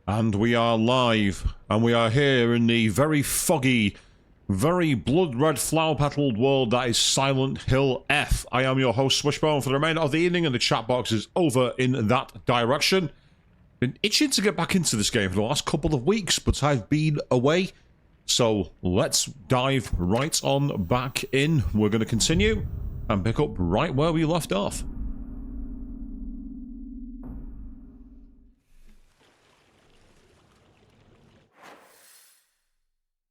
And we are live, and we are here in the very foggy, very blood-red flower-petaled world that is Silent Hill F. I am your host, Swishbone, for the remainder of the evening, and the chat box is over in that direction. Been itching to get back into this game for the last couple of weeks, but I've been away. So let's dive right on back in. We're going to continue and pick up right where we left off.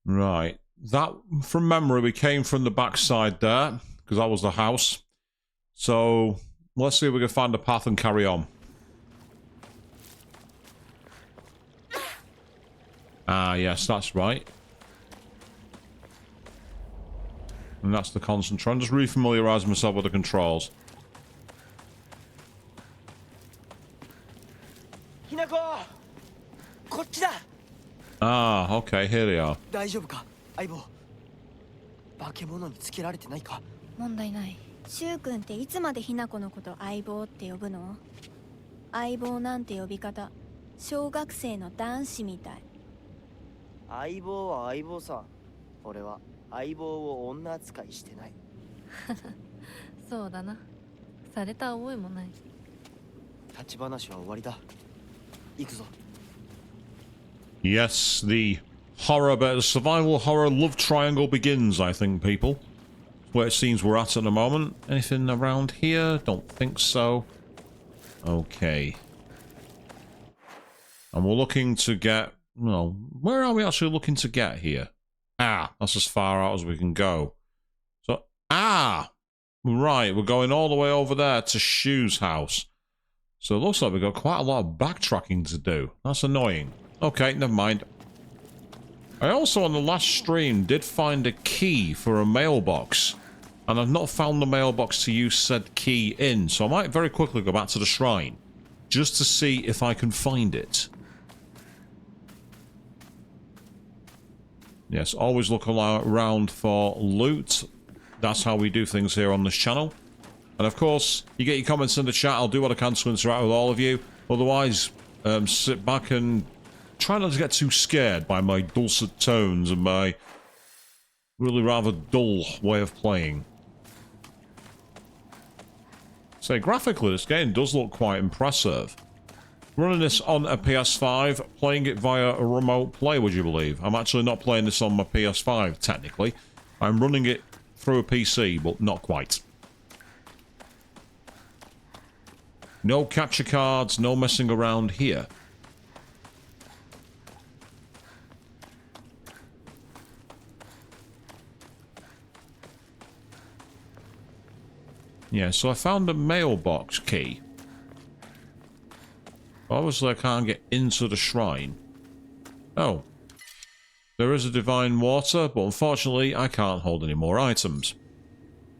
Right, that, from memory, we came from the backside there, because that was the house. So, let's see if we can find a path and carry on. Ah, yes, that's right. And that's the concentrate. I'm just re-familiarising myself with the controls. Ah, okay, here they are. 大丈夫か、相棒。化け物につけられてないか。問題ない。シュウ君っていつまでひな子のこと相棒って呼ぶの？相棒なんて呼び方、小学生の男子みたい。相棒は相棒さ。俺は相棒を女扱いしてない。そうだな。された覚えもない。立ち話は終わりだ。行くぞ。 Yes, the horror, but the survival horror love triangle begins, I think, people. Where it seems we're at the moment. Anything around here? Don't think so. Okay. And we're looking to get... No, where are we actually looking to get here? Ah, that's as far out as we can go. So, right, we're going all the way over there to Shu's house. So it looks like we've got quite a lot of backtracking to do. That's annoying. Okay, never mind. I also, on the last stream, did find a key for a mailbox. And I've not found the mailbox to use said key in, so I might very quickly go back to the shrine. Just to see if I can find it. Yes, always look around for loot. That's how we do things here on this channel. And of course, you get your comments in the chat. I'll do what I can to interact with all of you. Otherwise, sit back and try not to get too scared by my dulcet tones and my really rather dull way of playing. So graphically, this game does look quite impressive. Running this on a PS5, playing it via a remote play, would you believe? I'm actually not playing this on my PS5, technically. I'm running it through a PC, but not quite. No capture cards, no messing around here. Yeah, so I found a mailbox key. Obviously, I can't get into the shrine. Oh. There is a divine water, but unfortunately, I can't hold any more items.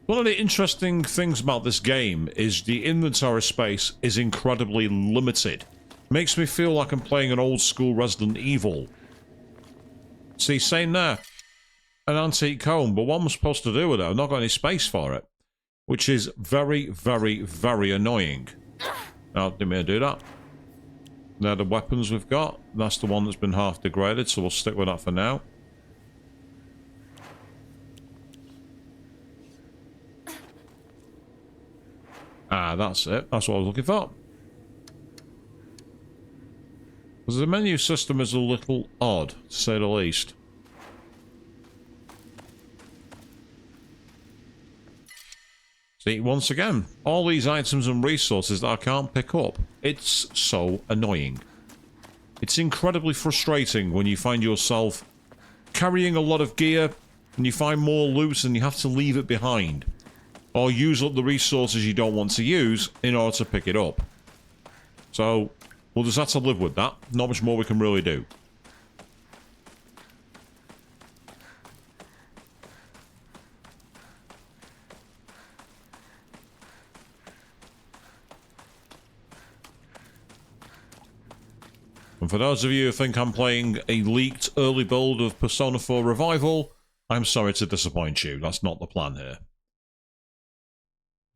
One of the interesting things about this game is the inventory space is incredibly limited. Makes me feel like I'm playing an old school Resident Evil. See, same there. An antique comb, but what am I supposed to do with it? I've not got any space for it. Which is very, very, very annoying. Now, didn't mean to do that. They're the weapons we've got. That's the one that's been half degraded, so we'll stick with that for now. Ah, that's it. That's what I was looking for. Because the menu system is a little odd, to say the least. See, once again, all these items and resources that I can't pick up. It's so annoying. It's incredibly frustrating when you find yourself carrying a lot of gear and you find more loot and you have to leave it behind. Or use up the resources you don't want to use in order to pick it up. So, we'll just have to live with that. Not much more we can really do. And for those of you who think I'm playing a leaked early build of Persona 4 Revival, I'm sorry to disappoint you. That's not the plan here.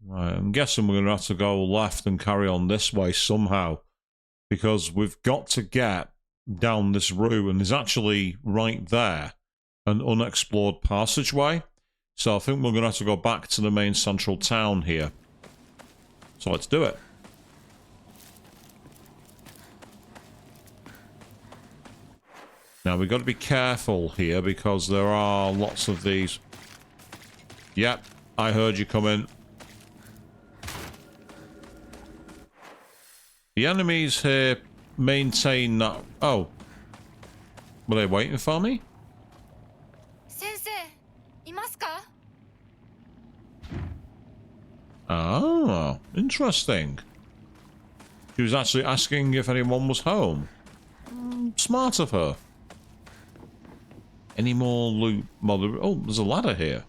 Right, I'm guessing we're going to have to go left and carry on this way somehow. Because we've got to get down this route, and there's actually right there an unexplored passageway. So I think we're going to have to go back to the main central town here. So let's do it. Now we've got to be careful here because there are lots of these. Yep, I heard you coming. The enemies here maintain that... Oh. Were they waiting for me? 先生いますか？ Oh, interesting. She was actually asking if anyone was home. Smart of her. Any more loot? Oh, there's a ladder here.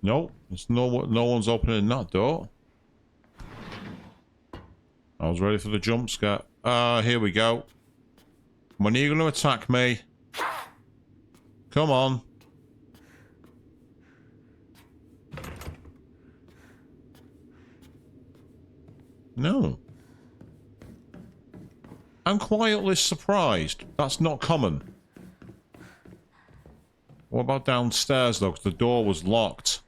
No, there's no one's opening that door. I was ready for the jump scare. Here we go. When are you going to attack me? Come on. No. I'm quietly surprised. That's not common. What about downstairs, though? Because the door was locked.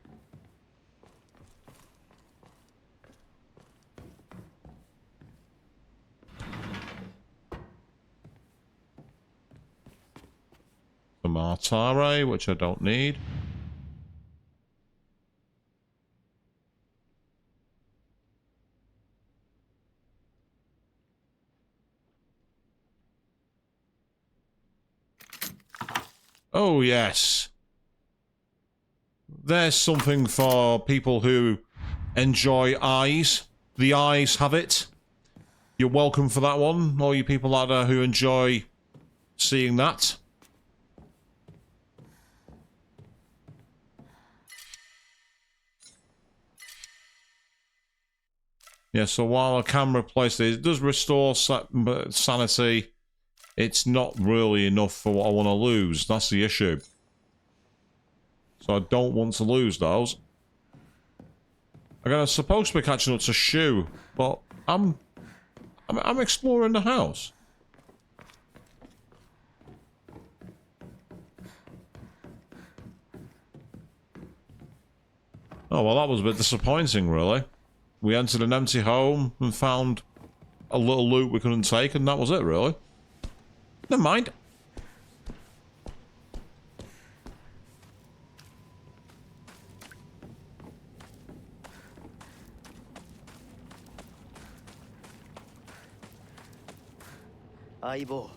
The Martare, which I don't need. Oh, yes. There's something for people who enjoy eyes. The eyes have it. You're welcome for that one. All you people out there who enjoy seeing that. Yeah, so while a camera placed it does restore sanity, it's not really enough for what I want to lose. That's the issue. So I don't want to lose those. I'm supposed to be catching up to Shu, but I'm exploring the house. Oh, well, that was a bit disappointing, really. We entered an empty home and found a little loot we couldn't take, and that was it, really. Never mind. Aibo,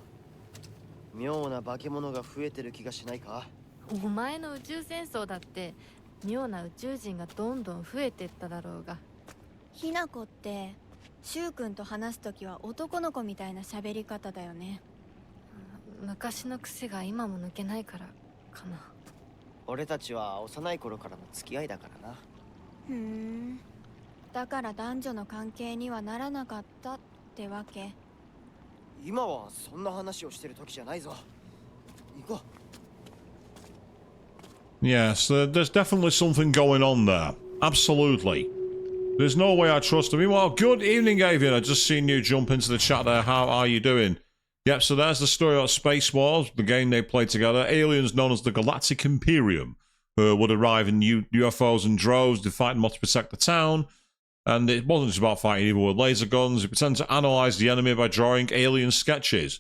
妙な化け物が増えてる気がしないか？お前の宇宙戦争だって妙な宇宙人がどんどん増えてっただろうが。ひなこってシュウ君と話すときは男の子みたいな喋り方だよね。昔の癖が今も抜けないからかな。俺たちは幼い頃からの付き合いだからな。ふん。だから男女の関係にはならなかったってわけ。今はそんな話をしてる時じゃないぞ。行こう。 Yes, there's definitely something going on there. Absolutely. There's no way I trust him. Well, good evening, Avian. I just seen you jump into the chat there. How are you doing? Yep, so there's the story about Space Wars, the game they played together. Aliens known as the Galactic Imperium would arrive in UFOs and droves to fight and to protect the town. And it wasn't just about fighting evil with laser guns. It pretended to analyze the enemy by drawing alien sketches.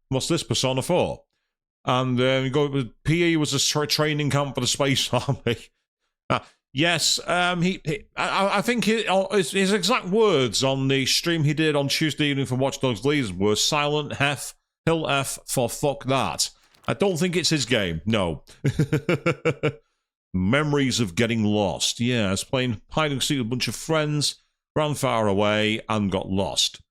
What's this, Persona 4? And PE was a training camp for the Space Army. Yes, I think his exact words on the stream he did on Tuesday evening from Watch Dogs Legion were silent F, hill F for fuck that. I don't think it's his game, no. Memories of getting lost. Yeah, I was playing hide and seek with a bunch of friends, ran far away, and got lost.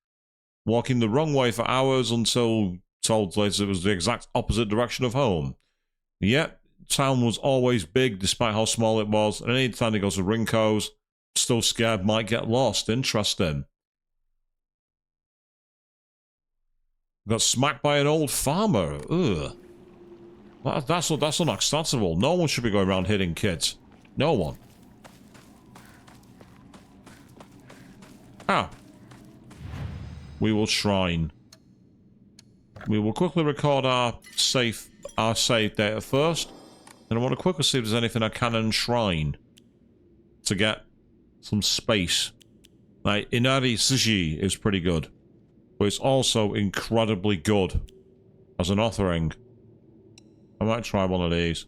Walking the wrong way for hours until told later it was the exact opposite direction of home. Yep, town was always big despite how small it was, and any time he goes to Rinko's, Still scared might get lost. Interesting. Got smacked by an old farmer. Ugh. That's unacceptable. No one should be going around hitting kids. No one. Ah. We will shrine. We will quickly record our save data first. And I want to quickly see if there's anything I can enshrine to get some space. Like, Inari Sushi is pretty good. But it's also incredibly good as an authoring. I might try one of these.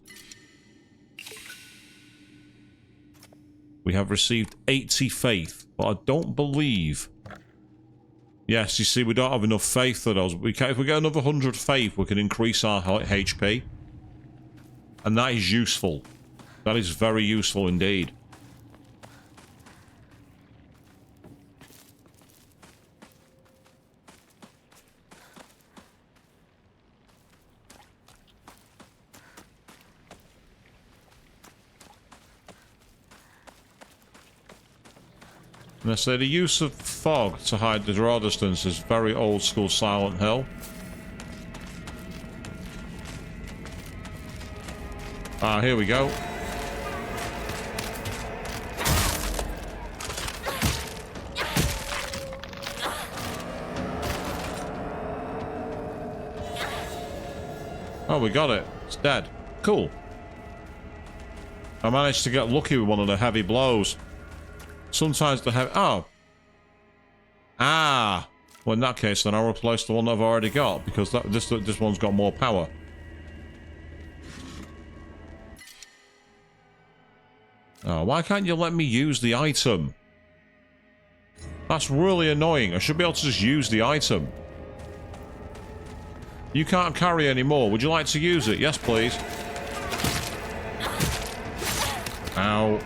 We have received 80 faith, but I don't believe... Yes, you see, we don't have enough faith for those. If we get another 100 faith, we can increase our HP. And that is useful. That is very useful indeed. And I say the use of fog to hide the draw distance is very old school Silent Hill. Ah, here we go. Oh, we got it. It's dead. Cool. I managed to get lucky with one of the heavy blows. Sometimes the heavy... Oh. Ah. Well, in that case, then I'll replace the one I've already got, because this one's got more power. Oh, why can't you let me use the item? That's really annoying. I should be able to just use the item. You can't carry anymore. Would you like to use it? Yes, please. Ow.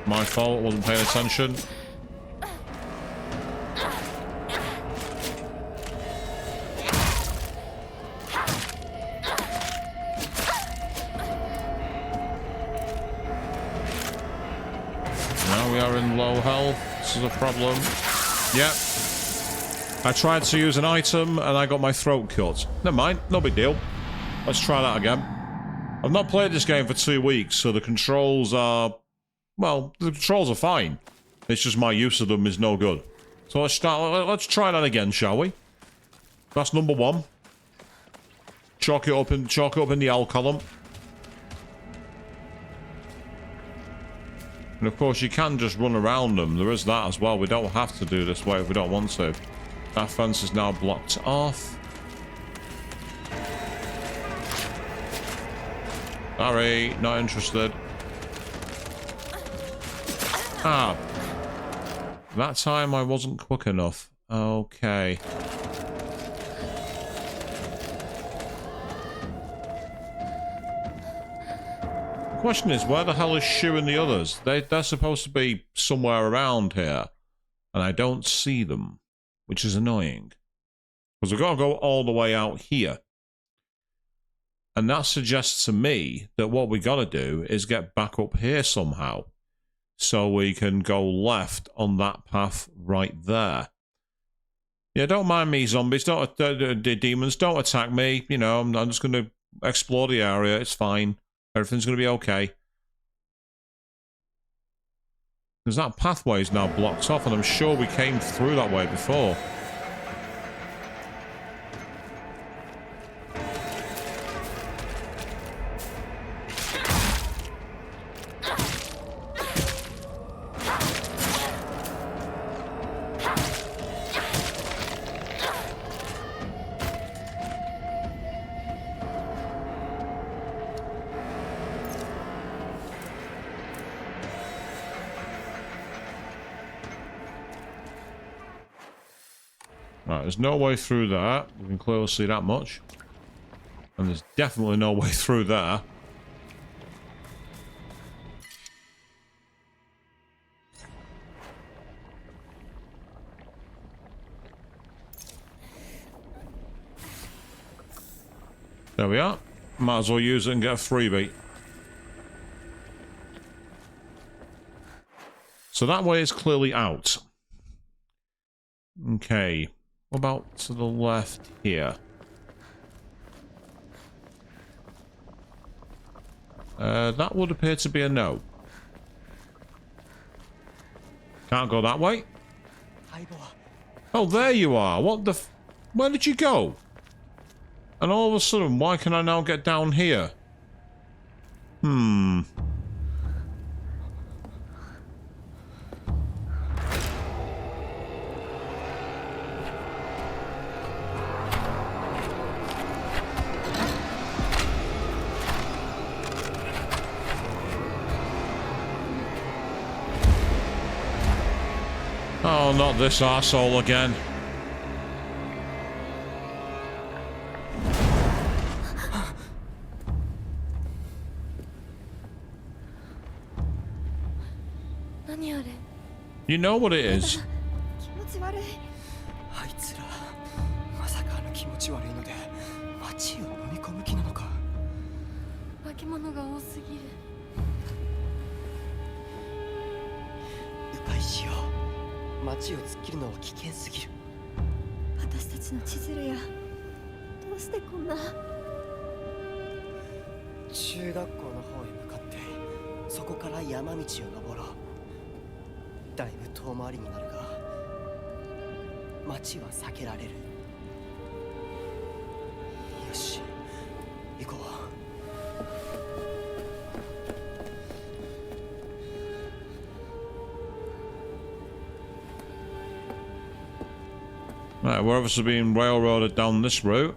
My fault. Wasn't paying attention. Now we are in low health. This is a problem. Yep. I tried to use an item and I got my throat cut. Never mind. No big deal. Let's try that again. I've not played this game for 2 weeks, so the controls are... Well, the controls are fine. It's just my use of them is no good. So let's try that again, shall we? That's number 1. Chalk it up in the L column. And of course you can just run around them. There is that as well. We don't have to do this way if we don't want to. That fence is now blocked off. Sorry, not interested. Ah. That time I wasn't quick enough. Okay. The question is, where the hell is Shu and the others? They're supposed to be somewhere around here. And I don't see them. Which is annoying. Because we've got to go all the way out here. And that suggests to me that what we got to do is get back up here somehow. So we can go left on that path right there. Yeah, don't mind me, zombies. Demons, don't attack me. You know, I'm just going to explore the area. It's fine. Everything's going to be okay. Because that pathway is now blocked off, and I'm sure we came through that way before. Right, there's no way through that. We can clearly see that much. And there's definitely no way through there. There we are. Might as well use it and get a freebie. So that way is clearly out. Okay. What about to the left here? That would appear to be a no. Can't go that way. 相棒は Oh, there you are. What the where did you go? And all of a sudden, why can I now get down here? Hmm. Oh, not this arsehole again. You know what it is. 気持ち悪い。あいつらまさかあの気持ち悪いので街を飲み込む気なのか。化け物が多すぎる。迂回しよう。街を突っ切るのは危険すぎる。私たちの千鶴や、どうしてこんな。中学校の方へ向かってそこから山道を登ろう。だいぶ遠回りになるが街は避けられる。よし行こう。 Right, we're obviously being railroaded down this route.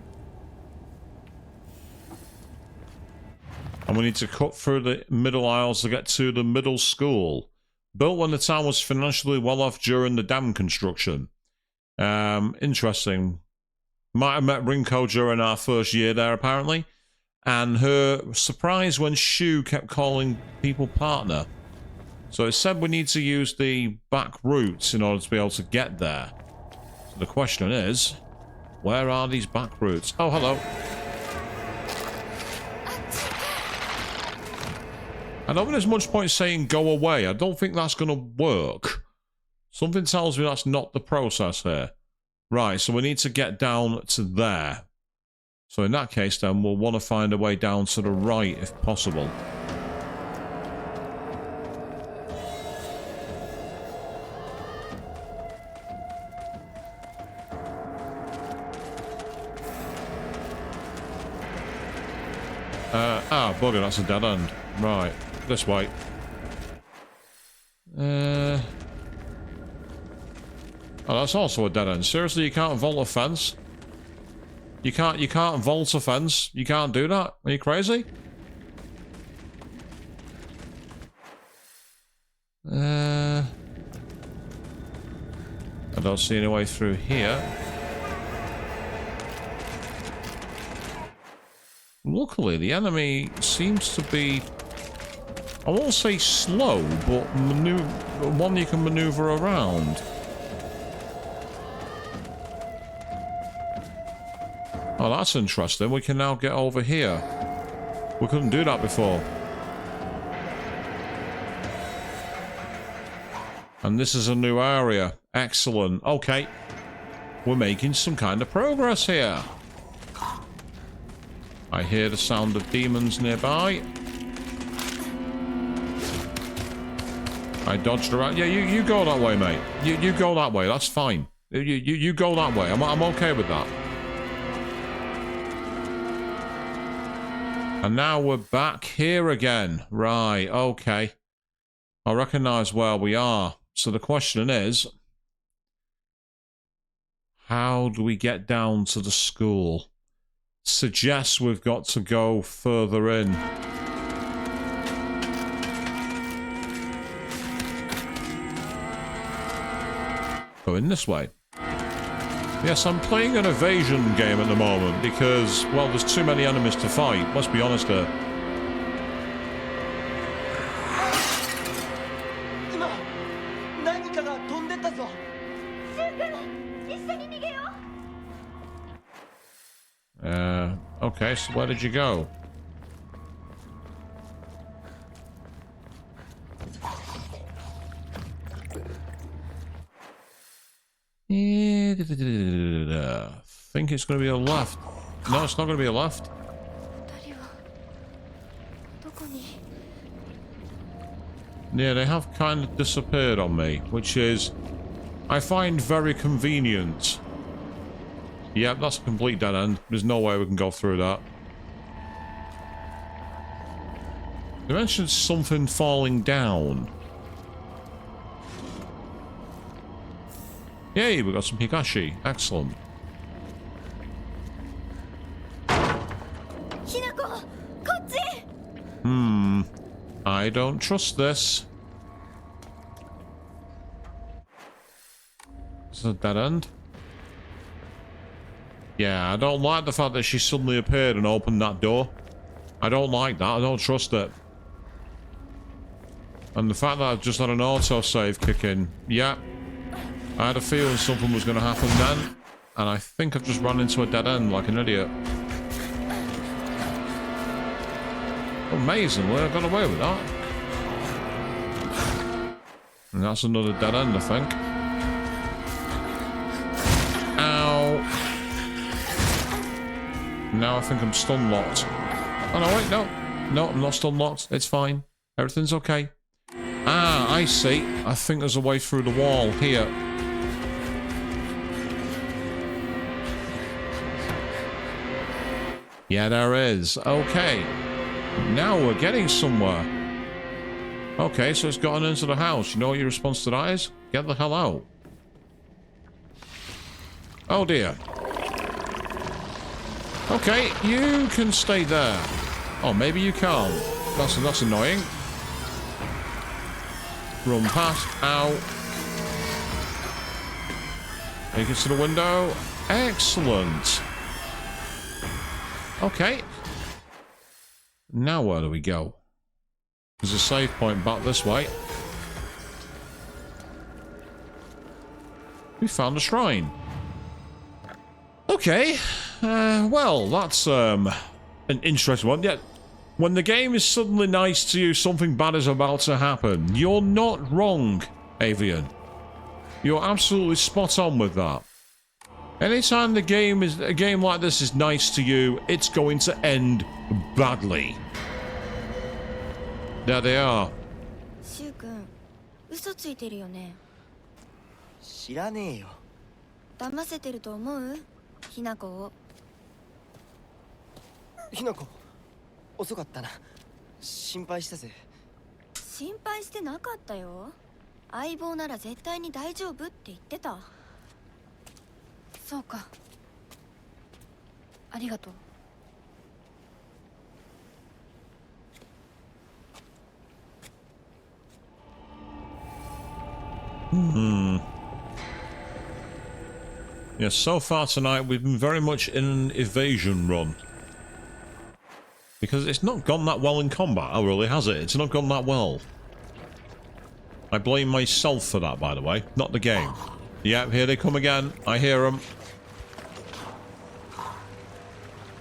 And we need to cut through the middle aisles to get to the middle school. Built when the town was financially well off during the dam construction. Interesting. Might have met Rinko during our first year there, apparently. And her surprise when Shu kept calling people partner. So it said we need to use the back routes in order to be able to get there. So the question is, where are these back routes? Oh, hello. I don't think there's much point saying go away. I don't think that's going to work. Something tells me that's not the process here. Right, so we need to get down to there. So in that case, then, we'll want to find a way down to the right, if possible. Bugger, that's a dead end. Right. This way. Oh, that's also a dead end. Seriously, you can't vault a fence? You can't vault a fence? You can't do that? Are you crazy? I don't see any way through here. Luckily, the enemy seems to be, I won't say slow, but one you can maneuver around. Oh, that's interesting. We can now get over here. We couldn't do that before. And this is a new area. Excellent. Okay. We're making some kind of progress here. I hear the sound of demons nearby. I dodged around. Yeah, you go that way, mate. You go that way. That's fine. You go that way. I'm okay with that. And now we're back here again. Right, okay. I recognize where we are. So the question is, how do we get down to the school? Suggests we've got to go further in. Go in this way. Yes, I'm playing an evasion game at the moment because, well, there's too many enemies to fight. Let's be honest here. Okay, so where did you go? think it's going to be a left. No, it's not going to be a left. 二人はどこに Yeah, they have kind of disappeared on me, which is, I find very convenient. Yep, that's a complete dead end. There's no way we can go through that. They mentioned something falling down. Yay, we got some Higashi. Excellent. ひなこ、こっち。 I don't trust this. Is it a dead end? Yeah, I don't like the fact that she suddenly appeared and opened that door. I don't like that. I don't trust it. And the fact that I've just had an autosave kick in. Yeah. I had a feeling something was going to happen then. And I think I've just run into a dead end like an idiot. Amazingly, I got away with that. And that's another dead end, I think. Ow. Now I think I'm stun locked. Oh no, wait, no. No, I'm not stun locked. It's fine. Everything's okay. Ah, I see. I think there's a way through the wall here. Yeah, there is. Okay. Now we're getting somewhere. Okay, so it's gotten into the house. You know what your response to that is? Get the hell out. Oh dear. Okay, you can stay there. Oh, maybe you can't. That's annoying. Run past. Ow. Take it to the window. Excellent. Okay. Now where do we go? There's a save point back this way. We found a shrine. Okay. Well, that's an interesting one. Yeah. When the game is suddenly nice to you, something bad is about to happen. You're not wrong, Avian. You're absolutely spot on with that. Anytime a game like this is nice to you, it's going to end badly. There they are. シュウ君、嘘ついてるよね。知らねえよ。騙せてると思う？ひなこを。ひなこ、遅かったな。心配したぜ。心配してなかったよ。相棒なら絶対に大丈夫って言ってた。そうか。ありがとう。Yes, so far tonight we've been very much in an evasion run. Because it's not gone that well in combat, oh really, has it? It's not gone that well. I blame myself for that, by the way, not the game. Yep, here they come again. I hear them.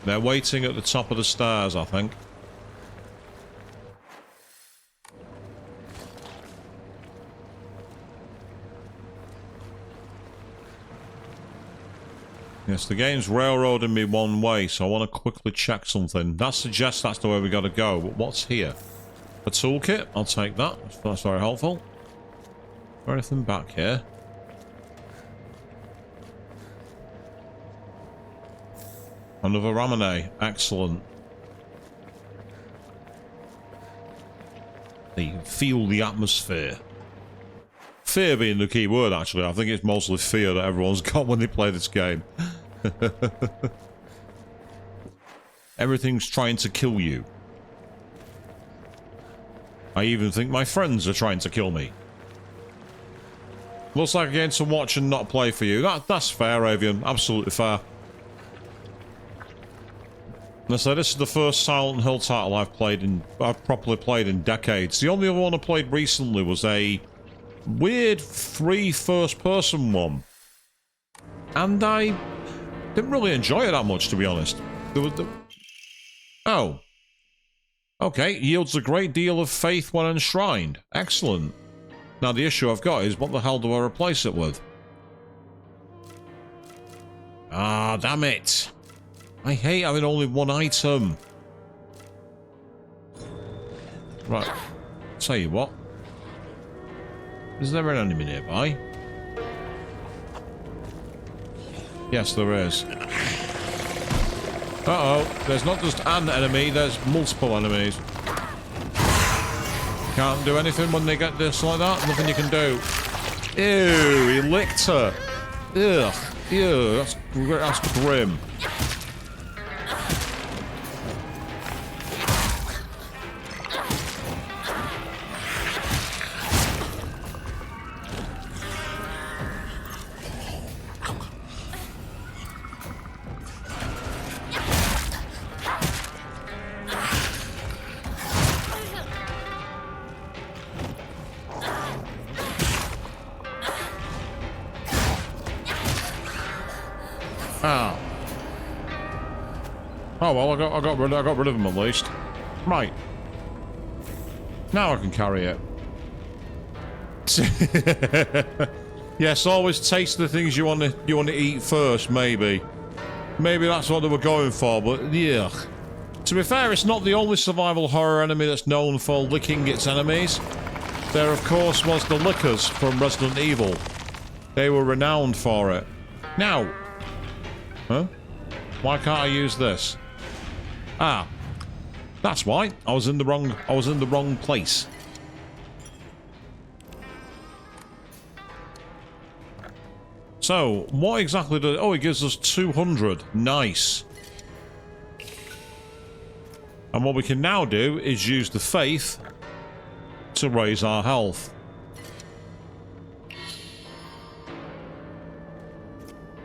They're waiting at the top of the stairs, I think. Yes, the game's railroading me one way, so I want to quickly check something. That suggests that's the way we got to go, but what's here? A toolkit? I'll take that. That's very helpful. Is there anything back here? Another Ramune. Excellent. You can feel the atmosphere. Fear being the key word, actually. I think it's mostly fear that everyone's got when they play this game. Everything's trying to kill you. I even think my friends are trying to kill me. Looks like a game to watch and not play for you. That's fair, Avian. Absolutely fair. And so this is the first Silent Hill title I've properly played in decades. The only other one I played recently was a weird free first-person one. And I didn't really enjoy it that much, to be honest. Oh. Okay, yields a great deal of faith when enshrined. Excellent. Now the issue I've got is, what the hell do I replace it with? Ah, damn it. I hate having only one item. Right. Tell you what. Is there an enemy nearby? Yes, there is. Uh-oh. There's not just an enemy, there's multiple enemies. Can't do anything when they get this like that. Nothing you can do. Ew, he licked her. Ugh. Ew, that's grim. Ah. Oh well, I got rid of him at least. Right. Now I can carry it. Yes, always taste the things you want to eat first. Maybe that's what they were going for. But yeah. To be fair, it's not the only survival horror enemy that's known for licking its enemies. There, of course, was the Lickers from Resident Evil. They were renowned for it. Now. Huh? Why can't I use this? Ah. That's why. I was in the wrong place. So, what exactly does... Oh, it gives us 200. Nice. And what we can now do is use the faith to raise our health.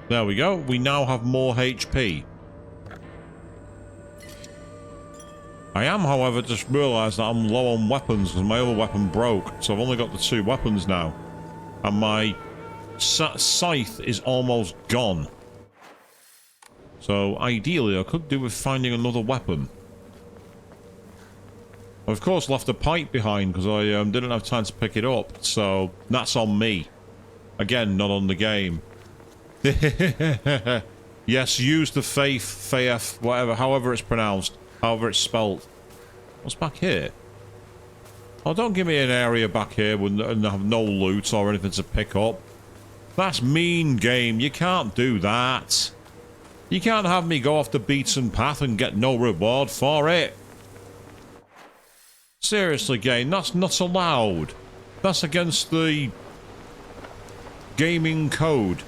There we go. We now have more HP. I am, however, just realised that I'm low on weapons because my other weapon broke. So I've only got the 2 weapons now. And my scythe is almost gone. So ideally I could do with finding another weapon. I of course left a pipe behind because I didn't have time to pick it up. So that's on me. Again, not on the game. Yes, use the faith, whatever, however it's pronounced, however it's spelt. What's back here? Oh, don't give me an area back here and have no loot or anything to pick up. That's mean, game. You can't do that. You can't have me go off the beaten path and get no reward for it. Seriously, game, that's not allowed. That's against the gaming code.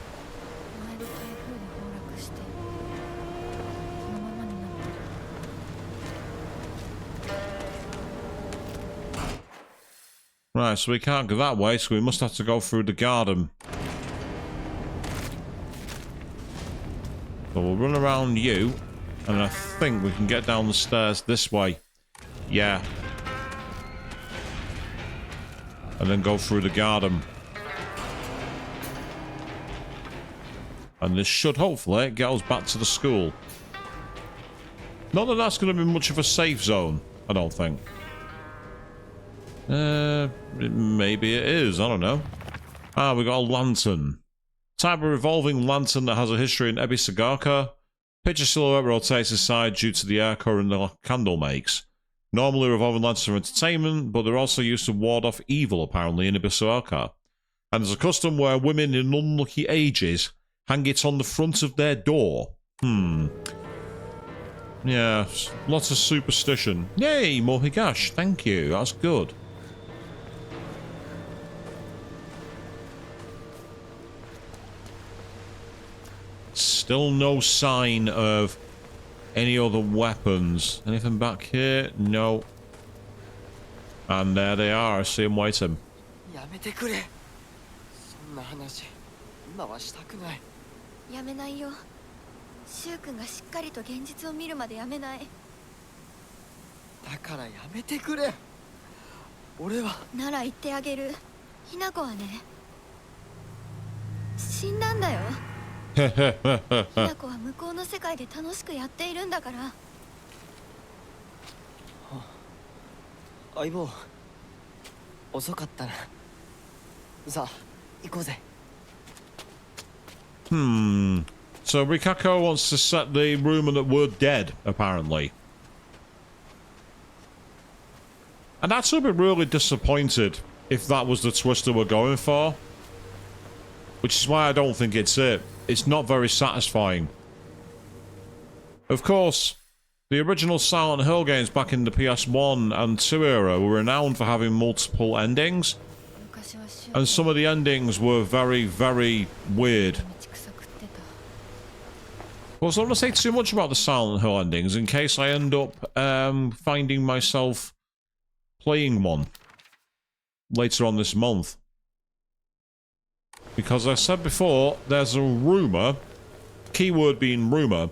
Right, so we can't go that way, so we must have to go through the garden. So we'll run around you, and I think we can get down the stairs this way. Yeah. And then go through the garden. And this should hopefully get us back to the school. Not that that's going to be much of a safe zone, I don't think. Maybe it is, I don't know. Ah, we got a lantern. Type of revolving lantern that has a history in Ebisugaoka. Picture silhouette rotates aside due to the air current the candle makes. Normally revolving lanterns are entertainment, but they're also used to ward off evil, apparently, in Ebisugaoka. And there's a custom where women in unlucky ages hang it on the front of their door. Yeah, lots of superstition. Yay, more Higash, thank you, that's good. Still no sign of any other weapons. Anything back here? No. And there they are. I see them waiting. やめてくれ。そんな話今はしたくない。やめないよ。シュウ君がしっかりと現実を見るまでやめない。だからやめてくれ。俺は。なら言ってあげる。ひな子はね、死んだんだよ。ひな子は向こうの世界で楽しくやっているんだから。相棒、遅かったな。さあ、行こうぜ。So Rikako wants to set the rumour that we're dead, apparently. And I'd still be really disappointed if that was the twist that we're going for. Which is why I don't think it's it. It's not very satisfying. Of course, the original Silent Hill games back in the PS1 and 2 era were renowned for having multiple endings. And some of the endings were very, very weird. Well, so I don't want to say too much about the Silent Hill endings in case I end up finding myself playing one later on this month. Because I said before, there's a rumour, keyword being rumour,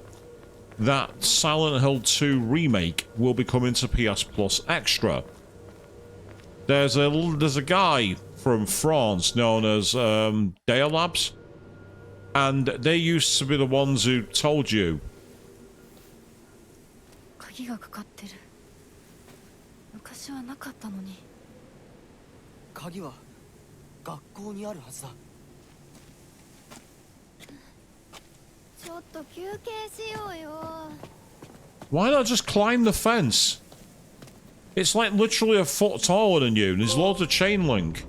that Silent Hill 2 Remake will be coming to PS Plus Extra. There's a guy from France known as Daya Labs, and they used to be the ones who told you. 鍵がかかってる。昔はなかったのに。鍵は学校にあるはずだ。ちょっと休憩しようよ。 Why not just climb the fence? It's like literally a foot taller than you, and there's loads of chain link.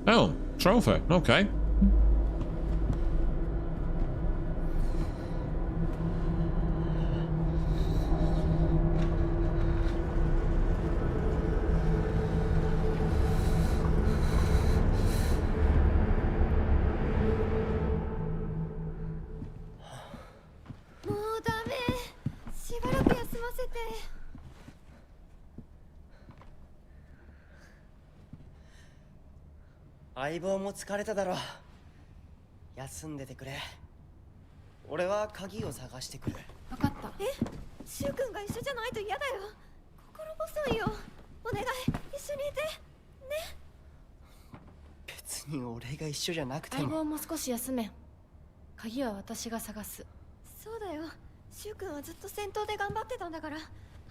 Oh, trophy. Okay. "相棒も疲れただろう。休んでてくれ。俺は鍵を探してくる。わかった。え、シュウ君が一緒じゃないと嫌だよ。心細いよ。お願い、一緒にいて。ね。別に俺が一緒じゃなくて相も。棒も少し休め。鍵は私が探す。そうだよ。シュウ君はずっと戦闘で頑張ってたんだから。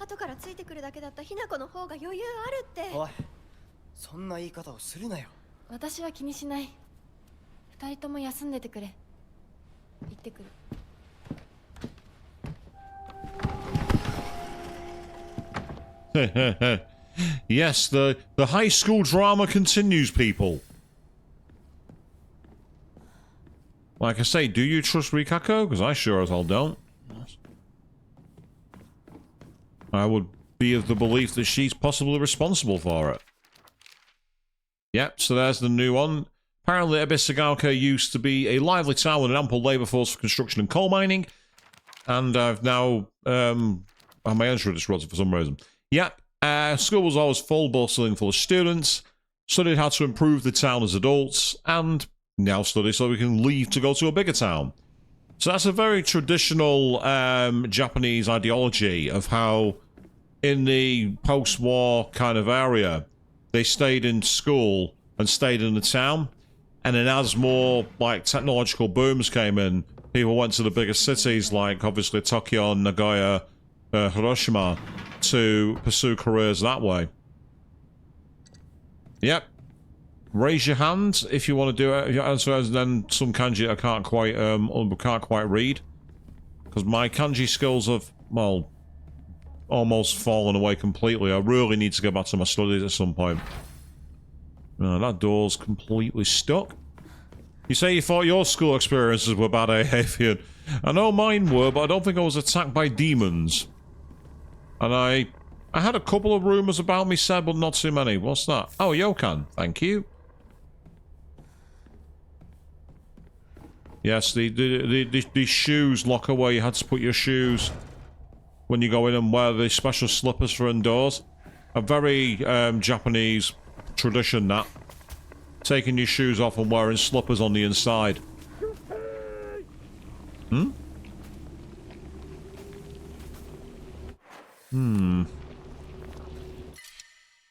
後からついてくるだけだったヒナコの方が余裕あるって。おい、そんな言い方をするなよ。私は気にしない。二人とも休んでてくれ。行ってくる。Yes, the high school drama continues, people. Like I say, do you trust Rikako? Because I sure as hell don't. I would be of the belief that she's possibly responsible for it. Yep, so there's the new one. Apparently, Abysagauka used to be a lively town with an ample labour force for construction and coal mining. And I've now... my entry disrupted for some reason. Yep, school was always full, bustling, full of students. Studied how to improve the town as adults. And now study so we can leave to go to a bigger town. So that's a very traditional Japanese ideology of how in the post-war kind of area they stayed in school and stayed in the town, and then as more like technological booms came in, people went to the bigger cities like obviously Tokyo, Nagoya, Hiroshima to pursue careers that way. Yep. Raise your hand if you want to do it. If you answer then some kanji I can't quite read, because my kanji skills have, well, almost fallen away completely. I really need to go back to my studies at some point. That door's completely stuck. You say you thought your school experiences were bad, Avian. I know mine were, but I don't think I was attacked by demons. And I had a couple of rumours about me said, but not too many. What's that? Oh, Yokan. Thank you. Yes, the shoes locker where you had to put your shoes when you go in and wear the special slippers for indoors. A very Japanese tradition, that. Taking your shoes off and wearing slippers on the inside.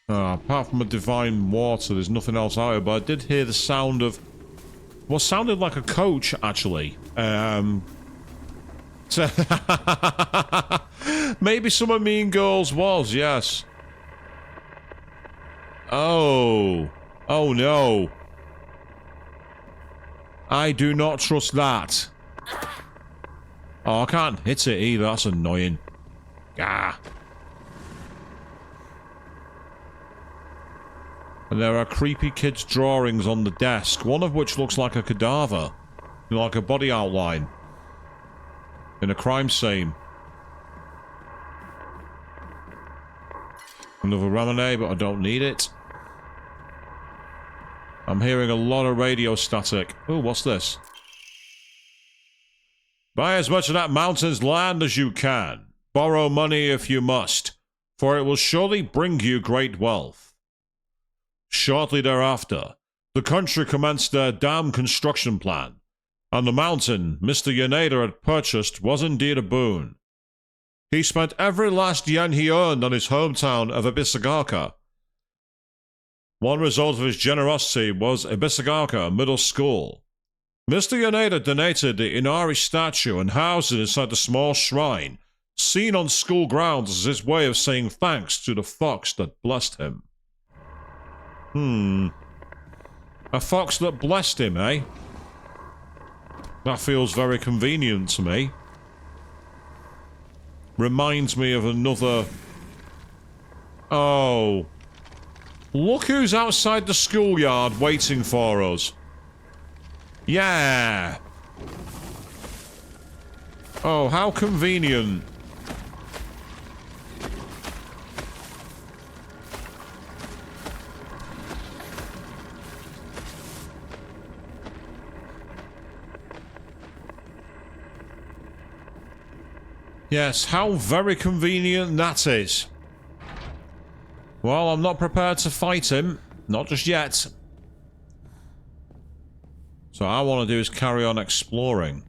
Apart from a divine water, there's nothing else out here, but I did hear the sound of what sounded like a coach, actually. Maybe some of Mean Girls was, yes. Oh. Oh no. I do not trust that. Oh, I can't hit it either. That's annoying. Ah. And there are creepy kids' drawings on the desk, one of which looks like a cadaver. Like a body outline. In a crime scene. Another Ramonet, but I don't need it. I'm hearing a lot of radio static. Oh, what's this? Buy as much of that mountain's land as you can. Borrow money if you must, for it will surely bring you great wealth. Shortly thereafter, the country commenced their dam construction plan, and the mountain Mr. Yaneda had purchased was indeed a boon. He spent every last yen he earned on his hometown of Ebisagaka. One result of his generosity was Ebisagaka Middle School. Mr. Yaneda donated the Inari statue and housed it inside the small shrine, seen on school grounds as his way of saying thanks to the fox that blessed him. A fox that blessed him, eh? That feels very convenient to me. Reminds me of another... Oh. Look who's outside the schoolyard waiting for us. Yeah. Oh, how convenient. Yes, how very convenient that is. Well, I'm not prepared to fight him. Not just yet. So all I want to do is carry on exploring.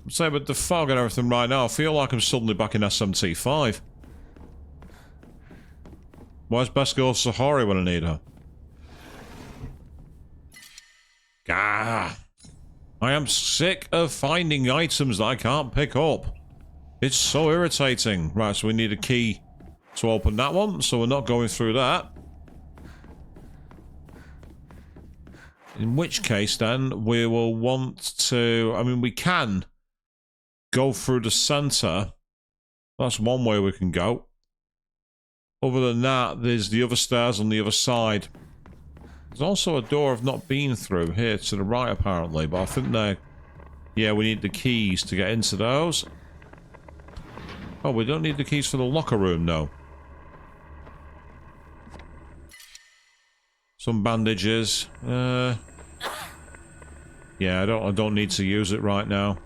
Say, with the fog and everything right now, I feel like I'm suddenly back in SMT5. Where's Best Girl Sahari when I need her? Gah! I am sick of finding items that I can't pick up. It's so irritating. Right, so we need a key to open that one, so we're not going through that. In which case, then, we will want to... I mean, we can go through the center. That's one way we can go. Other than that, there's the other stairs on the other side. There's also a door I've not been through here to the right, apparently, but I think they... Yeah, we need the keys to get into those. Oh, we don't need the keys for the locker room, though. Some bandages. Yeah, I don't need to use it right now.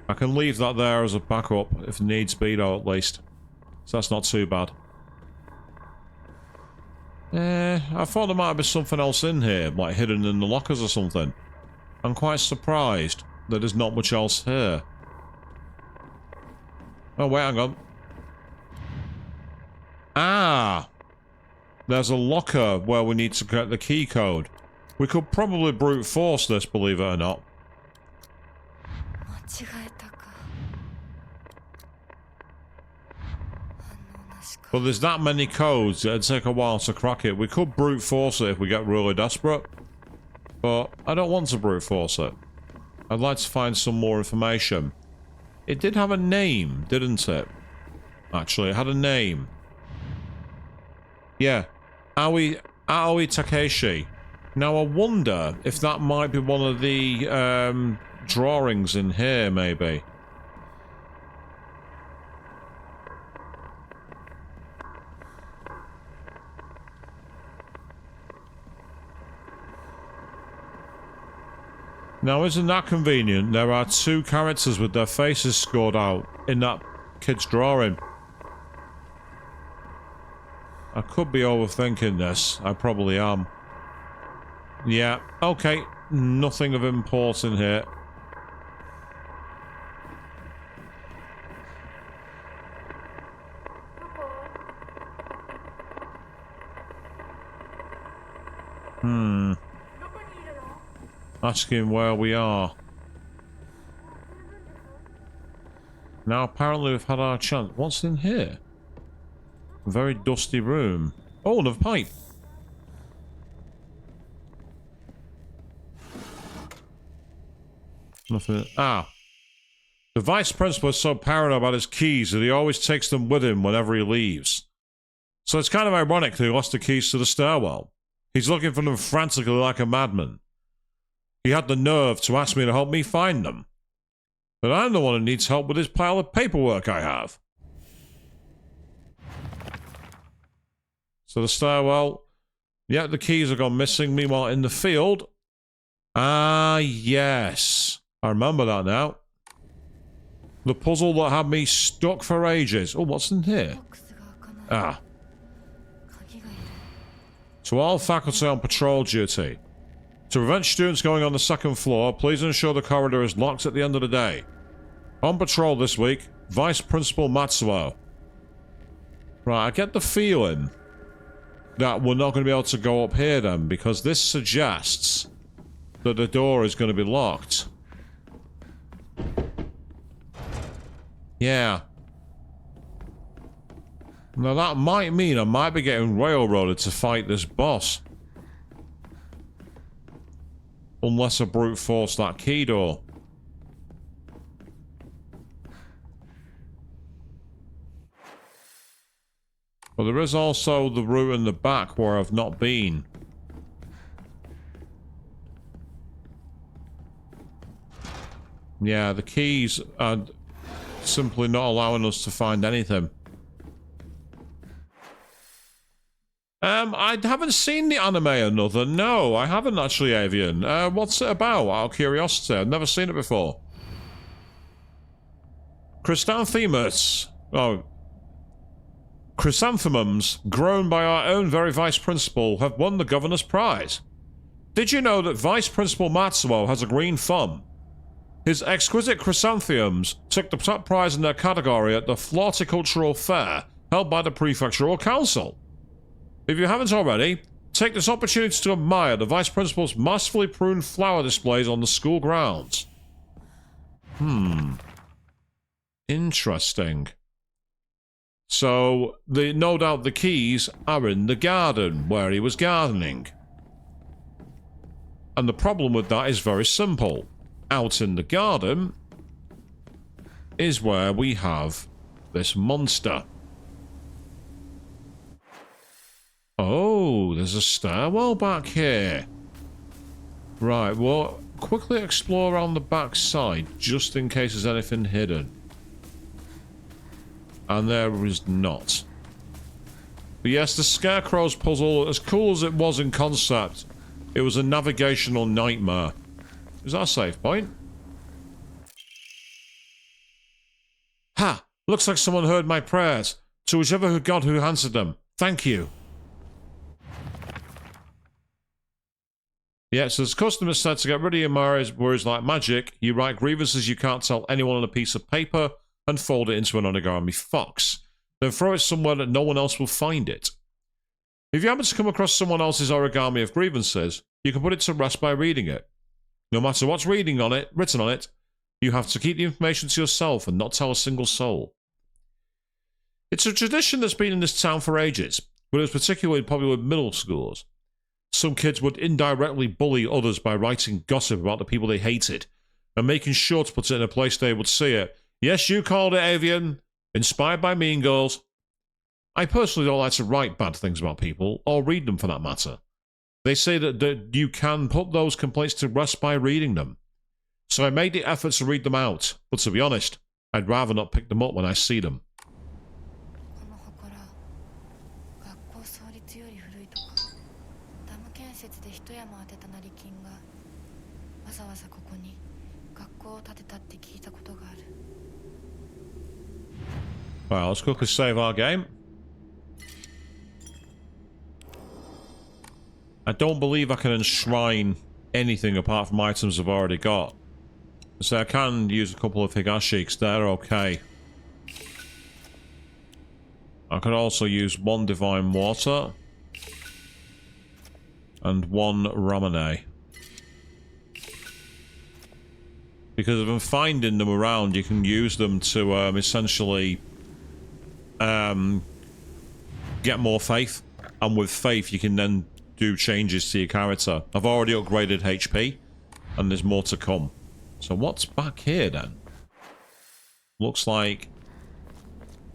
I can leave that there as a backup if needs be, though, at least. So that's not too bad. I thought there might be something else in here, like hidden in the lockers or something. I'm quite surprised that there's not much else here. Oh, wait, hang on. Ah! There's a locker where we need to get the key code. We could probably brute force this, believe it or not. But there's that many codes, it'd take a while to crack it. We could brute force it if we get really desperate. But I don't want to brute force it. I'd like to find some more information. It did have a name, didn't it? Actually, it had a name. Yeah. Aoi Takeshi. Now, I wonder if that might be one of the drawings in here, maybe. Now, isn't that convenient? There are two characters with their faces scored out in that kid's drawing. I could be overthinking this. I probably am. Yeah, okay. Nothing of import in here. Asking where we are. Now, apparently we've had our chance. What's in here? A very dusty room. Oh, another pipe. Nothing. Ah. The vice principal is so paranoid about his keys that he always takes them with him whenever he leaves. So it's kind of ironic that he lost the keys to the stairwell. He's looking for them frantically like a madman. He had the nerve to ask me to help me find them. But I'm the one who needs help with this pile of paperwork I have. So the stairwell. Yeah, the keys have gone missing. Meanwhile, in the field. Ah, yes. I remember that now. The puzzle that had me stuck for ages. Oh, what's in here? Ah. To all faculty on patrol duty. To prevent students going on the second floor, please ensure the corridor is locked at the end of the day. On patrol this week, Vice Principal Matsuo. Right, I get the feeling that we're not going to be able to go up here then, because this suggests that the door is going to be locked. Yeah. Now that might mean I might be getting railroaded to fight this boss. Unless I brute force that key door. But there is also the route in the back where I've not been. Yeah, the keys are simply not allowing us to find anything. I haven't seen the anime Another. No, I haven't actually, Avian. What's it about? Out of curiosity, I've never seen it before. Chrysanthemums. Oh. Chrysanthemums, grown by our own very Vice Principal, have won the Governor's Prize. Did you know that Vice Principal Matsuo has a green thumb? His exquisite chrysanthemums took the top prize in their category at the Florticultural Fair held by the Prefectural Council. If you haven't already, take this opportunity to admire the Vice Principal's masterfully pruned flower displays on the school grounds. Interesting. So, no doubt the keys are in the garden, where he was gardening. And the problem with that is very simple. Out in the garden is where we have this monster. Oh, there's a stairwell back here. Right, well, quickly explore around the back side, just in case there's anything hidden. And there is not. But yes, the Scarecrow's puzzle, as cool as it was in concept, it was a navigational nightmare. Is that a save point? Ha! Looks like someone heard my prayers. To whichever god who answered them, thank you. Yeah, so as customer said, to get rid of your worries like magic, you write grievances you can't tell anyone on a piece of paper and fold it into an origami fox. Then throw it somewhere that no one else will find it. If you happen to come across someone else's origami of grievances, you can put it to rest by reading it. No matter what's written on it, you have to keep the information to yourself and not tell a single soul. It's a tradition that's been in this town for ages, but it was particularly popular with middle schoolers. Some kids would indirectly bully others by writing gossip about the people they hated, and making sure to put it in a place they would see it. Yes, you called it, Avian. Inspired by Mean Girls. I personally don't like to write bad things about people, or read them for that matter. They say that you can put those complaints to rest by reading them. So I made the effort to read them out, but to be honest, I'd rather not pick them up when I see them. Well, let's quickly save our game. I don't believe I can enshrine anything apart from items I've already got. So I can use a couple of Higashis, they're okay. I could also use one Divine Water and one Ramune. Because if I'm finding them around, you can use them to essentially get more faith, and with faith you can then do changes to your character. I've already upgraded HP, and there's more to come. So what's back here then? Looks like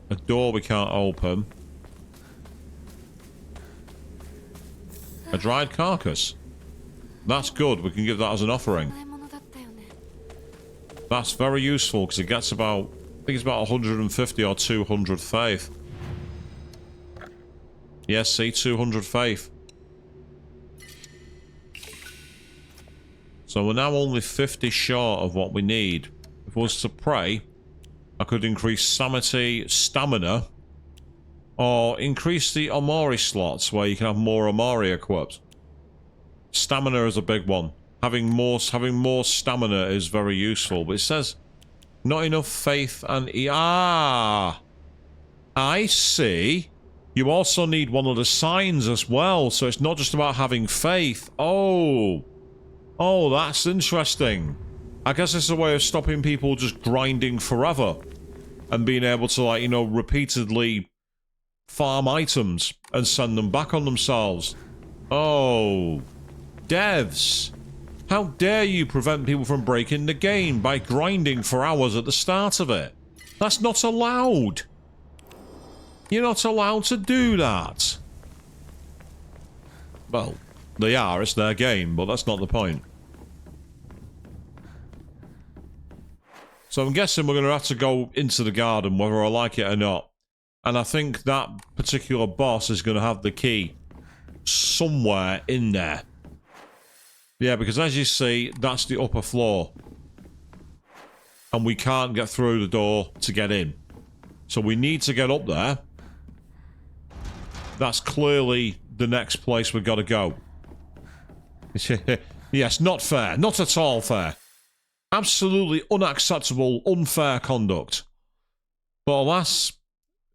a door we can't open. A dried carcass. That's good. We can give that as an offering. 甘いものだったよね。 That's very useful because it gets about, I think it's about 150 or 200 faith. Yes, see, 200 faith. So we're now only 50 short of what we need. If I was to pray, I could increase sanity, stamina, or increase the Omori slots where you can have more Omori equipped. Stamina is a big one. Having more stamina is very useful, but it says not enough faith and I see. You also need one of the signs as well, so it's not just about having faith. Oh, that's interesting. I guess it's a way of stopping people just grinding forever and being able to, like, you know, repeatedly farm items and send them back on themselves. Oh, devs. How dare you prevent people from breaking the game by grinding for hours at the start of it? That's not allowed. You're not allowed to do that. Well, they are, it's their game, but that's not the point. So I'm guessing we're going to have to go into the garden, whether I like it or not. And I think that particular boss is going to have the key somewhere in there. Yeah, because as you see, that's the upper floor. And we can't get through the door to get in. So we need to get up there. That's clearly the next place we've got to go. Yes, not fair. Not at all fair. Absolutely unacceptable, unfair conduct. But alas,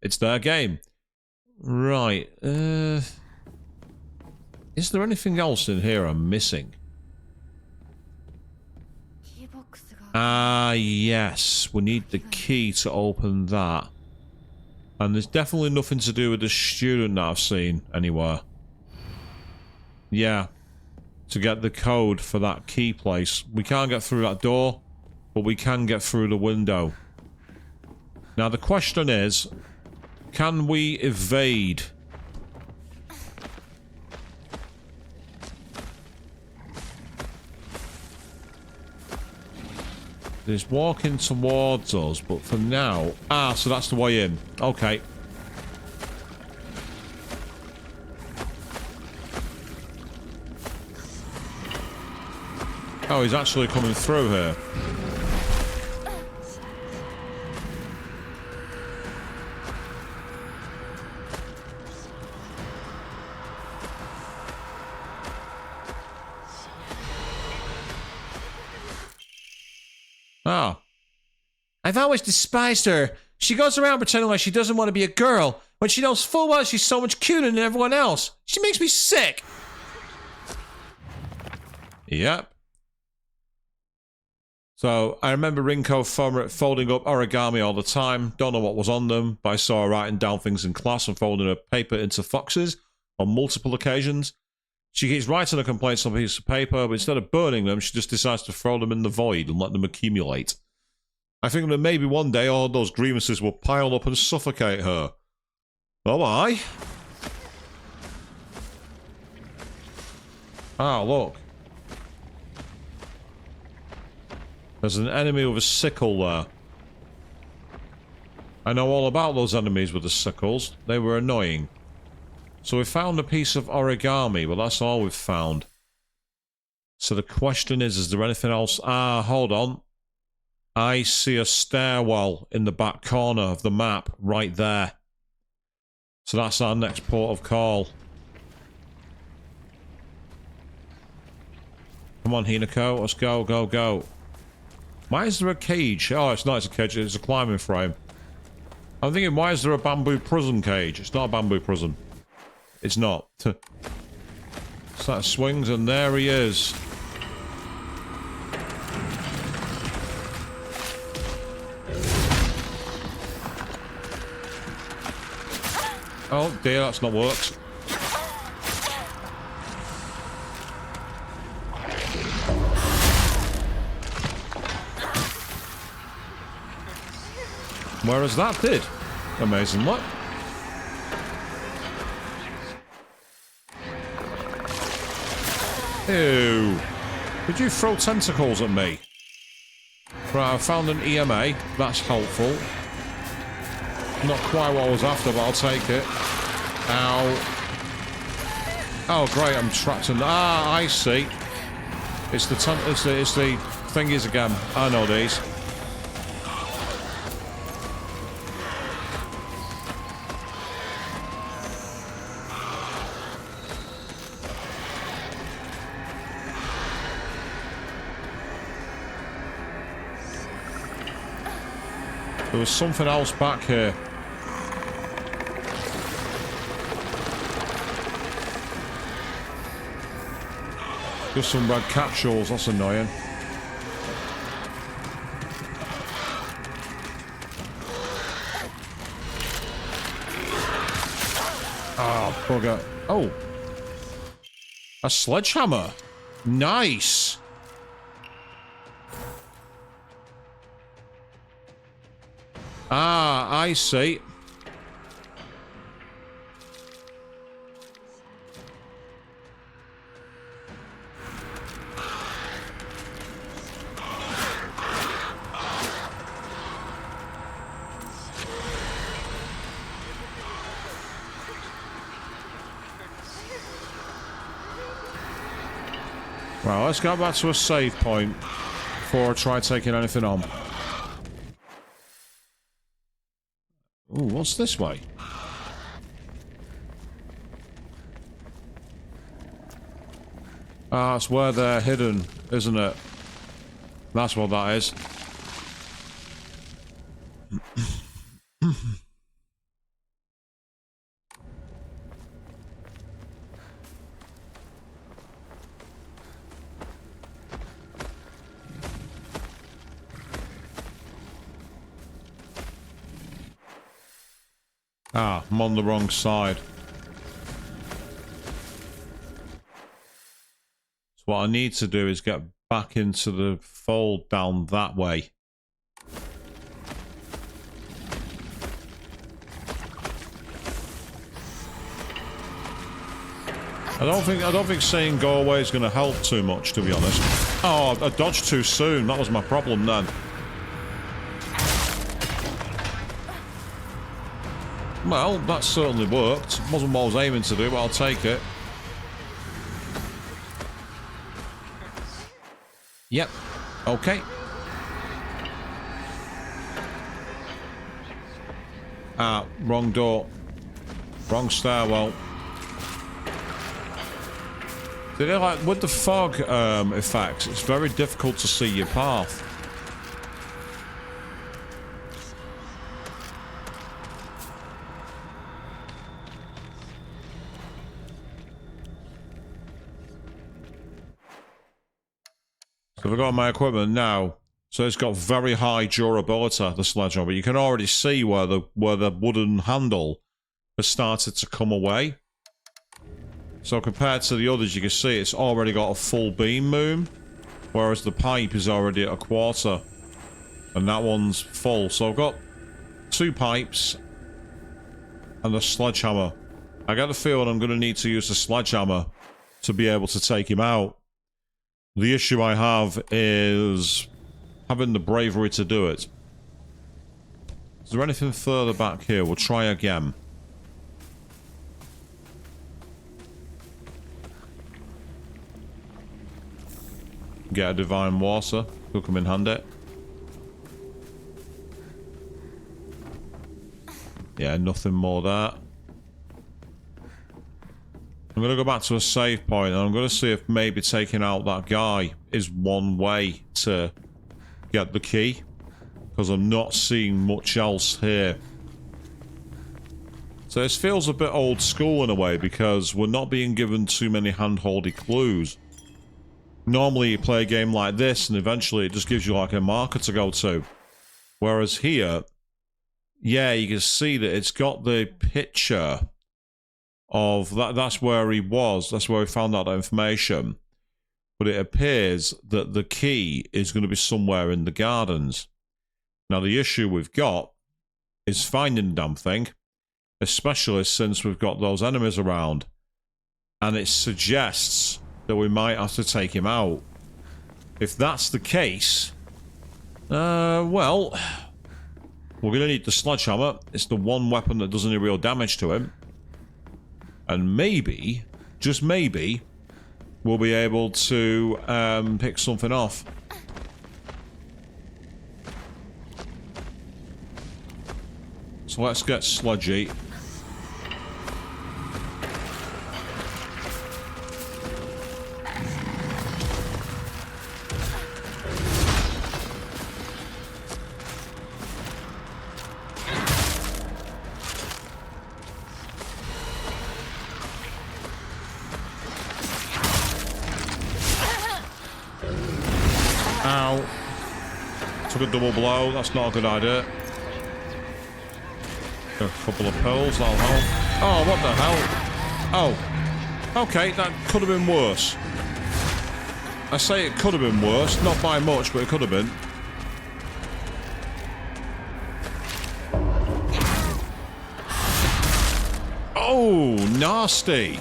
it's their game. Right. Is there anything else in here I'm missing? キーボックスが Ah, yes. We need the key to open that. And there's definitely nothing to do with the student that I've seen anywhere. Yeah. To get the code for that key place. We can't get through that door, but we can get through the window. Now the question is, can we evade? He's walking towards us, but for now... Ah, so that's the way in. Okay. Oh, he's actually coming through here. Ah. I've always despised her. She goes around pretending like she doesn't want to be a girl, when she knows full well she's so much cuter than everyone else. She makes me sick. Yep. So, I remember Rinko folding up origami all the time. Don't know what was on them, but I saw her writing down things in class and folding her paper into foxes on multiple occasions. She keeps writing her complaints on a piece of paper, but instead of burning them, she just decides to throw them in the void and let them accumulate. I think that maybe one day all those grievances will pile up and suffocate her. Oh, aye. Ah, look. There's an enemy with a sickle there. I know all about those enemies with the sickles. They were annoying. So we found a piece of origami, but that's all we've found. So the question is there anything else? Ah, hold on. I see a stairwell in the back corner of the map, right there. So that's our next port of call. Come on, Hinako, let's go, go, go. Why is there a cage? Oh, it's not, it's a cage, it's a climbing frame. I'm thinking, why is there a bamboo prison cage? It's not a bamboo prison. It's not. So that swings, and there he is. Oh dear, that's not worked. Whereas that did. Amazingly. Ew. Did you throw tentacles at me? Right, I found an EMA. That's helpful. Not quite what I was after, but I'll take it. Ow. Oh, great, I'm trapped in... Ah, I see. It's the thingies again. I know these. There was something else back here. Just some red capsules, that's annoying. Oh, bugger. Oh. A sledgehammer. Nice. Ah, I see. Right, let's go back to a save point before I try taking anything on. Ooh, what's this way? Ah, it's where they're hidden, isn't it? That's what that is. Ah, I'm on the wrong side. So what I need to do is get back into the fold down that way. I don't think saying go away is going to help too much, to be honest. Oh, I dodged too soon. That was my problem then. Well, that certainly worked. Wasn't what I was aiming to do, but I'll take it. Yep. Okay. Ah, wrong door. Wrong stairwell. Did it, like, with the fog effects, it's very difficult to see your path. So I've got my equipment now. So it's got very high durability, the sledgehammer. But you can already see where the wooden handle has started to come away. So compared to the others, you can see it's already got a full beam moon, whereas the pipe is already at a quarter, and that one's full. So I've got 2 pipes and the sledgehammer. I get the feeling I'm going to need to use the sledgehammer to be able to take him out. The issue I have is having the bravery to do it. Is there anything further back here? We'll try again. Get a divine water. Could come in handy. Yeah, nothing more there. I'm going to go back to a save point, and I'm going to see if maybe taking out that guy is one way to get the key, because I'm not seeing much else here. So this feels a bit old school in a way, because we're not being given too many handholdy clues. Normally you play a game like this, and eventually it just gives you like a marker to go to. Whereas here, yeah, you can see that it's got the picture of that's where he was, that's where we found out that information. But it appears that the key is going to be somewhere in the gardens. Now the issue we've got is finding the damn thing, especially since we've got those enemies around. And it suggests that we might have to take him out. If that's the case, well, we're going to need the sledgehammer. It's the one weapon that does any real damage to him. And maybe, just maybe, we'll be able to pick something off. So let's get sludgy. Ow. Took a double blow. That's not a good idea. A couple of pills, that'll help. Oh, what the hell? Oh. Okay, that could have been worse. I say it could have been worse. Not by much, but it could have been. Oh, nasty.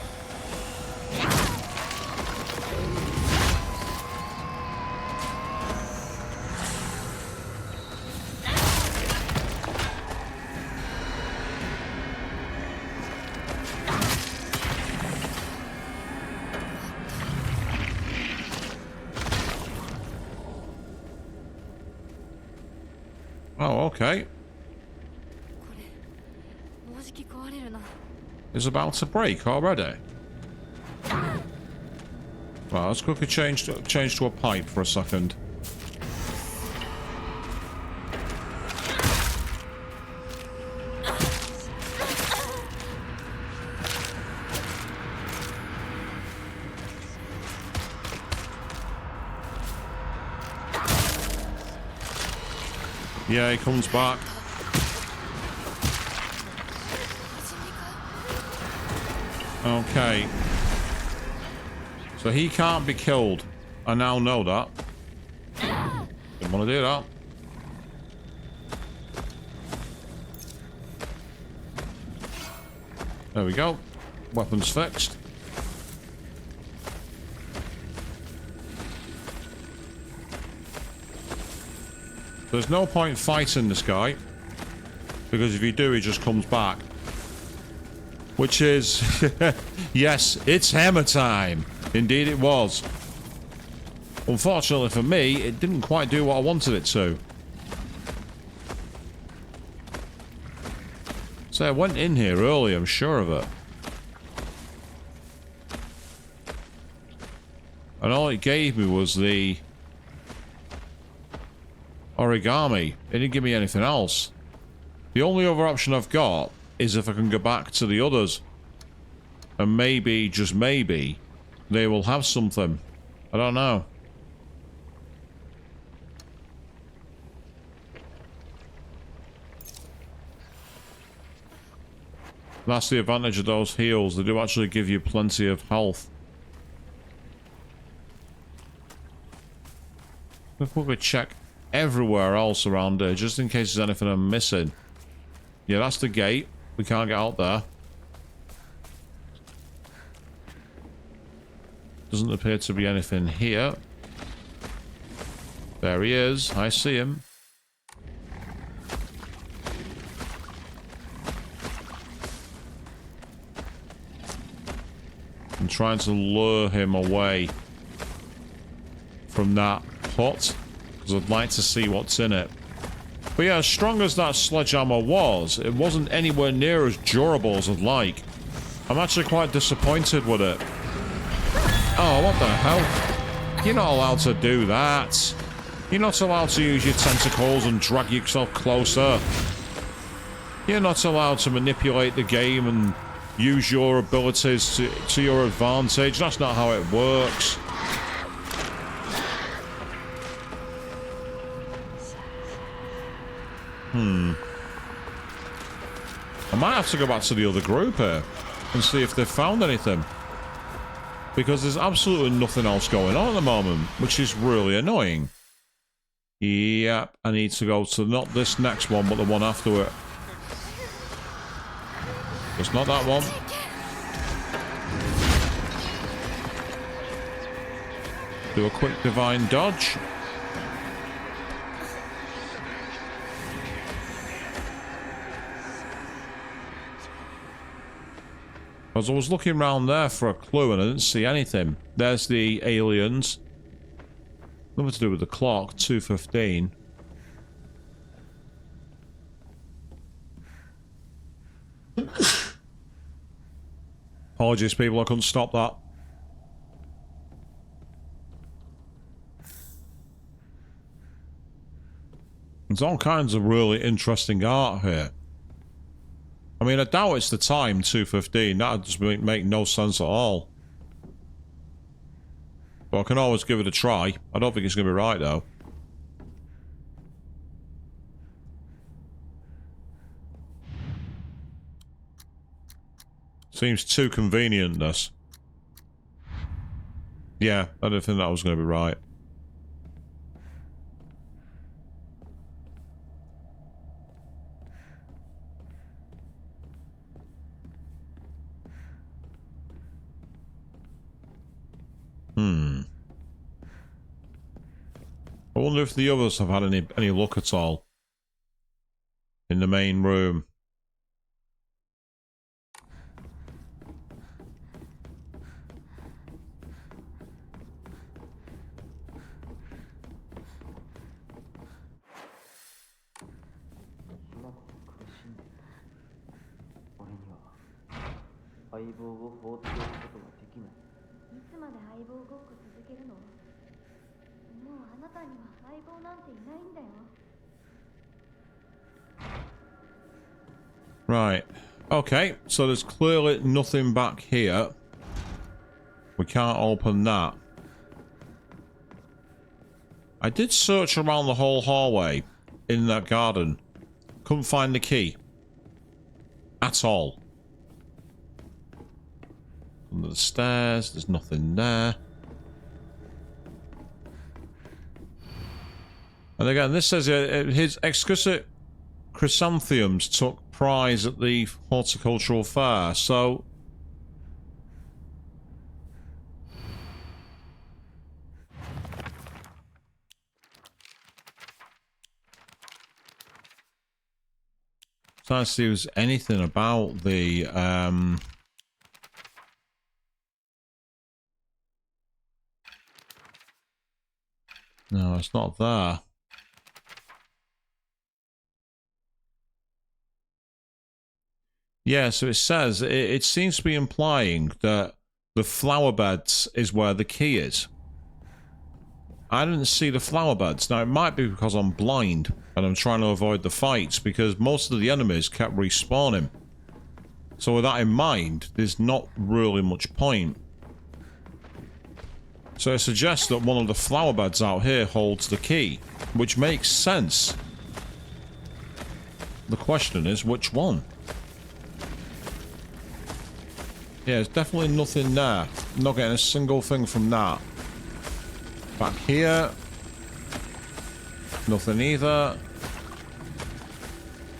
Oh, okay. It's about to break already. Well, let's quickly change to a pipe for a second. Yeah, he comes back. Okay. So he can't be killed. I now know that. Didn't want to do that. There we go. Weapons fixed. There's no point fighting this guy, because if you do, he just comes back. Which is... yes, it's hammer time. Indeed it was. Unfortunately for me, it didn't quite do what I wanted it to. So I went in here early, I'm sure of it. And all it gave me was the... origami. It didn't give me anything else. The only other option I've got is if I can go back to the others. And maybe, just maybe, they will have something. I don't know. That's the advantage of those heals. They do actually give you plenty of health. Let's quickly check everywhere else around here, just in case there's anything I'm missing. Yeah, that's the gate. We can't get out there. Doesn't appear to be anything here. There he is. I see him. I'm trying to lure him away from that hut, because I'd like to see what's in it. But yeah, as strong as that sledgehammer was, it wasn't anywhere near as durable as I'd like. I'm actually quite disappointed with it. Oh, what the hell? You're not allowed to do that. You're not allowed to use your tentacles and drag yourself closer. You're not allowed to manipulate the game and use your abilities to your advantage. That's not how it works. I might have to go back to the other group here and see if they've found anything. Because there's absolutely nothing else going on at the moment, which is really annoying. Yep, I need to go to not this next one, but the one after it. It's not that one. Do a quick divine dodge. Because I was looking around there for a clue and I didn't see anything. There's the aliens. Nothing to do with the clock. 2:15. Apologies, people. I couldn't stop that. There's all kinds of really interesting art here. I mean, I doubt it's the time, 2:15. That just make no sense at all. But I can always give it a try. I don't think it's going to be right, though. Seems too convenient, this. Yeah, I didn't think that was going to be right. I wonder if the others have had any luck at all in the main room. Right. Okay, so there's clearly nothing back here. We can't open that. I did search around the whole hallway in that garden. Couldn't find the key. At all. Under the stairs, there's nothing there. And again, this says his exquisite chrysanthemums took prize at the horticultural fair, so trying to see if there's anything about the no, it's not there. Yeah, so it says, it seems to be implying that the flower beds is where the key is. I didn't see the flower beds. Now, it might be because I'm blind and I'm trying to avoid the fights because most of the enemies kept respawning. So with that in mind, there's not really much point. So it suggests that one of the flower beds out here holds the key, which makes sense. The question is, which one? Yeah, there's definitely nothing there. I'm not getting a single thing from that. Back here. Nothing either.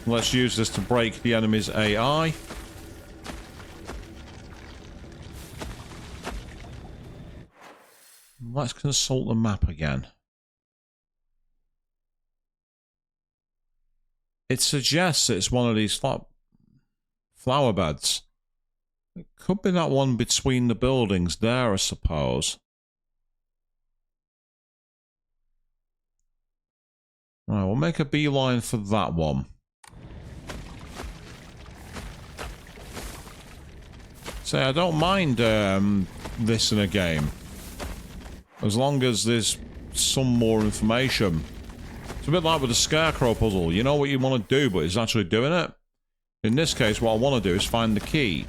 Let's use this to break the enemy's AI. Let's consult the map again. It suggests it's one of these flower beds. It could be that one between the buildings there, I suppose. Right, we'll make a beeline for that one. Say, I don't mind this in a game. As long as there's some more information. It's a bit like with the Scarecrow puzzle. You know what you want to do, but it's actually doing it. In this case, what I want to do is find the key.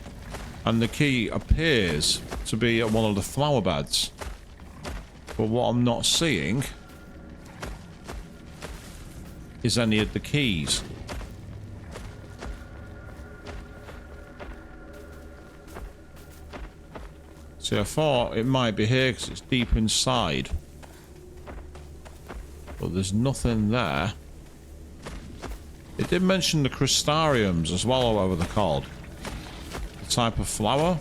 And the key appears to be at one of the flower beds. But what I'm not seeing is any of the keys. See, I thought it might be here because it's deep inside. But there's nothing there. It did mention the crystariums as well, or whatever they're called. type of flower.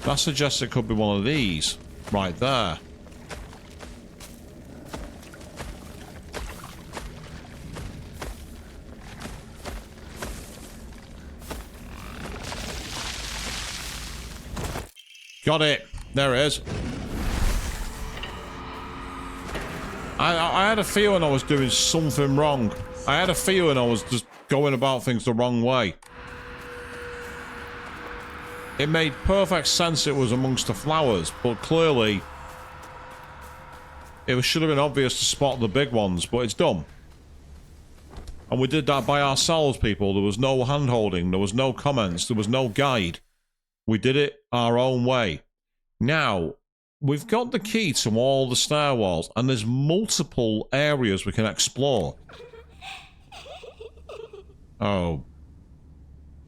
That suggests it could be one of these. Right there. Got it. There it is. I had a feeling I was doing something wrong. I had a feeling I was just going about things the wrong way. It made perfect sense it was amongst the flowers, but clearly it should have been obvious to spot the big ones, but it's dumb. And we did that by ourselves, people. There was no hand-holding, there was no comments, there was no guide. We did it our own way. Now, we've got the key to all the stairwells, and there's multiple areas we can explore. Oh.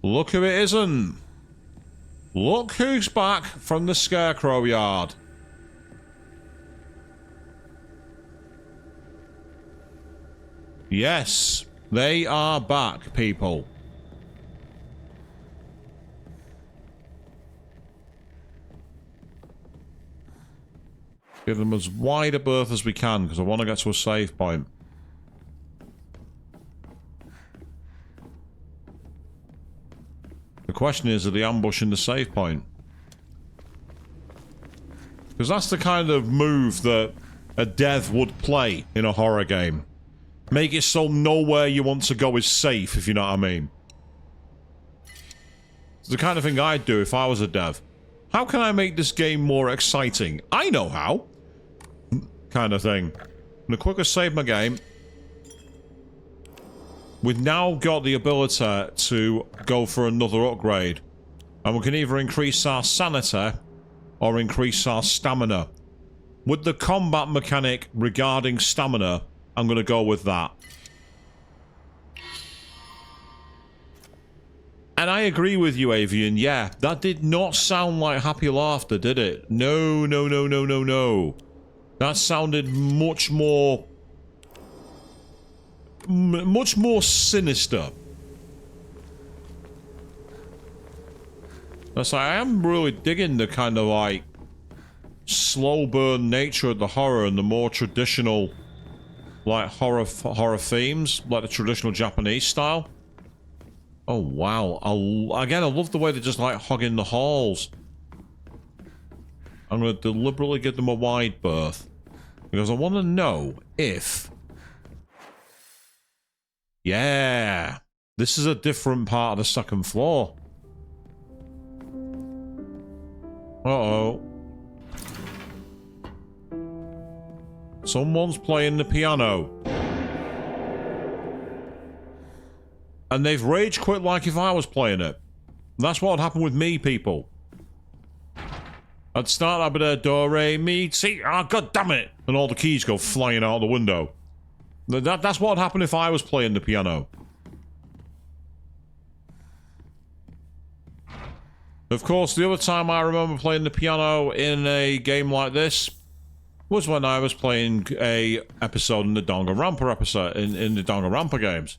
Look who it isn't. Look who's back from the Scarecrow Yard. Yes, they are back, people. Give them as wide a berth as we can, because I want to get to a save point. The question is, are they ambushing the save point? Because that's the kind of move that a dev would play in a horror game. Make it so nowhere you want to go is safe, if you know what I mean. It's the kind of thing I'd do if I was a dev. How can I make this game more exciting? I know how. Kind of thing. I'm gonna quickly save my game. We've now got the ability to go for another upgrade. And we can either increase our sanity or increase our stamina. With the combat mechanic regarding stamina, I'm going to go with that. And I agree with you, Avian. Yeah, that did not sound like happy laughter, did it? No, no, no, no, no, no. That sounded much more sinister. That's like, I am really digging the kind of like slow burn nature of the horror and the more traditional like horror themes, like the traditional Japanese style. Oh wow! Again, I love the way they just like hogging the halls. I'm going to deliberately give them a wide berth because I want to know if. Yeah, this is a different part of the second floor. Uh-oh. Someone's playing the piano. And they've rage quit like if I was playing it. That's what would happen with me, people. I'd start up at a do, re, mi, si, ah, god damn it! And all the keys go flying out the window. That's what would happen if I was playing the piano. Of course, the other time I remember playing the piano in a game like this was when I was playing a episode in the Danganronpa episode, in the Danganronpa games.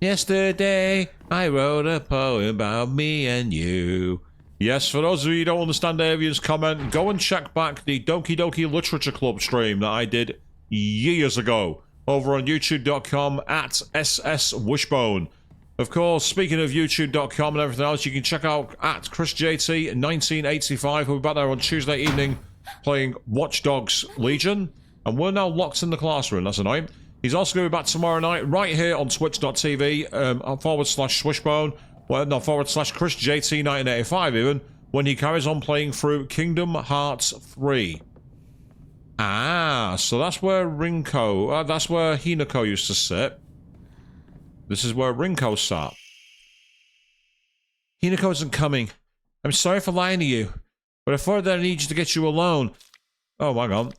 Yesterday, I wrote a poem about me and you. Yes, for those of you who don't understand Avian's comment, go and check back the Doki Doki Literature Club stream that I did years ago over on youtube.com at @SSWishbone. Of course, speaking of youtube.com and everything else, you can check out at ChrisJT1985. We'll be back there on Tuesday evening playing Watch Dogs Legion. And we're now locked in the classroom. That's annoying. He's also going to be back tomorrow night right here on twitch.tv /Swishbone. Well, no, /ChrisJT1985 even, when he carries on playing through Kingdom Hearts 3. Ah, so that's where that's where Hinako used to sit. This is where Rinko sat. Hinako isn't coming. I'm sorry for lying to you, but I thought that I need you to get you alone. Oh, hang on.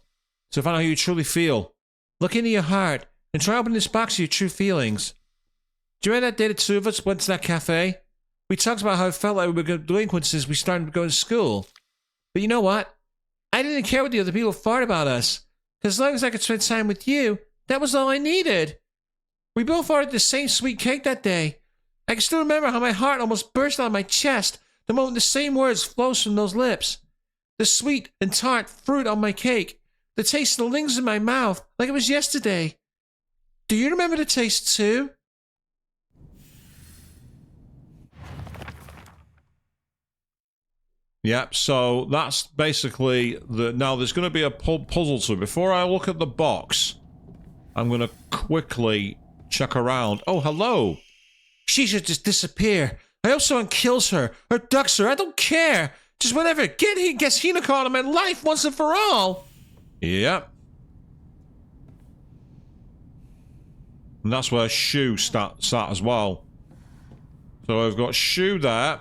To find out how you truly feel. Look into your heart and try opening this box of your true feelings. Do you remember that day the two of us went to that cafe? We talked about how it felt like we were delinquents since we started going to school. But you know what? I didn't care what the other people thought about us. Because as long as I could spend time with you, That was all I needed. We both ordered the same sweet cake that day. I can still remember how my heart almost burst out of my chest the moment the same words flows from those lips. The sweet and tart fruit on my cake. The taste still lingers in my mouth like it was yesterday. Do you remember the taste too? Yep, so that's basically the... Now, there's going to be a puzzle, so before I look at the box, I'm going to quickly check around. Oh, hello! She should just disappear. I hope someone kills her, or ducks her, I don't care! Just whatever, gets Hinako out of my life once and for all! Yep. And that's where Shu sat as well. So I've got Shu there.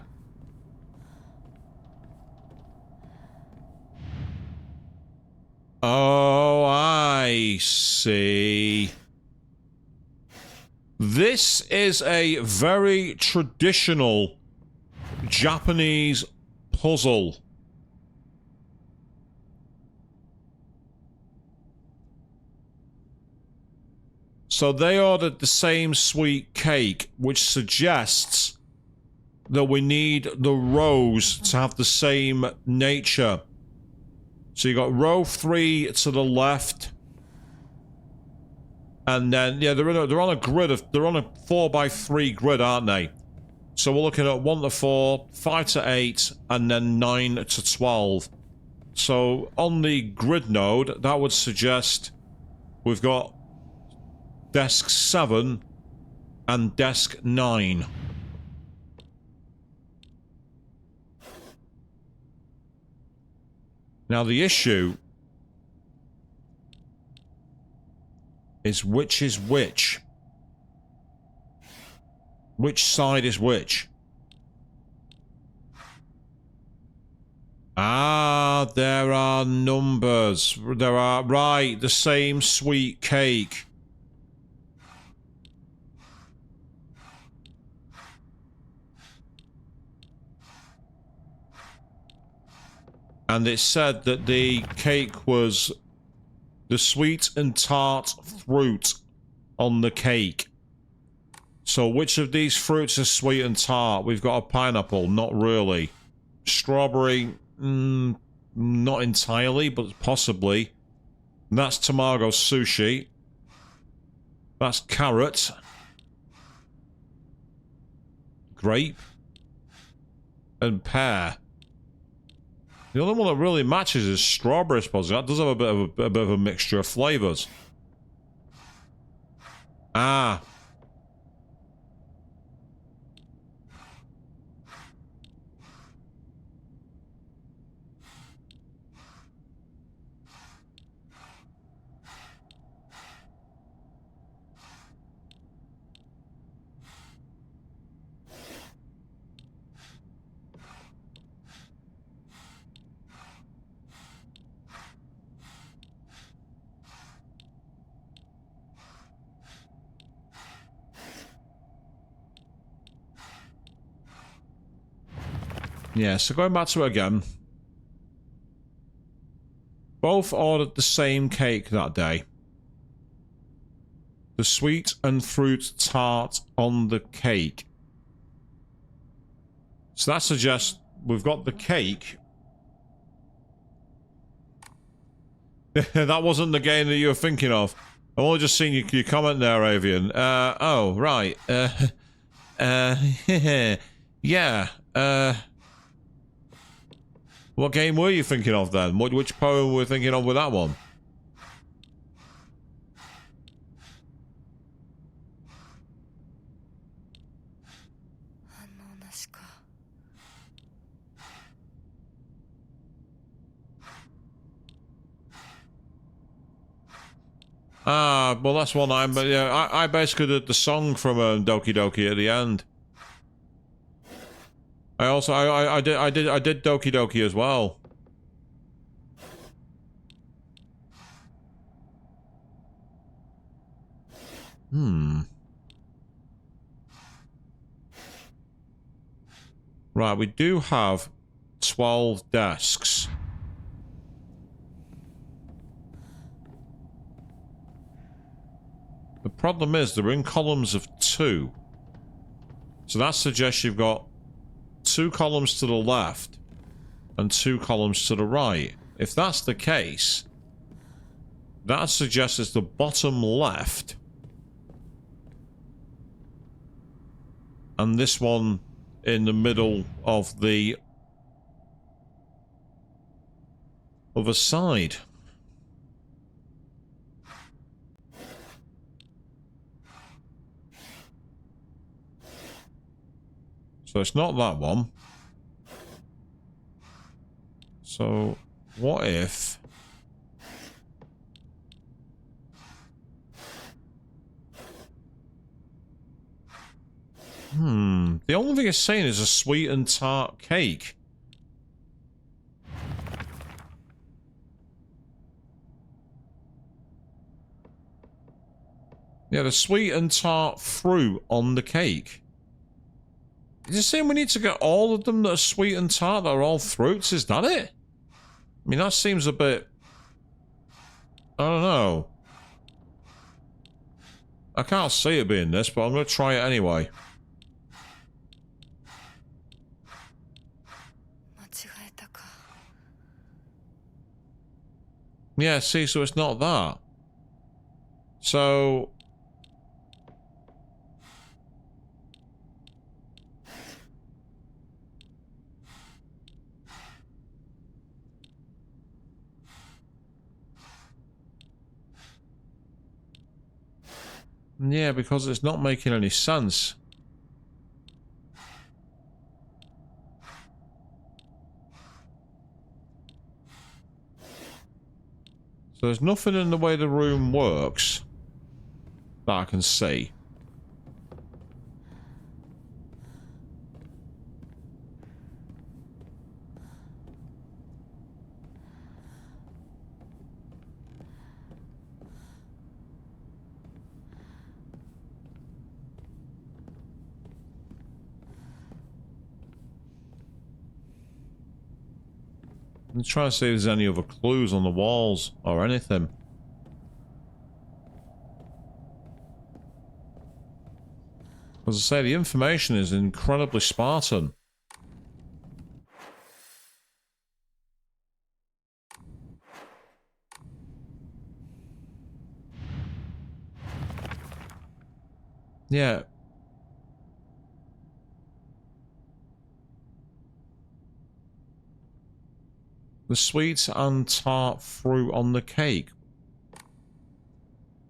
Oh, I see. This is a very traditional Japanese puzzle. So they ordered the same sweet cake, which suggests that we need the rows to have the same nature. So you got row 3 to the left, and then yeah, they're on a grid of they're on a 4x3 grid, aren't they? So we're looking at 1 to 4, 5 to 8, and then 9 to 12. So on the grid node, that would suggest we've got desk 7 and desk 9. Now the issue is which is which. Which side is which? Ah, there are numbers. There are, right, the same sweet cake. And it said that the cake was the sweet and tart fruit on the cake. So which of these fruits is sweet and tart? We've got a pineapple, not really. Strawberry, not entirely, but possibly. And that's tamago sushi. That's carrot. Grape. And pear. The only one that really matches is strawberry, I suppose. That does have a bit of a mixture of flavors. Ah. Yeah, so going back to it again. Both ordered the same cake that day. The sweet and fruit tart on the cake. So that suggests we've got the cake. That wasn't the game that you were thinking of. I've only just seen your comment there, Avian. Oh, right. Yeah. What game were you thinking of then? Which poem were you thinking of with that one? Ah, well that's one I basically did the song from Doki Doki at the end. I also I did Doki Doki as well. Right, we do have 12 desks. The problem is they're in columns of 2. So that suggests you've got 2 columns to the left and 2 columns to the right. If that's the case, that suggests it's the bottom left. And this one in the middle of the other side. So it's not that one. So what if... The only thing it's saying is a sweet and tart cake. Yeah, the sweet and tart fruit on the cake. Is it saying we need to get all of them that are sweet and tart that are all fruits? Is that it? I mean, that seems a bit... I don't know. I can't see it being this, but I'm going to try it anyway. Yeah, see, so it's not that. So... yeah, because it's not making any sense. So there's nothing in the way the room works that I can see. I'm trying to see if there's any other clues on the walls or anything. As I say, the information is incredibly Spartan. Yeah. The sweet and tart fruit on the cake.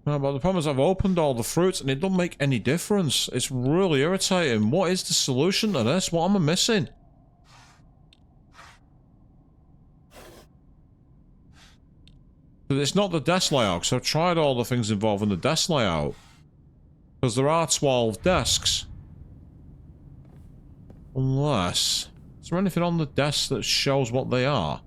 No, but the problem is I've opened all the fruits and it don't make any difference. It's really irritating. What is the solution to this? What am I missing? But it's not the desk layout, because I've tried all the things involving the desk layout. Because there are 12 desks. Unless... is there anything on the desk that shows what they are?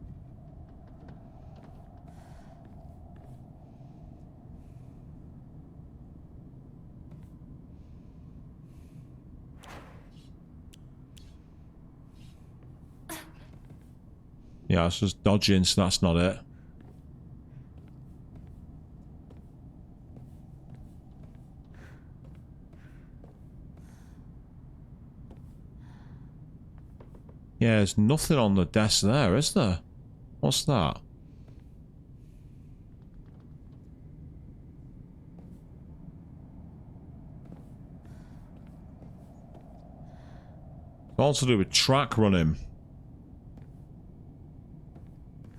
Yeah, it's just dodging, so that's not it. Yeah, there's nothing on the desk there, is there? What's that? It's all to do with track running.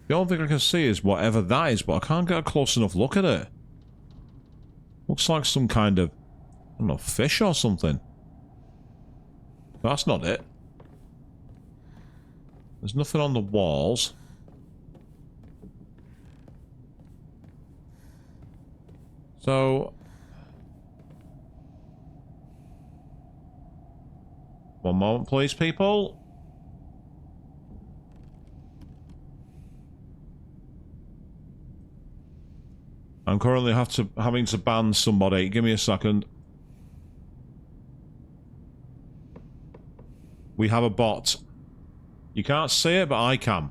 The only thing I can see is whatever that is, but I can't get a close enough look at it. Looks like some kind of, I don't know, fish or something. That's not it. There's nothing on the walls. So... one moment, please, people. I'm currently having to ban somebody. Give me a second. We have a bot. You can't see it, but I can.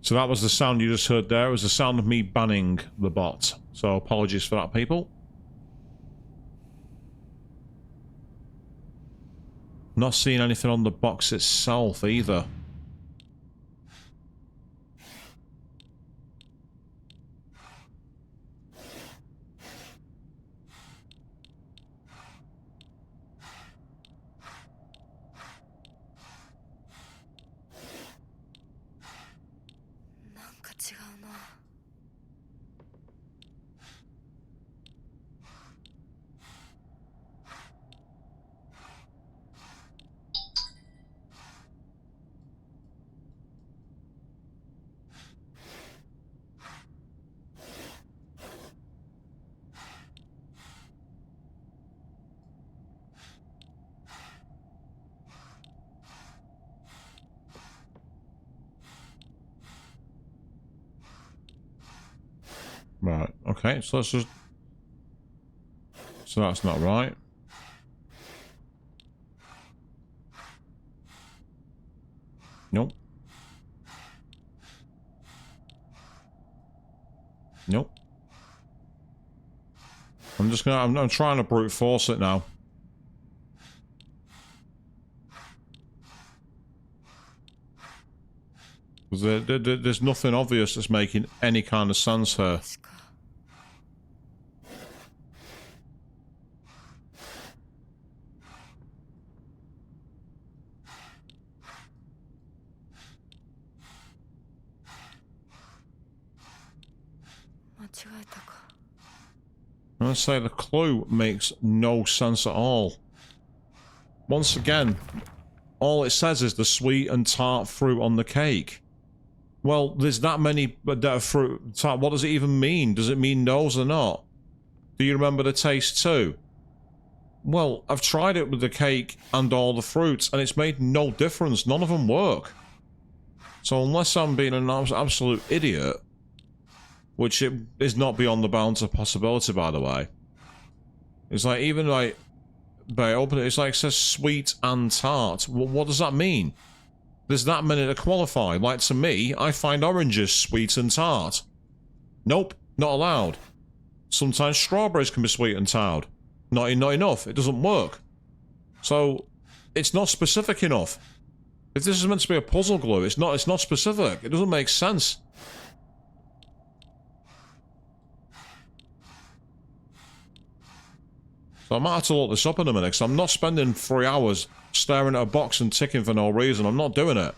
So that was the sound you just heard there. It was the sound of me banning the bot. So apologies for that, people. Not seeing anything on the box itself either. Right, okay, so let's just... So that's not right. Nope. Nope. I'm trying to brute force it now. There's nothing obvious that's making any kind of sense here. 間違えたか。 Let's say the clue makes no sense at all. Once again, all it says is the sweet and tart fruit on the cake. Well, there's that many fruit tart. What does it even mean? Does it mean nose or not? Do you remember the taste too? Well, I've tried it with the cake and all the fruits, and it's made no difference. None of them work. So unless I'm being an absolute idiot, which it is not beyond the bounds of possibility, by the way. It's like, even like, by opening it, it's like it says sweet and tart. What does that mean? There's that many to qualify. Like, to me, I find oranges sweet and tart. Nope, not allowed. Sometimes strawberries can be sweet and tart. Not enough. It doesn't work. So, it's not specific enough. If this is meant to be a puzzle glue, it's not specific. It doesn't make sense. So I might have to look this up in a minute, because I'm not spending 3 hours staring at a box and ticking for no reason. I'm not doing it.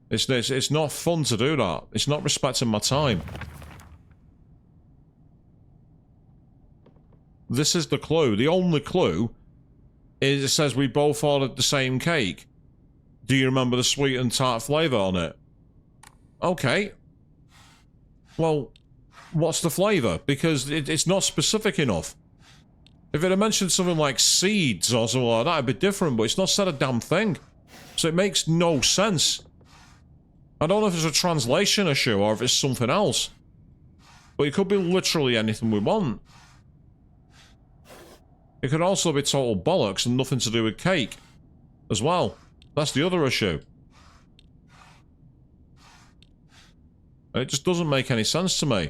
It's not fun to do that. It's not respecting my time. This is the clue. The only clue is it says we both ordered the same cake. Do you remember the sweet and tart flavour on it? Okay. Well, what's the flavour? Because it's not specific enough. If it had mentioned something like seeds or something like that, it'd be different, but it's not said a damn thing. So it makes no sense. I don't know if it's a translation issue or if it's something else. But it could be literally anything we want. It could also be total bollocks and nothing to do with cake as well. That's the other issue. It just doesn't make any sense to me.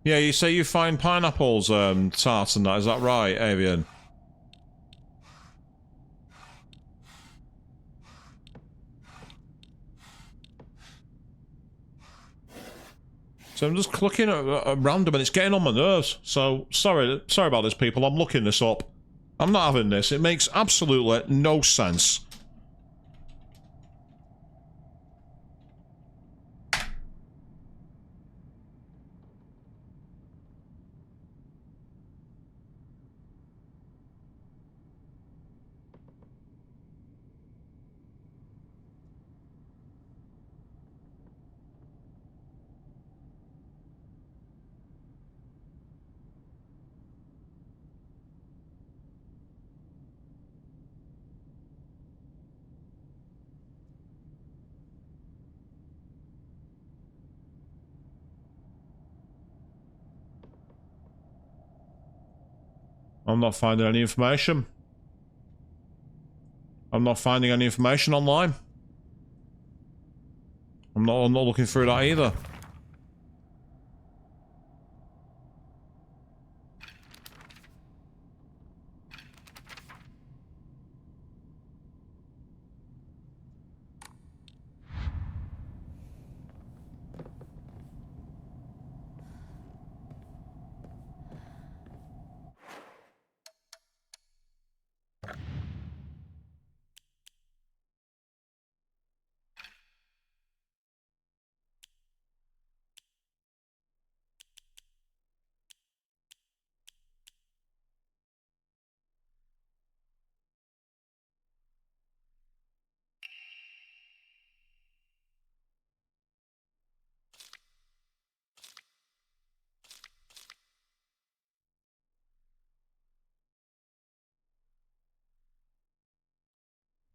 Yeah, you say you find pineapples tart and that, is that right, Avian? So I'm just clicking at random and it's getting on my nerves. So, sorry about this, people. I'm looking this up. I'm not having this. It makes absolutely no sense. I'm not finding any information. I'm not finding any information online. I'm not looking through that either.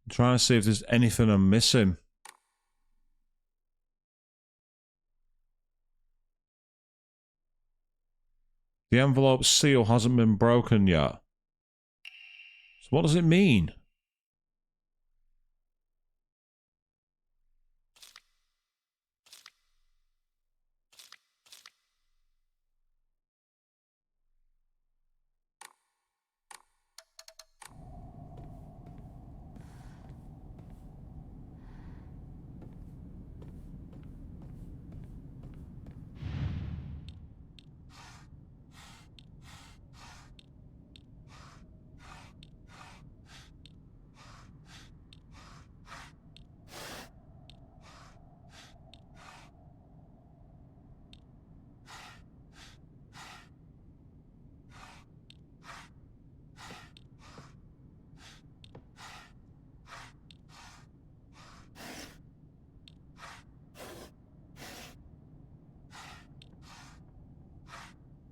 I'm trying to see if there's anything I'm missing. The envelope seal hasn't been broken yet. So what does it mean?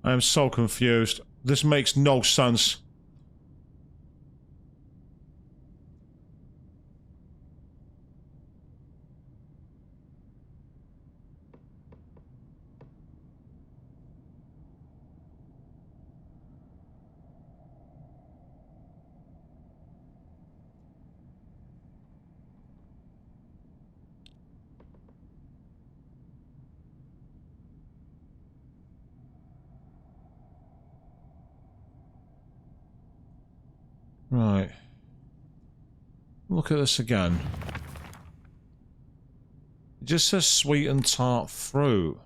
I am so confused. This makes no sense. Right. Look at this again. It just says sweet and tart fruit.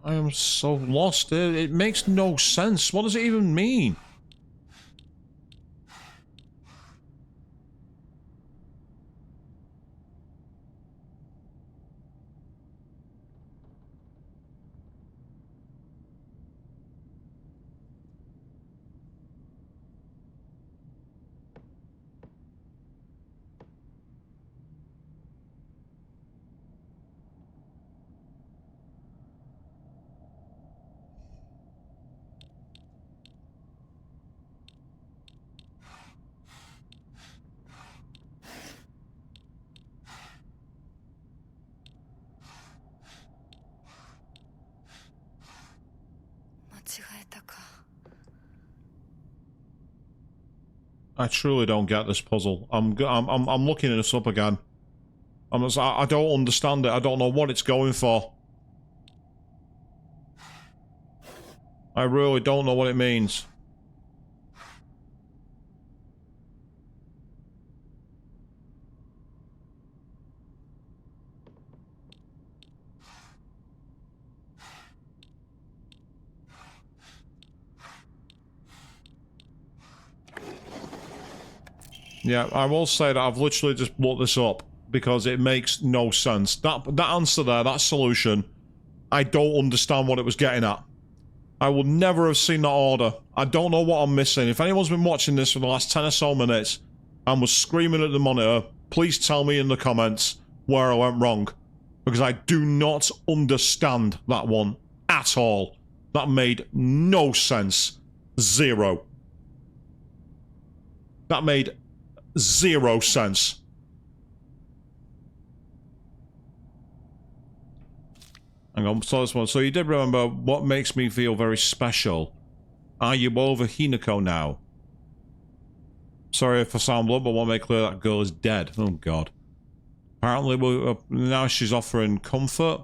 I am so lost. It makes no sense. What does it even mean? I truly don't get this puzzle. I'm looking this up again. I don't understand it. I don't know what it's going for. I really don't know what it means. Yeah, I will say that I've literally just looked this up because it makes no sense. That answer there, that solution, I don't understand what it was getting at. I would never have seen that order. I don't know what I'm missing. If anyone's been watching this for the last 10 or so minutes and was screaming at the monitor, please tell me in the comments where I went wrong. Because I do not understand that one at all. That made no sense. Zero. That made zero sense. Hang on, so this one. So you did remember what makes me feel very special. Are you over Hinako now? Sorry if I sound blunt, but I want to make clear that girl is dead. Oh god. Apparently now she's offering comfort.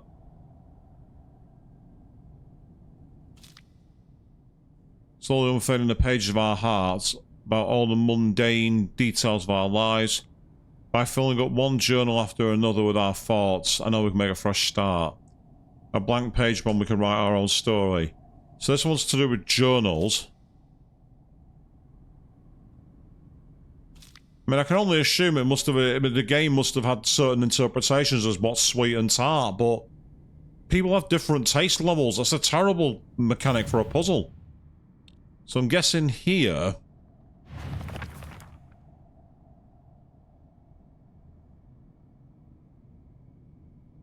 Slowly unfading the pages of our hearts about all the mundane details of our lives. By filling up one journal after another with our thoughts, I know we can make a fresh start. A blank page when we can write our own story. So this one's to do with journals. I mean, I can only assume it must have... the game must have had certain interpretations as what's sweet and tart, but people have different taste levels. That's a terrible mechanic for a puzzle. So I'm guessing here...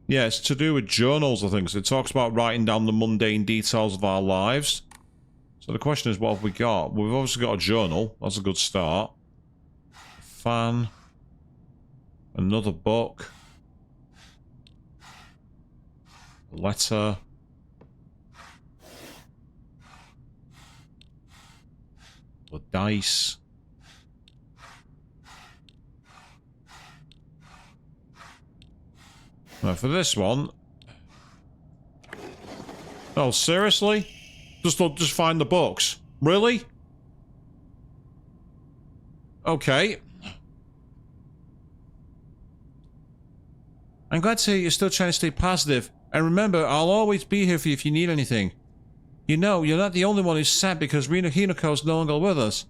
yeah, it's to do with journals, I think. So it talks about writing down the mundane details of our lives. So the question is, what have we got? We've obviously got a journal. That's a good start. Fan. Another book. Letter. The dice. Now for this one... oh, seriously? Just find the books. Really? Okay. I'm glad to hear you're still trying to stay positive. And remember, I'll always be here for you if you need anything. You know, you're not the only one who's sad because Rina Hinako's no longer with us.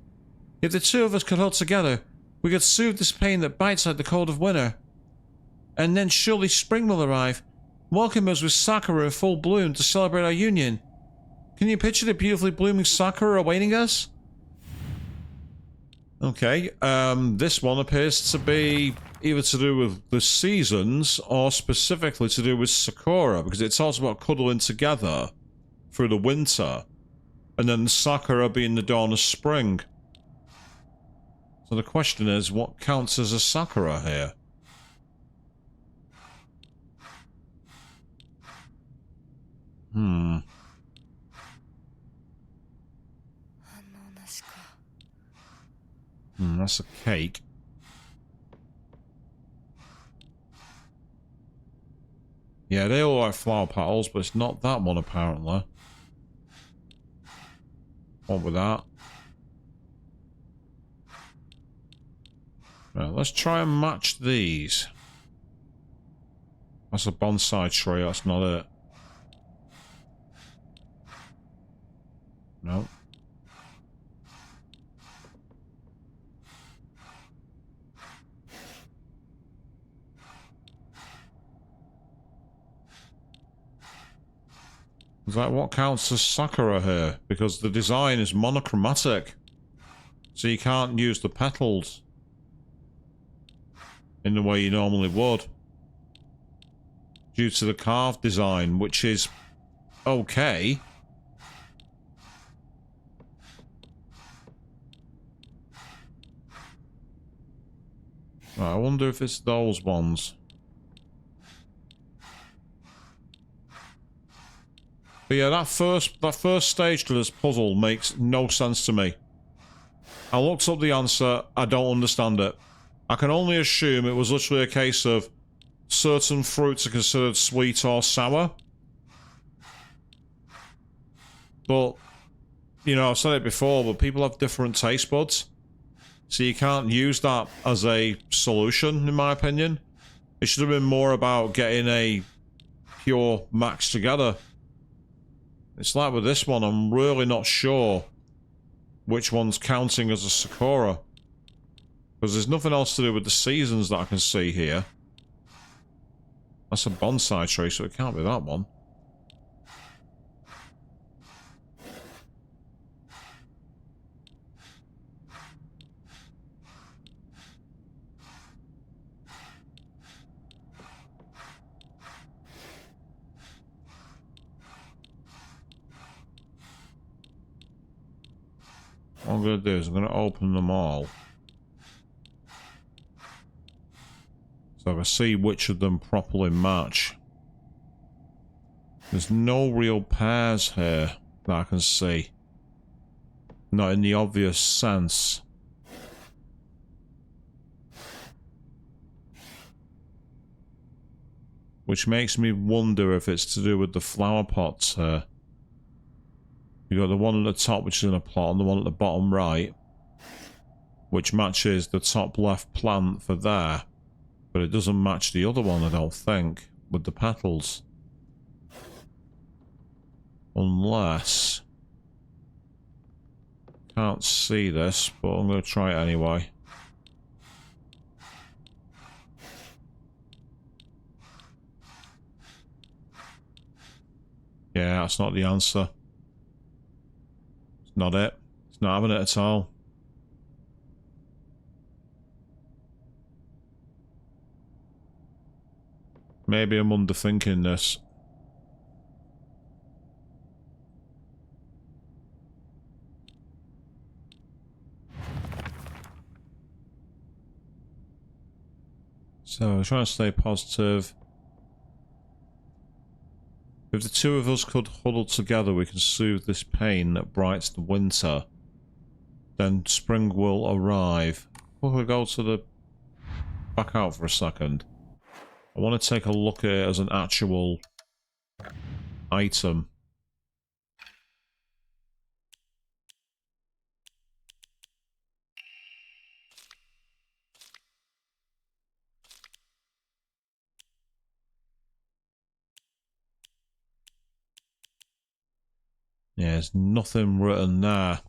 If the two of us could hold together, we could soothe this pain that bites like the cold of winter. And then surely spring will arrive, welcome us with sakura in full bloom to celebrate our union. Can you picture the beautifully blooming sakura awaiting us? Okay, this one appears to be either to do with the seasons or specifically to do with sakura, because it talks about cuddling together through the winter, and then sakura being the dawn of spring. So the question is, what counts as a sakura here? That's a cake. Yeah, they all like flower petals, but it's not that one apparently. What with that? Right, let's try and match these. That's a bonsai tree, that's not it. No. Is that what counts as sakura here? Because the design is monochromatic. So you can't use the petals in the way you normally would. Due to the carved design, which is okay. Right, I wonder if it's those ones. But yeah, that first stage to this puzzle makes no sense to me. I looked up the answer, I don't understand it. I can only assume it was literally a case of certain fruits are considered sweet or sour. But, you know, I've said it before, but people have different taste buds. So you can't use that as a solution, in my opinion. It should have been more about getting a pure match together. It's like with this one, I'm really not sure which one's counting as a sakura. Because there's nothing else to do with the seasons that I can see here. That's a bonsai tree, so it can't be that one. I'm going to do is I'm going to open them all. So I can see which of them properly match. There's no real pairs here that I can see. Not in the obvious sense. Which makes me wonder if it's to do with the flower pots here. You got the one at the top which is in a plot and the one at the bottom right, which matches the top left plant for there. But it doesn't match the other one, I don't think, with the petals. Unless... Can't see this, but I'm going to try it anyway. Yeah, that's not the answer. It's not it. It's not having it at all. Maybe I'm underthinking this. So, trying to stay positive. If the two of us could huddle together, we can soothe this pain that brights the winter. Then spring will arrive. We'll go to the... back out for a second. I want to take a look at it as an actual item. Yeah, there's nothing written there. I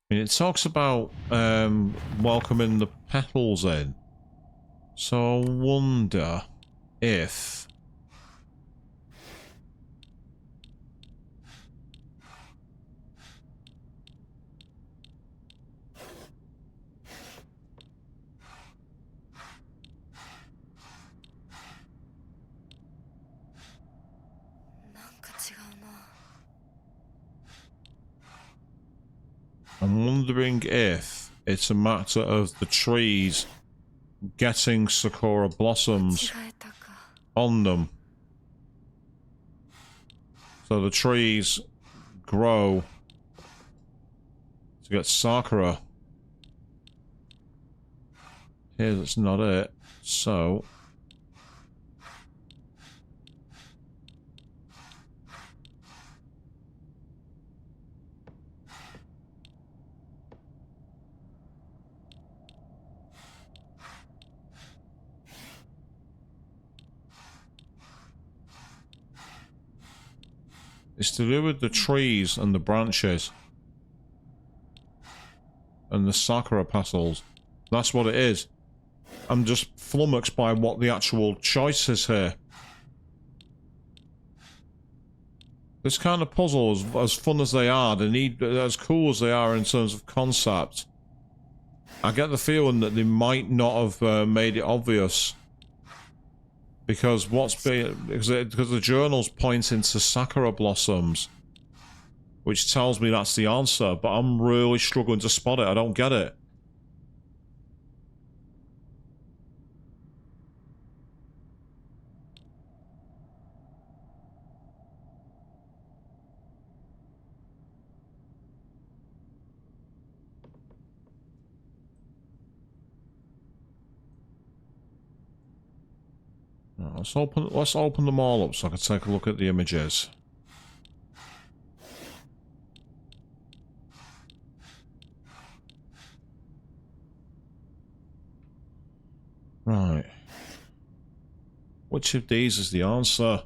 mean, it talks about welcoming the petals in. So I wonder if... I'm wondering if it's a matter of the trees getting Sakura blossoms on them. So the trees grow to get Sakura. Here, that's not it. So... It's to do with the trees and the branches. And the Sakura petals. That's what it is. I'm just flummoxed by what the actual choice is here. This kind of puzzle, as fun as they are, they need, as cool as they are in terms of concept, I get the feeling that they might not have made it obvious. Because because the journal's pointing to Sakura blossoms, which tells me that's the answer, but I'm really struggling to spot it. I don't get it. Let's open them all up so I can take a look at the images. Right. Which of these is the answer?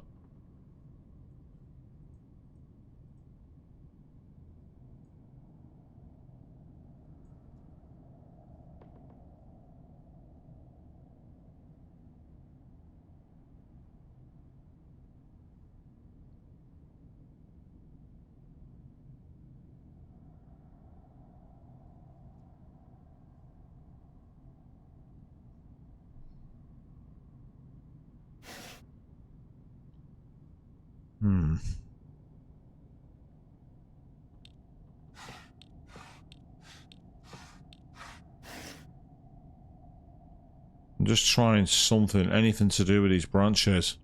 I'm just trying something, anything to do with these branches.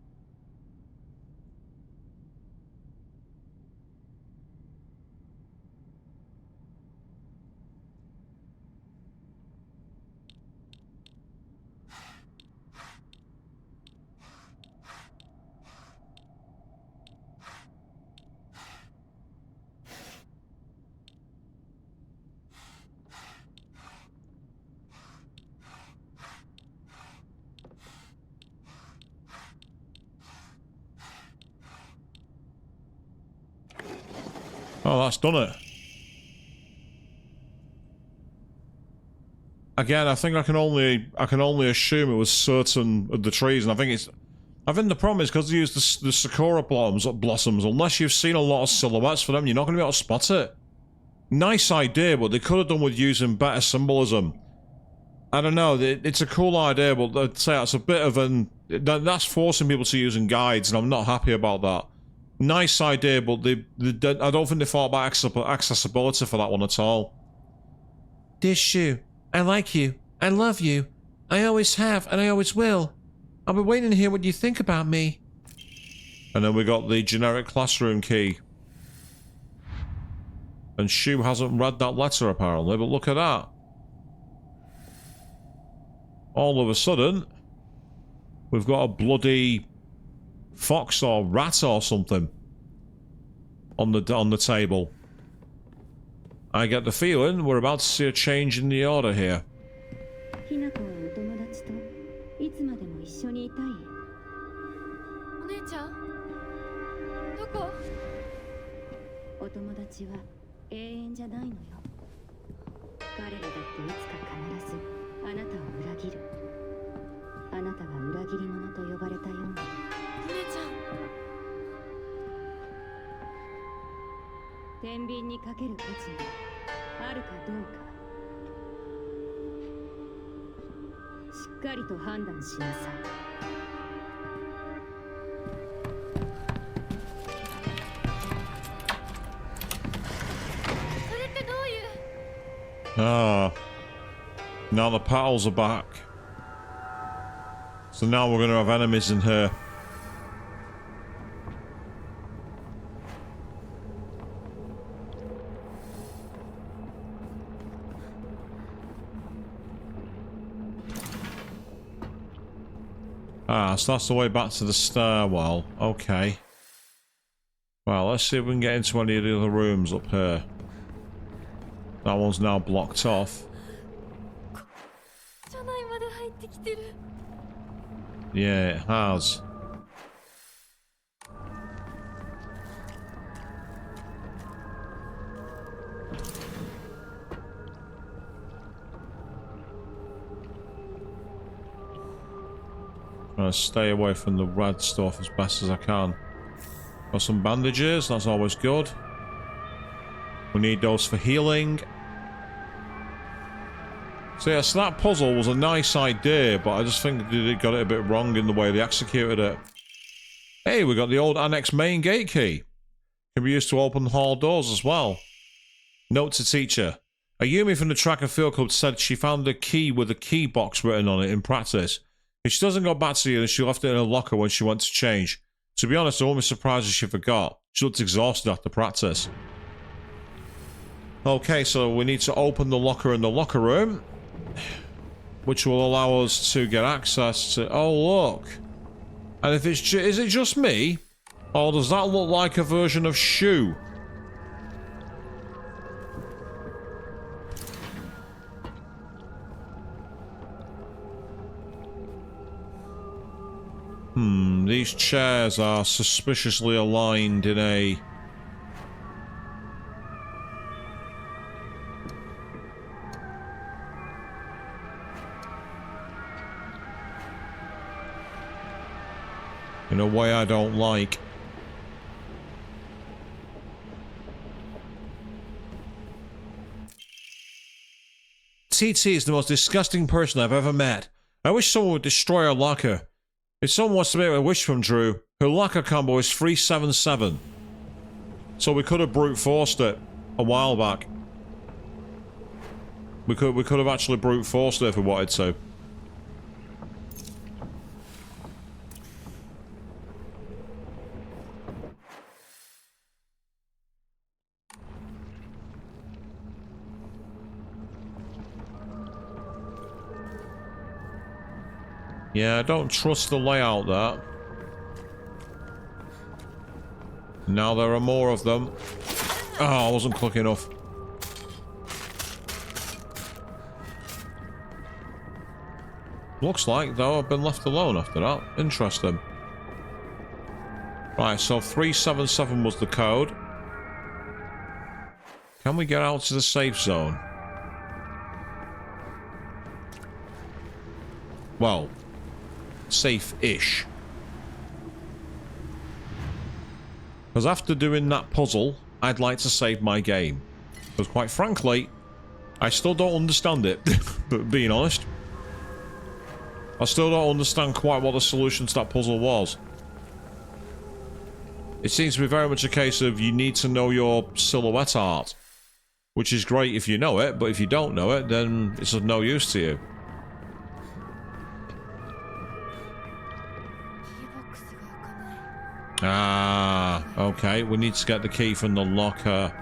Oh, that's done it. Again, I think I can only assume it was certain of the trees, and I think the problem is because they use the sakura blossoms. Unless you've seen a lot of silhouettes for them, you're not going to be able to spot it. Nice idea, but they could have done with using better symbolism. I don't know. It's a cool idea, but I'd say that's a bit of that's forcing people to use guides, and I'm not happy about that. Nice idea, but I don't think they thought about accessibility for that one at all. Dear Shu, I like you. I love you. I always have, and I always will. I'll be waiting to hear what you think about me. And then we got the generic classroom key. And Shu hasn't read that letter apparently, but look at that. All of a sudden, we've got a bloody fox or rat or something on the table. I get the feeling we're about to see a change in the order here. ひな子はお友達といつまでも一緒にいたい。お姉ちゃんどこ？お友達は永遠じゃないのよ。彼らだっていつか必ずあなたを裏切る。あなたが裏切り者と呼ばれたように。お姉ちゃん。天秤にかける価値があるかどうか。しっかりと判断しなさい。それってどういう？ Ah. Now the petals are back. So now we're going to have enemies in here. Ah, so that's the way back to the stairwell. Okay. Well, let's see if we can get into any of the other rooms up here. That one's now blocked off. Yeah, it has. Trying to stay away from the red stuff as best as I can. Got some bandages, that's always good. We need those for healing. So yeah, so that puzzle was a nice idea, but I just think they got it a bit wrong in the way they executed it. Hey, we got the old annex main gate key. Can be used to open hall doors as well. Note to teacher. Ayumi from the track and field club said she found a key with a key box written on it in practice. If she doesn't go back to you, then she left it in her locker when she went to change. To be honest, I won't be surprised if she forgot. She looked exhausted after practice. Okay, so we need to open the locker in the locker room, which will allow us to get access to... Oh, look. And if it's... Is it just me? Or does that look like a version of Shu? These chairs are suspiciously aligned in a... in a way I don't like. TT is the most disgusting person I've ever met. I wish someone would destroy her locker. If someone wants to make a wish from Drew, her locker combo is 377. So we could have brute forced it a while back. We could have actually brute forced it if we wanted to. Yeah, I don't trust the layout there. Now there are more of them. Oh, I wasn't quick enough. Looks like, though, I've been left alone after that. Interesting. Right, so 377 was the code. Can we get out to the safe zone? Well, safe-ish. Because after doing that puzzle, I'd like to save my game. Because quite frankly, I still don't understand it, but being honest. I still don't understand quite what the solution to that puzzle was. It seems to be very much a case of you need to know your silhouette art. Which is great if you know it, but if you don't know it, then it's of no use to you. Ah, okay. We need to get the key from the locker.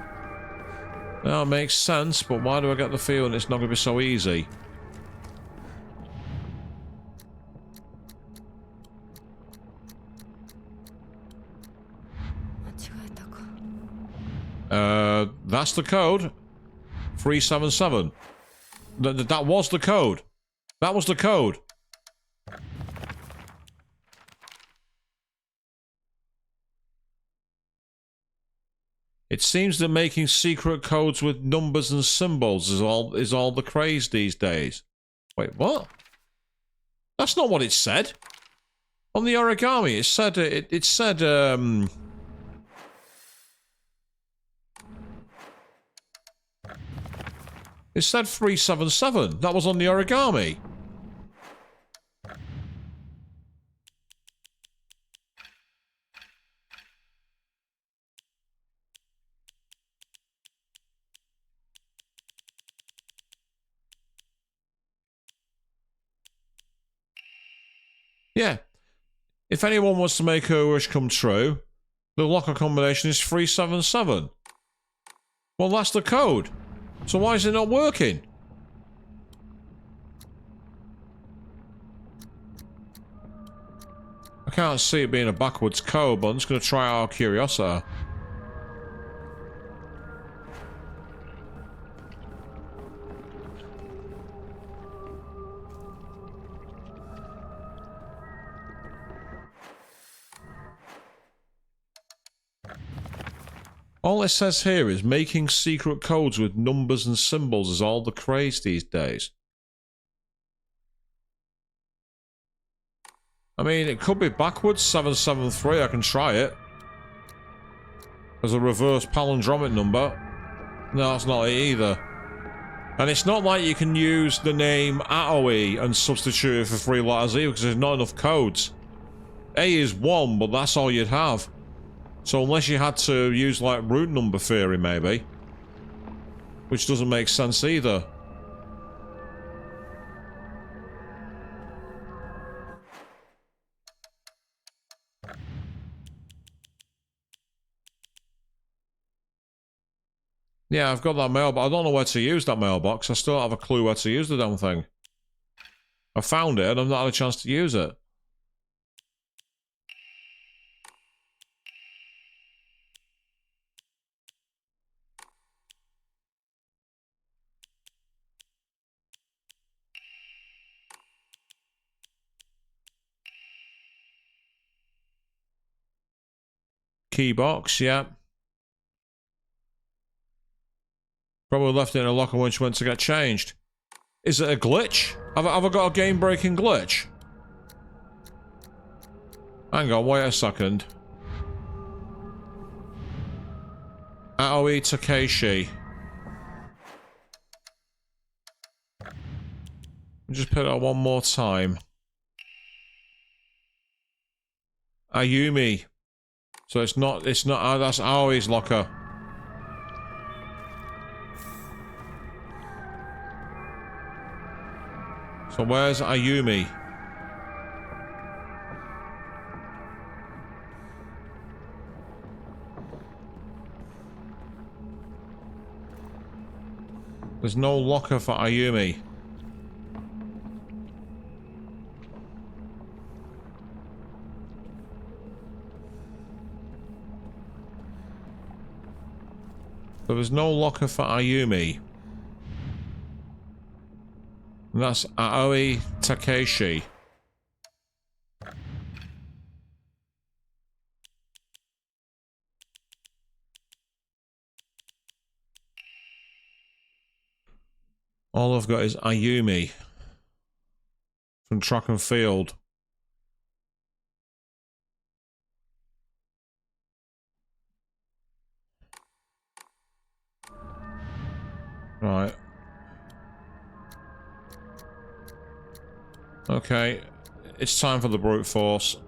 That makes sense, but why do I get the feeling it's not going to be so easy? That's the code. 377. That was the code. That was the code. It seems that making secret codes with numbers and symbols is all the craze these days. Wait, what? That's not what it said. On the origami, it said it said 377. That was on the origami. Yeah. If anyone wants to make her wish come true, the locker combination is 377. Well, that's the code. So why is it not working? I can't see it being a backwards code, but I'm just going to try out our curiosity. All it says here is making secret codes with numbers and symbols is all the craze these days. I mean, it could be backwards, 773, I can try it. As a reverse palindromic number. No, that's not it either. And it's not like you can use the name Aoi and substitute it for 3 letters either, because there's not enough codes. A is 1, but that's all you'd have. So unless you had to use, like, root number theory, maybe. Which doesn't make sense either. Yeah, I've got that mailbox. I don't know where to use that mailbox. I still don't have a clue where to use the damn thing. I found it and I've not had a chance to use it. Key box, yeah. Probably left it in a locker when she went to get changed. Is it a glitch? Have I got a game-breaking glitch? Hang on, wait a second. Aoi Takeshi. Just put it out one more time. Ayumi. So it's not, that's Aoi's locker. So where's Ayumi? There's no locker for Ayumi. There was no locker for Ayumi. And that's Aoi Takeshi. All I've got is Ayumi from track and field. Right. Okay. It's time for the brute force.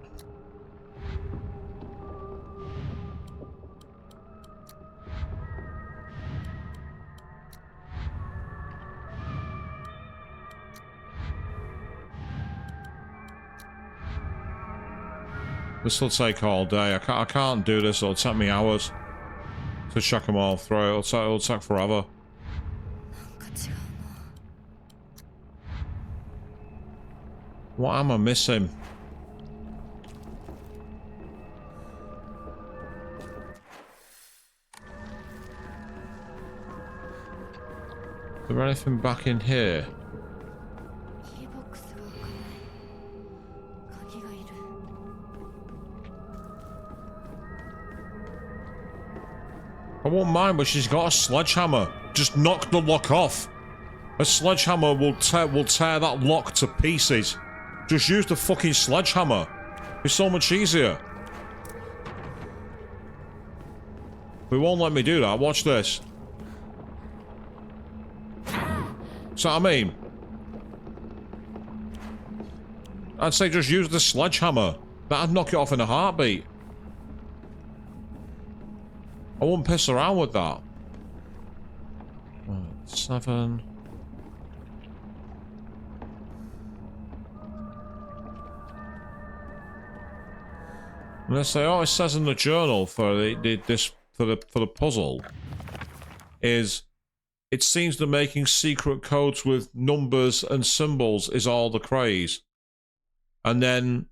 This will take all day. I can't do this. It'll take me hours to check them all through. It'll take forever. What am I missing? Is there anything back in here? I won't mind, but she's got a sledgehammer. Just knock the lock off. A sledgehammer will tear that lock to pieces. Just use the fucking sledgehammer. It's so much easier. They won't let me do that. Watch this. So I mean, I'd say just use the sledgehammer. That'd knock it off in a heartbeat. I wouldn't piss around with that. 7. And they say, oh, it says in the journal for the puzzle is it seems that making secret codes with numbers and symbols is all the craze. And then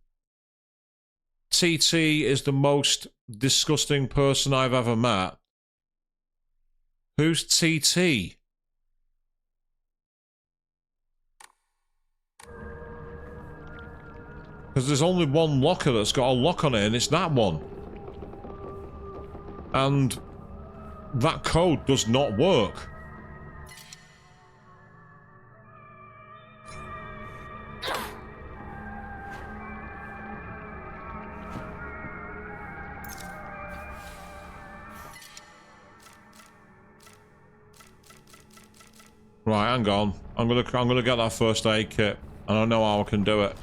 TT is the most disgusting person I've ever met. Who's TT? Because there's only one locker that's got a lock on it, and it's that one. And that code does not work. Right, hang on. I'm gonna get that first aid kit, and I know how I can do it.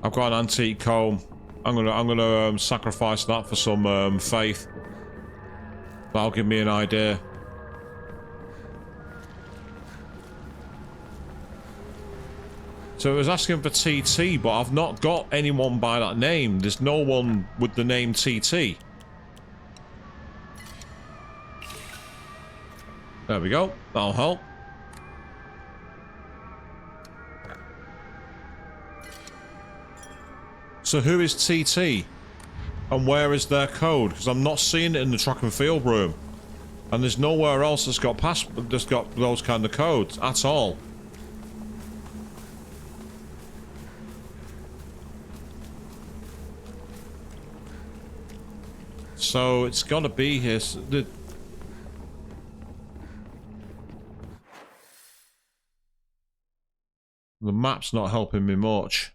I've got an antique comb. I'm gonna sacrifice that for some faith. That'll give me an idea. So it was asking for TT, but I've not got anyone by that name. There's no one with the name TT. There we go. That'll help. So who is TT? And where is their code? Because I'm not seeing it in the track and field room. And there's nowhere else that's got those kind of codes at all. So it's gotta be here. The map's not helping me much.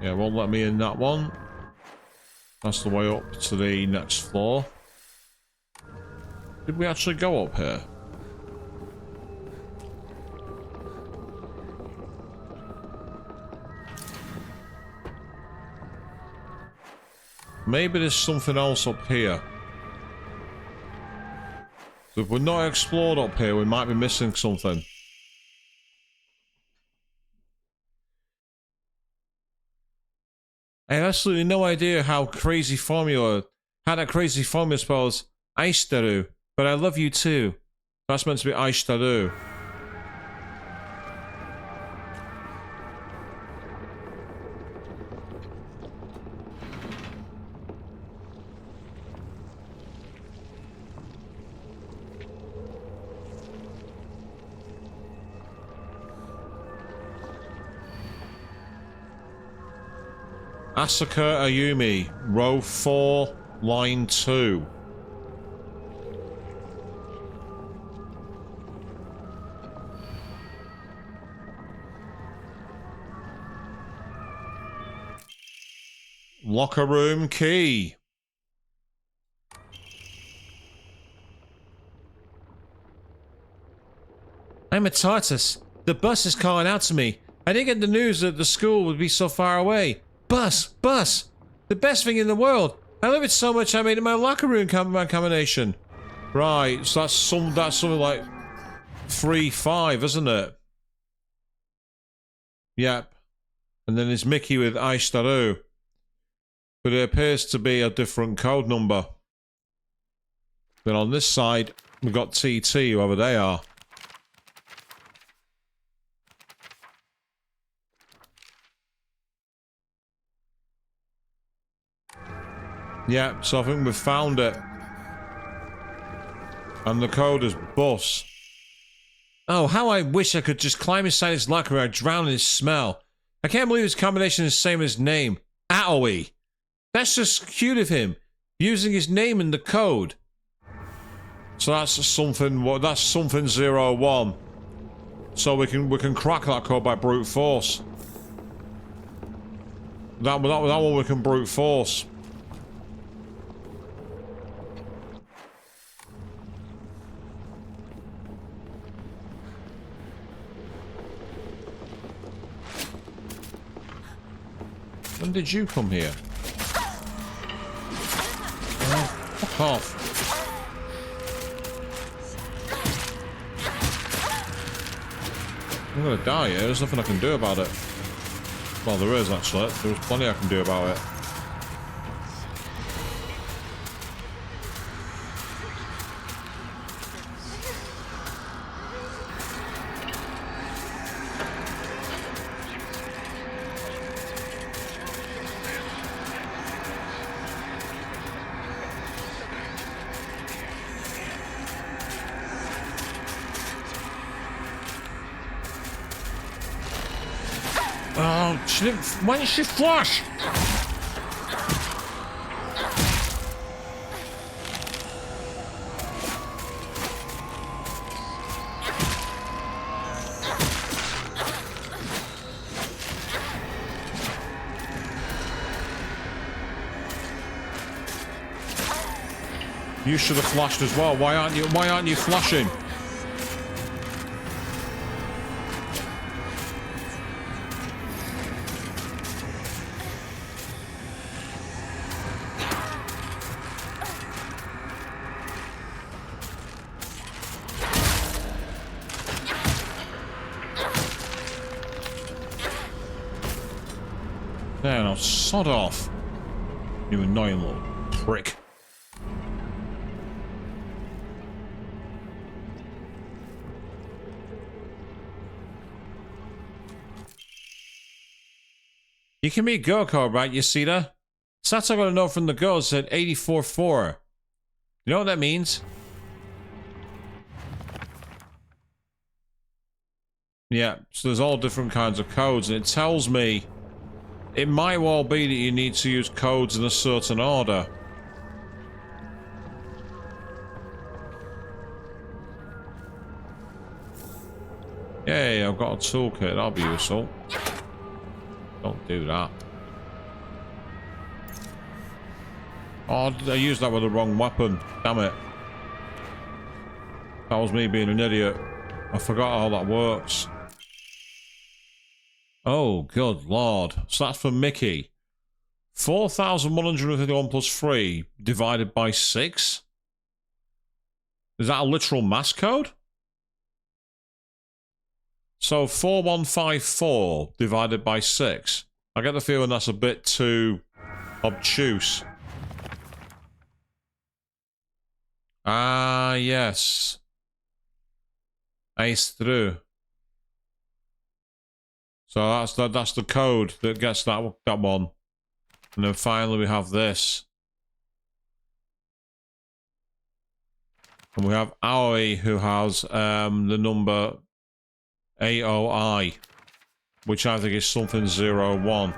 Yeah, won't let me in that one. That's the way up to the next floor. Did we actually go up here? Maybe there's something else up here. So if we're not explored up here, we might be missing something. I have absolutely no idea how that crazy formula spells Aishitaru, but I love you too. That's meant to be Aishitaru. Asuka Ayumi, row 4, line 2. Locker room key. I'm a tortoise. The bus is calling out to me. I didn't get the news that the school would be so far away. Bus! Bus! The best thing in the world! I love it so much I made it my locker room combination. Right, so that's something like 3-5, isn't it? Yep. And then there's Mickey with Aishitaru. But it appears to be a different code number. Then on this side, we've got TT, whoever they are. Yeah, so I think we've found it. And the code is bus. Oh, how I wish I could just climb inside his locker and drown in his smell. I can't believe his combination is the same as his name. Aoi. That's just cute of him, using his name in the code. So that's something 01. So we can crack that code by brute force. That one we can brute force. When did you come here? Oh, fuck off. I'm gonna die here. There's nothing I can do about it. Well, there is actually. There's plenty I can do about it. Oh, she didn't. Why didn't she flush? You should have flashed as well. Why aren't you flashing? There, now sod off. You annoying little prick. You can meet Goko, right, Yasuda? Sato got a note from the girls that 84-4. You know what that means? Yeah, so there's all different kinds of codes, and it tells me it might well be that you need to use codes in a certain order. Yay, I've got a toolkit, that'll be useful. Don't do that. Oh, I used that with the wrong weapon. Damn it. That was me being an idiot. I forgot how that works. Oh, good lord. So that's for Mickey. 4,151 plus 3 divided by 6? Is that a literal mass code? So 4154 divided by 6. I get the feeling that's a bit too obtuse. Ah, yes. Ace through. So that's the code that gets that one. And then finally we have this. And we have Aoi who has the number AOI, which I think is something 01.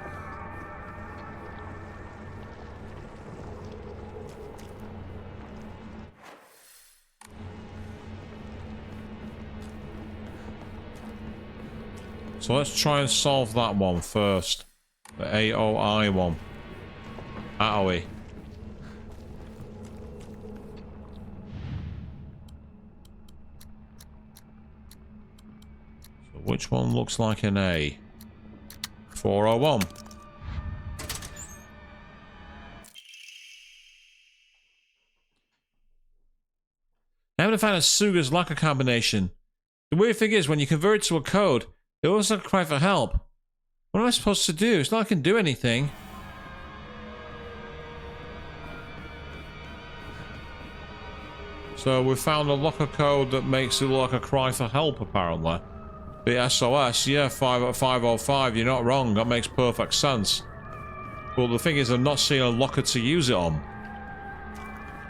So let's try and solve that one first. The AOI one. Owie. So which one looks like an A? 401. I haven't found a Suga's locker combination. The weird thing is, when you convert it to a code, it looks like a cry for help. What am I supposed to do? It's not like I can do anything. So we found a locker code that makes it look like a cry for help, apparently. The SOS, yeah, 505, you're not wrong, that makes perfect sense. But the thing is, I'm not seeing a locker to use it on.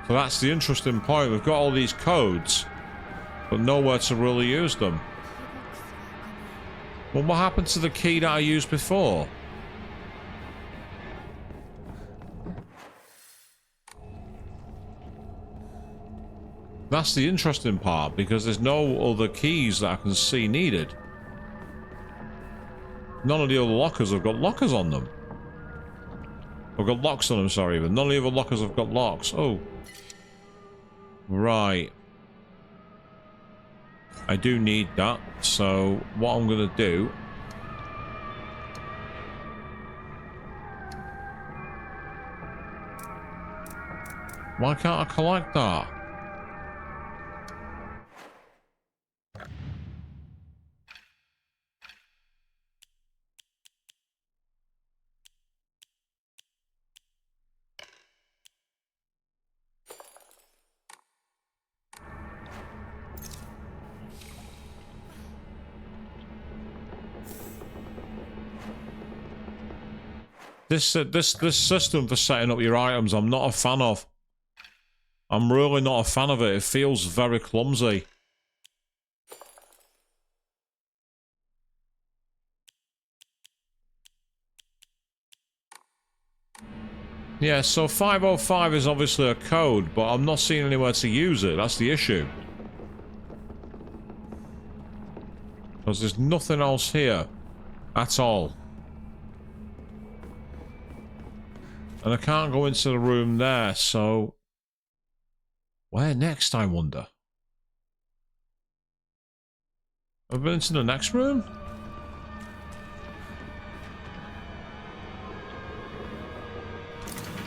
So that's the interesting point. We've got all these codes, but nowhere to really use them. Well, what happened to the key that I used before? That's the interesting part, because there's no other keys that I can see needed. None of the other lockers have got lockers on them. I've got locks on them, sorry, but none of the other lockers have got locks. Oh. Right. I do need that, so what I'm gonna do... Why can't I collect that? This system for setting up your items, I'm not a fan of. I'm really not a fan of it. It feels very clumsy. Yeah, so 505 is obviously a code, but I'm not seeing anywhere to use it. That's the issue. Because there's nothing else here at all. And I can't go into the room there, so... Where next, I wonder? Have I been into the next room?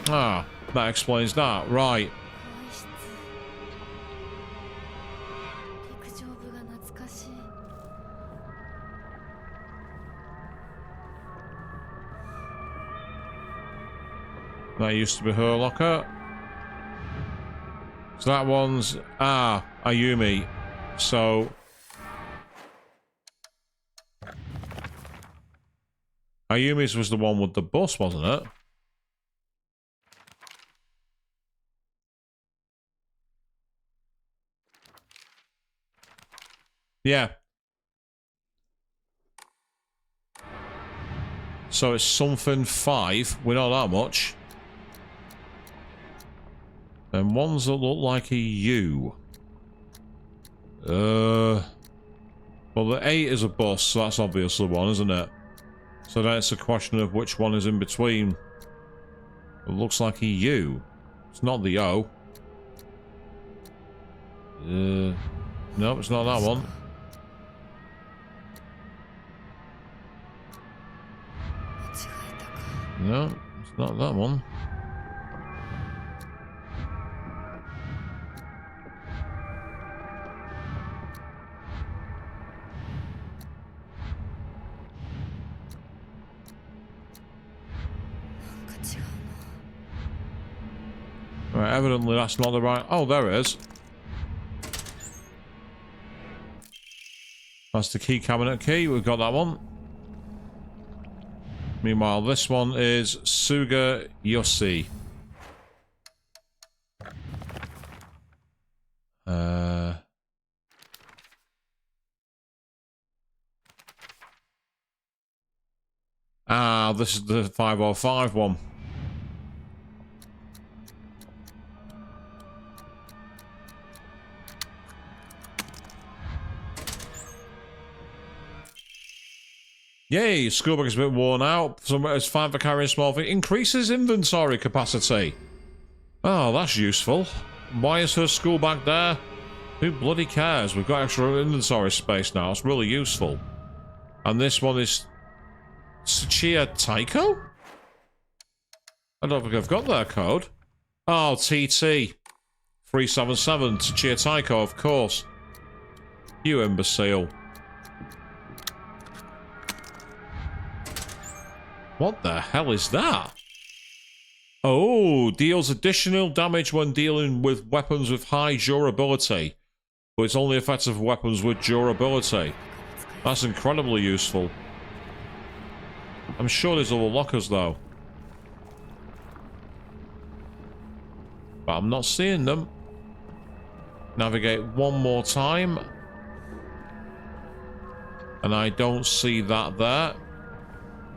Ah, that explains that. Right. 陸上部が懐かしい。 That used to be her locker. So that one's... Ah, Ayumi. So... Ayumi's was the one with the bus, wasn't it? Yeah. So it's something 5. We know that much. And ones that look like a U. Well, the 8 is a bus, so that's obviously one, isn't it? So then it's a question of which one is in between. It looks like a U. It's not the O. No, it's not that one. No, it's not that one. Right, evidently that's not the right... Oh, there it is. That's the key cabinet key. We've got that one. Meanwhile, this one is Suga Yoshi. Ah, this is the 505 one. Yay, school bag is a bit worn out. It's fine for carrying small things. Increases inventory capacity. Oh, that's useful. Why is her school bag there? Who bloody cares? We've got extra inventory space now. It's really useful. And this one is Tsuchiya Taiko? I don't think I've got their code. Oh, TT. 377 Tsuchiya Taiko, of course. You imbecile. What the hell is that? Oh, deals additional damage when dealing with weapons with high durability. But it's only effective for weapons with durability. That's incredibly useful. I'm sure there's other lockers though. But I'm not seeing them. Navigate one more time. And I don't see that there.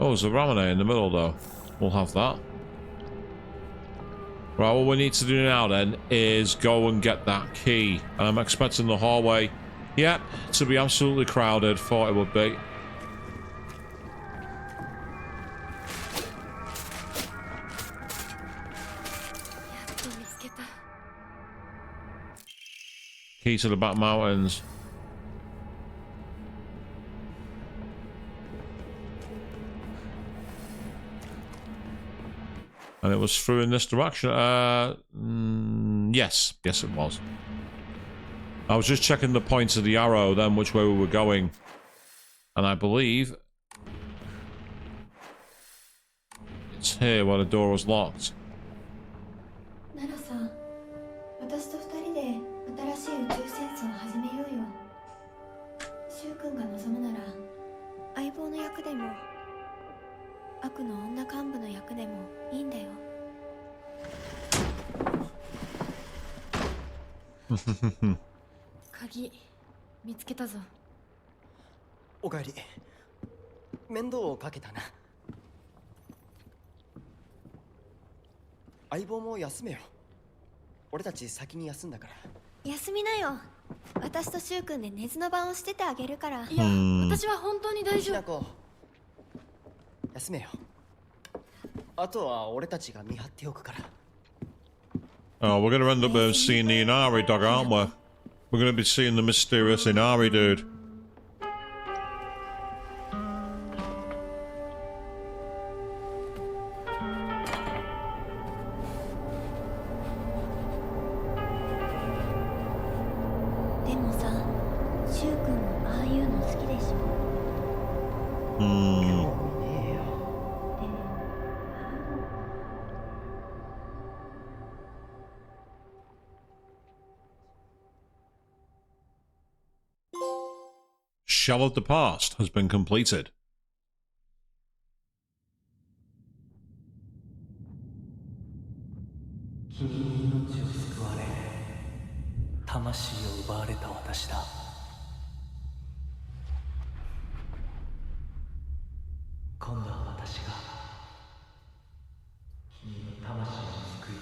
Oh, there's a Ramune in the middle though. We'll have that. Right, what we need to do now then is go and get that key. And I'm expecting the hallway, yep, to be absolutely crowded. Thought it would be. Key to the back mountains. And it was through in this direction. Yes. Yes, it was. I was just checking the points of the arrow, then which way we were going. And I believe it's here where the door was locked. ナラさん、私と二人で新しい宇宙戦争を始めようよ。シュウ君が望むなら、相棒の役でも、悪の女幹部の役でもいいんだよ。鍵見つけたぞ。おかえり。面倒をかけたな。相棒も休めよ。俺たち先に休んだから。休みなよ。私とシュウ君で寝妻番をしててあげるから。いや、私は本当に大丈夫。ひなこ、休めよ。あとは俺たちが見張っておくから。Oh, we're going to end up seeing the Inari dog, aren't we? We're going to be seeing the mysterious Inari dude. Shell of the Past has been completed. 君に命を救われ、魂を奪われた私だ。今度は私が君の魂を救い、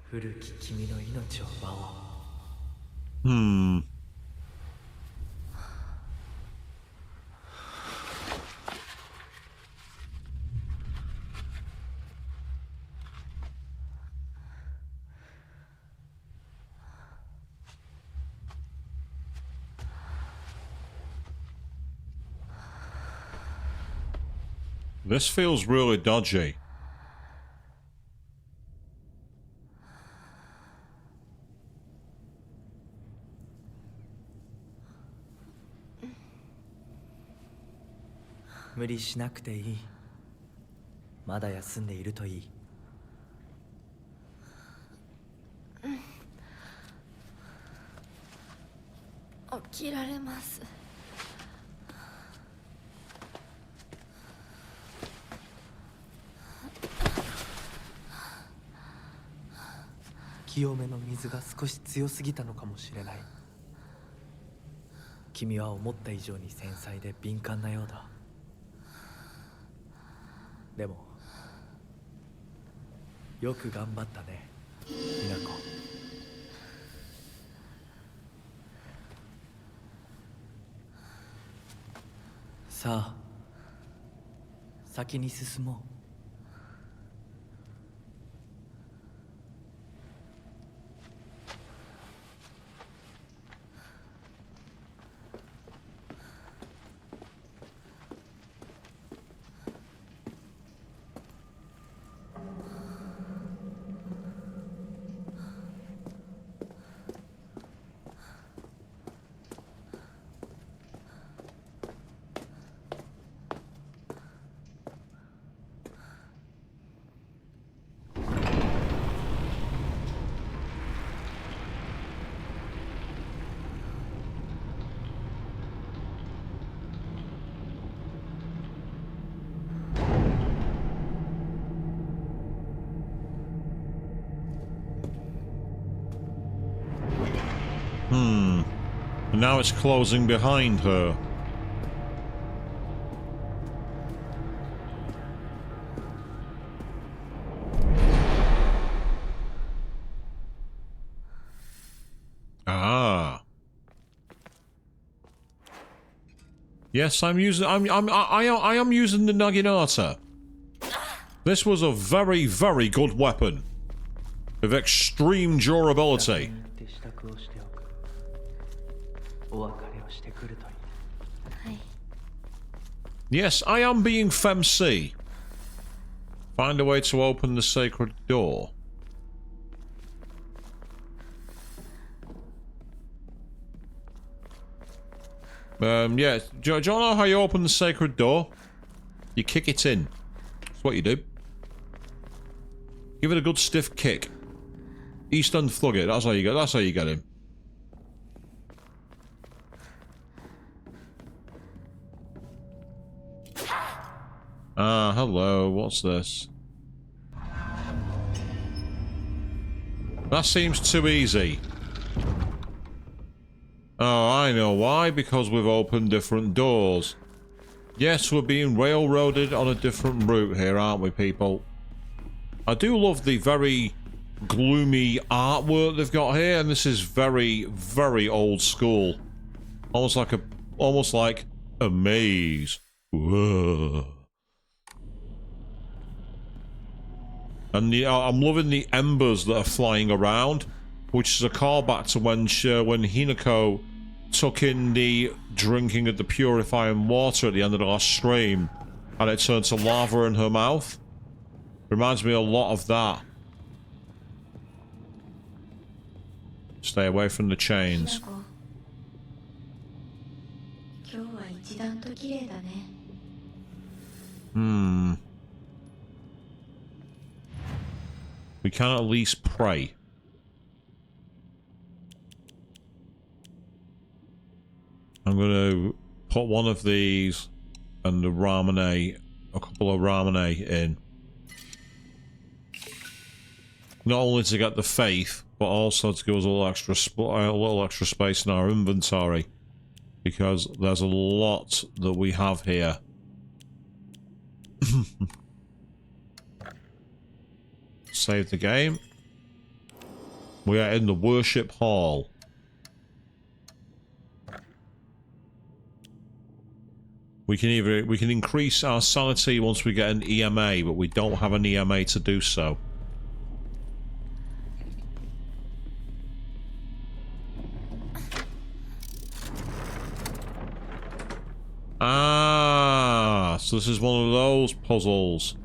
古き君の命を奪おう。This feels really dodgy.「無理しなくていい。まだ休んでいるといい。起きられます。清めの水が少し強すぎたのかもしれない。君は思った以上に繊細で敏感なようだ。でもよく頑張ったね、みなこ。さあ先に進もう。And now it's closing behind her. Ah. Yes, I am using the Naginata. This was a very, very good weapon. With extreme durability. 手支度をしておく。お別れをしてくるといい。はい。 Yes, I am being FemC. Find a way to open the sacred door. Yeah, do you know how you open the sacred door? You kick it in. That's what you do. Give it a good stiff kick. Eastern flug it. That's how you get. That's how you get him. Ah, hello. What's this? That seems too easy. Oh, I know why. Because we've opened different doors. Yes, we're being railroaded on a different route here, aren't we, people? I do love the very gloomy artwork they've got here, and this is very, very old school. Almost like a maze. Whoa. And I'm loving the embers that are flying around, which is a callback to when Hinako took in the drinking of the purifying water at the end of the last stream, and it turned to lava in her mouth. Reminds me a lot of that. Stay away from the chains. 今日は一段と綺麗だね。 We can at least pray. I'm going to put one of these and the Ramune, a couple of Ramune in. Not only to get the faith, but also to give us a little extra space in our inventory, because there's a lot that we have here. Save the game. We are in the worship hall. We can increase our sanity once we get an EMA, but we don't have an EMA to do so. Ah, so this is one of those puzzles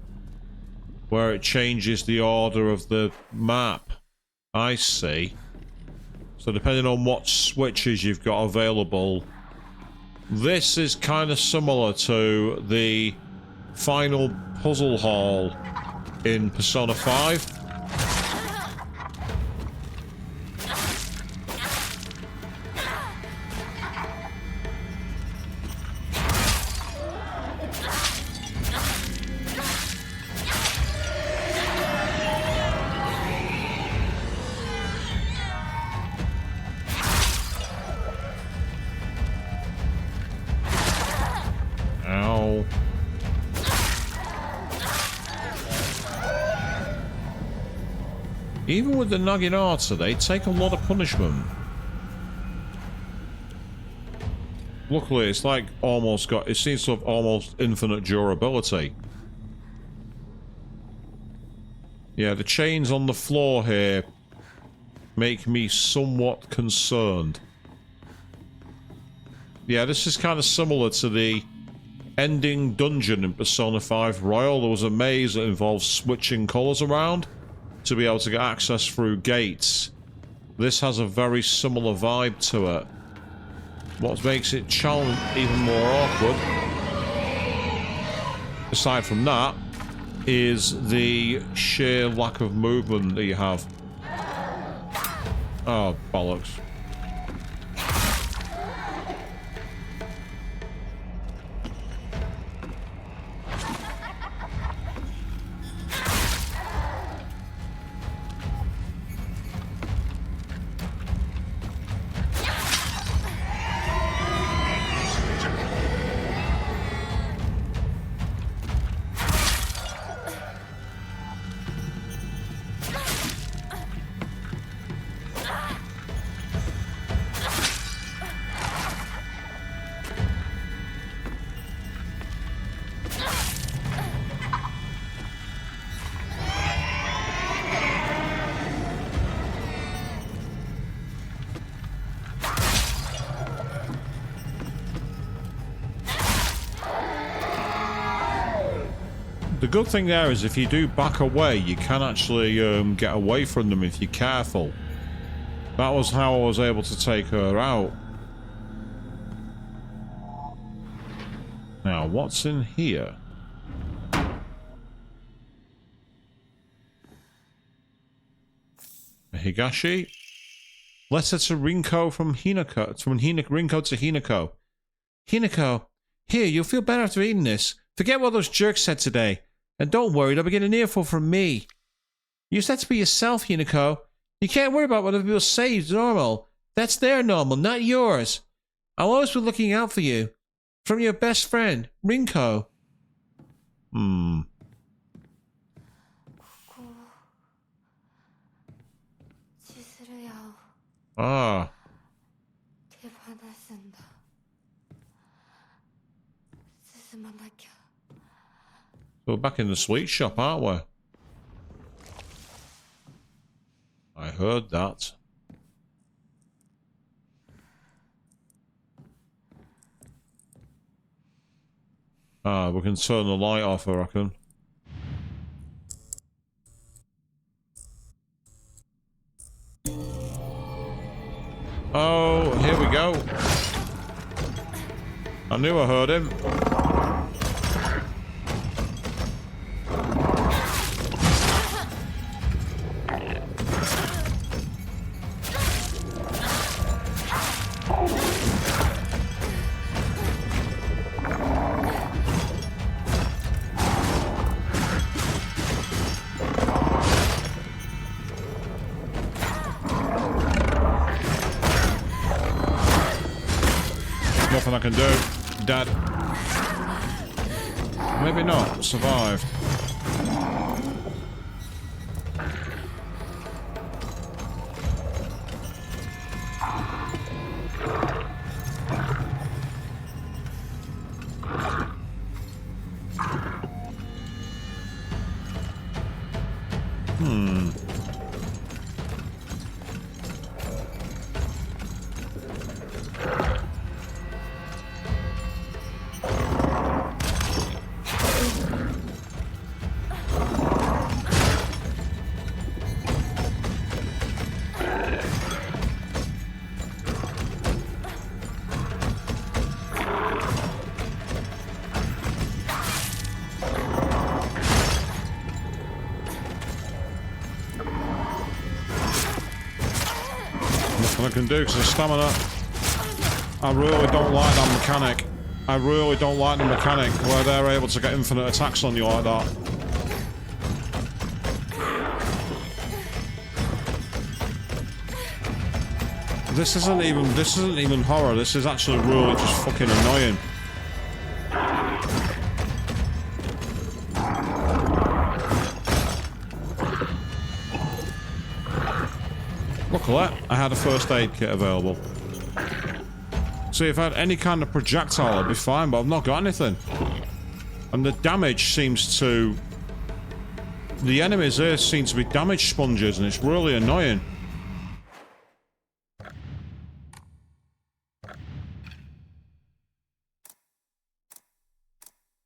where it changes the order of the map. I see. So depending on what switches you've got available, this is kind of similar to the final puzzle hall in Persona 5. Even with the Naginata, they take a lot of punishment. Luckily, it's like almost got... It seems to have almost infinite durability. Yeah, the chains on the floor here make me somewhat concerned. Yeah, this is kind of similar to the ending dungeon in Persona 5 Royal. There was a maze that involved switching colours around to be able to get access through gates. This has a very similar vibe to it. What makes it challenge even more awkward, aside from that, is the sheer lack of movement that you have. Oh, bollocks. The good thing there is if you do back away, you can actually get away from them if you're careful. That was how I was able to take her out. Now, what's in here? A Higashi? Letter to Rinko from Hinako. Rinko to Hinako. Hinako, here, you'll feel better after eating this. Forget what those jerks said today. And don't worry, they'll be getting an earful from me. You said to be yourself, Hinako. You can't worry about what other people say is normal. That's their normal, not yours. I'll always be looking out for you. From your best friend, Rinko. Ah. So we're back in the sweet shop, aren't we? I heard that. Ah, we can turn the light off, I reckon. Oh, here we go. I knew I heard him. Nothing I can do. Dead. Maybe not. Survived. I can do because of stamina. I really don't like that mechanic. I really don't like the mechanic where they're able to get infinite attacks on you like that. This isn't even horror. This is actually really just fucking annoying. Luckily, I had a first aid kit available. See, if I had any kind of projectile, I'd be fine, but I've not got anything. And the damage seems to... The enemies here seem to be damage sponges, and it's really annoying.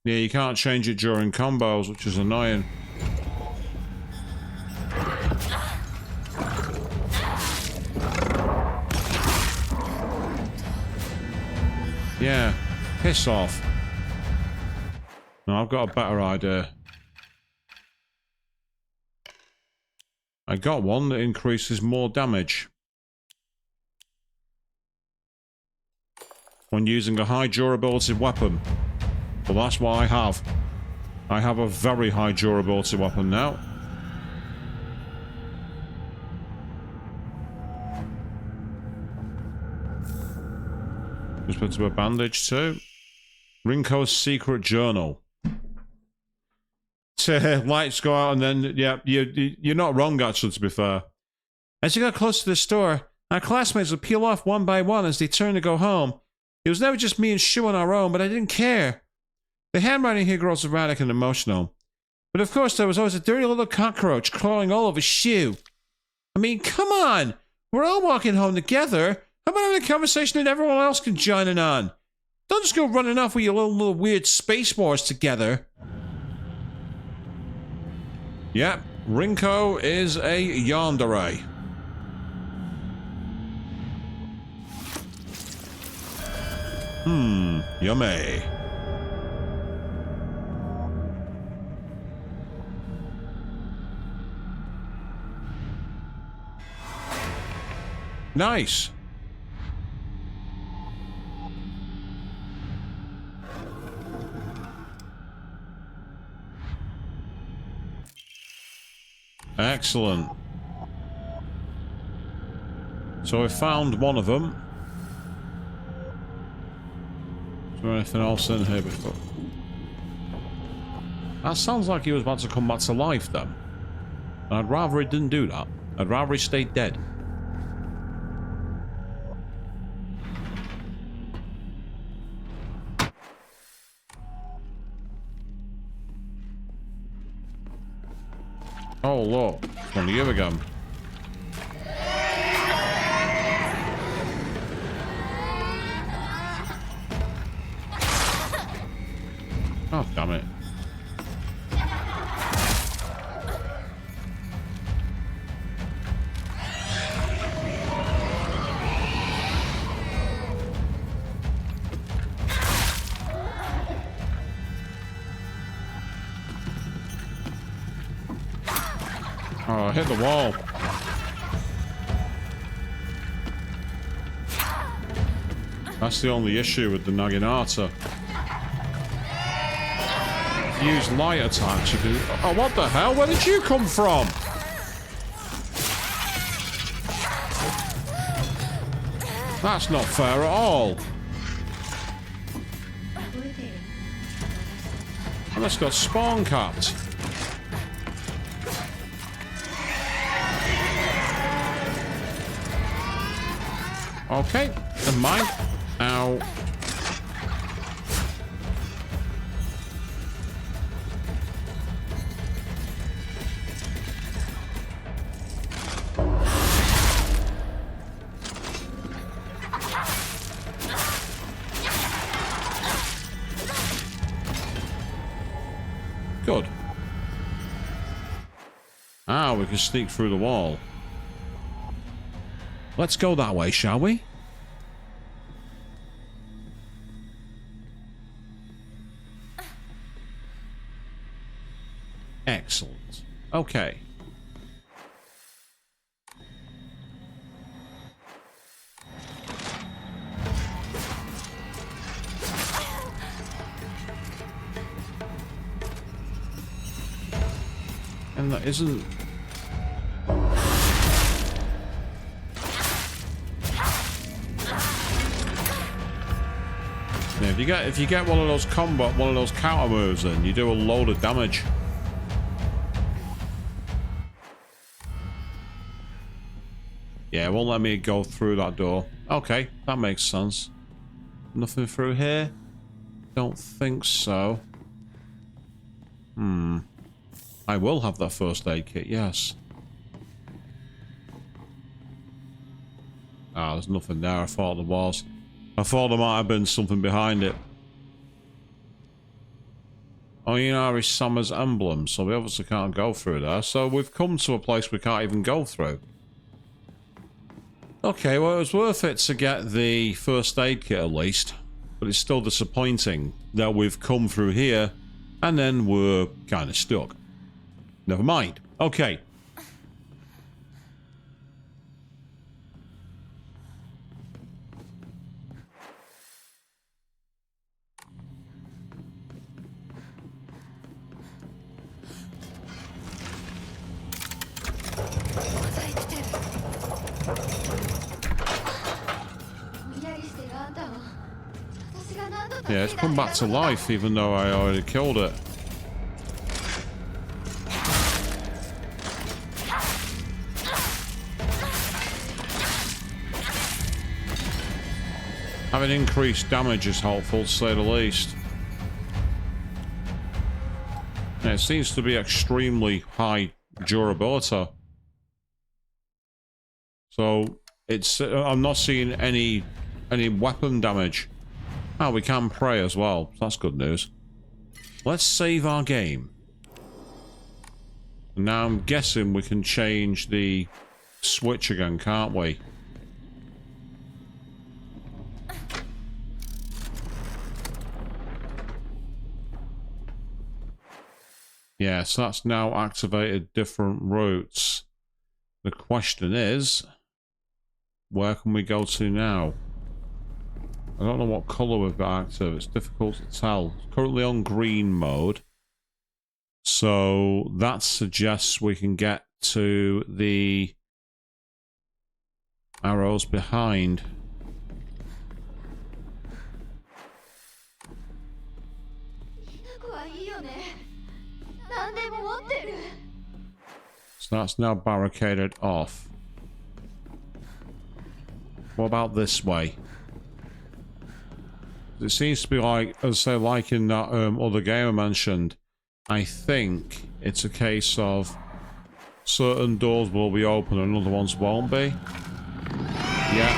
Yeah, you can't change it during combos, which is annoying. Yeah, piss off. No, I've got a better idea. I got one that increases more damage when using a high durability weapon. Well, that's what I have. I have a very high durability weapon now. Just put to a bandage too. Rinko's secret journal. Lights go out and then, yeah, you're not wrong actually, to be fair. As you got close to the store, our classmates would peel off one by one as they turned to go home. It was never just me and Shu on our own, but I didn't care. The handwriting here grows erratic and emotional. But of course there was always a dirty little cockroach crawling all over Shu. I mean, come on! We're all walking home together. How about having a conversation that everyone else can join in on? Don't just go running off with your little weird space wars together. Yep, Rinko is a yandere. Yummy. Nice. Excellent. So we found one of them. Is there anything else in here before? That sounds like he was about to come back to life then. I'd rather he didn't do that. I'd rather he stayed dead. Oh look, it's one of you again. Oh, damn it. Oh, I hit the wall. That's the only issue with the Naginata. Use light attacks. Oh, what the hell? Where did you come from? That's not fair at all. I just got spawn capped. Okay, never mind. Ow. Good. Ah, we can sneak through the wall. Let's go that way, shall we? Excellent. Okay. And that isn't... Yeah, if you get one of those counter moves in, you do a load of damage. Yeah, it won't let me go through that door. Okay, that makes sense. Nothing through here? Don't think so. I will have that first aid kit, yes. Ah, there's nothing there. I thought there was. I thought there might have been something behind it. Oyinari Sama's emblem, so we obviously can't go through there. So we've come to a place we can't even go through. Okay, well, it was worth it to get the first aid kit at least. But it's still disappointing that we've come through here and then we're kind of stuck. Never mind. Okay. Yeah, it's come back to life even though I already killed it. Having increased damage is helpful, to say the least. Yeah, it seems to be extremely high durability. So it's I'm not seeing any weapon damage. Oh, we can pray as well. That's good news. Let's save our game. Now I'm guessing we can change the switch again, can't we? Yeah, so that's now activated different routes. The question is, where can we go to now? I don't know what colour we've got active. It's difficult to tell. It's currently on green mode. So that suggests we can get to the arrows behind. So that's now barricaded off. What about this way? It seems to be like, as I say, like in that other game I mentioned, I think it's a case of certain doors will be open and other ones won't be. Yeah.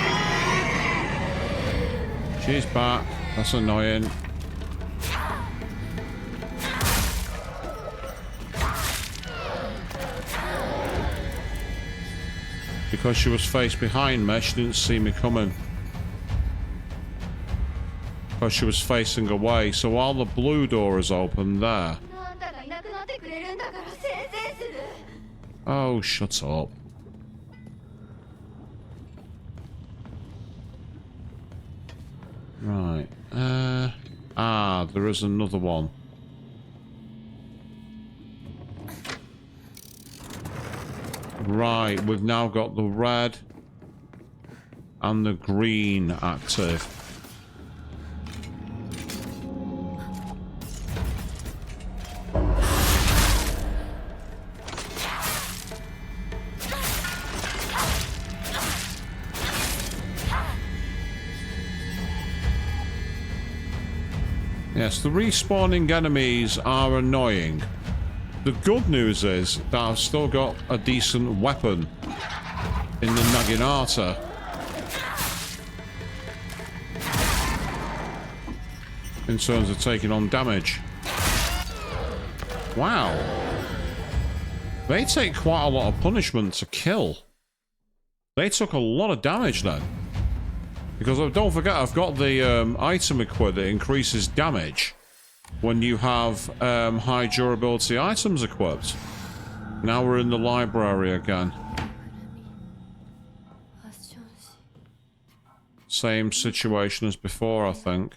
She's back. That's annoying. Because she was faced behind me, she didn't see me coming. Because she was facing away. So while the blue door is open there. Oh, shut up. Right. There is another one. Right, we've now got the red and the green active. Yes, the respawning enemies are annoying. The good news is that I've still got a decent weapon in the Naginata. In terms of taking on damage. Wow. They take quite a lot of punishment to kill. They took a lot of damage then. Because don't forget, I've got the item equipped that increases damage when you have high durability items equipped. Now we're in the library again. Same situation as before, I think.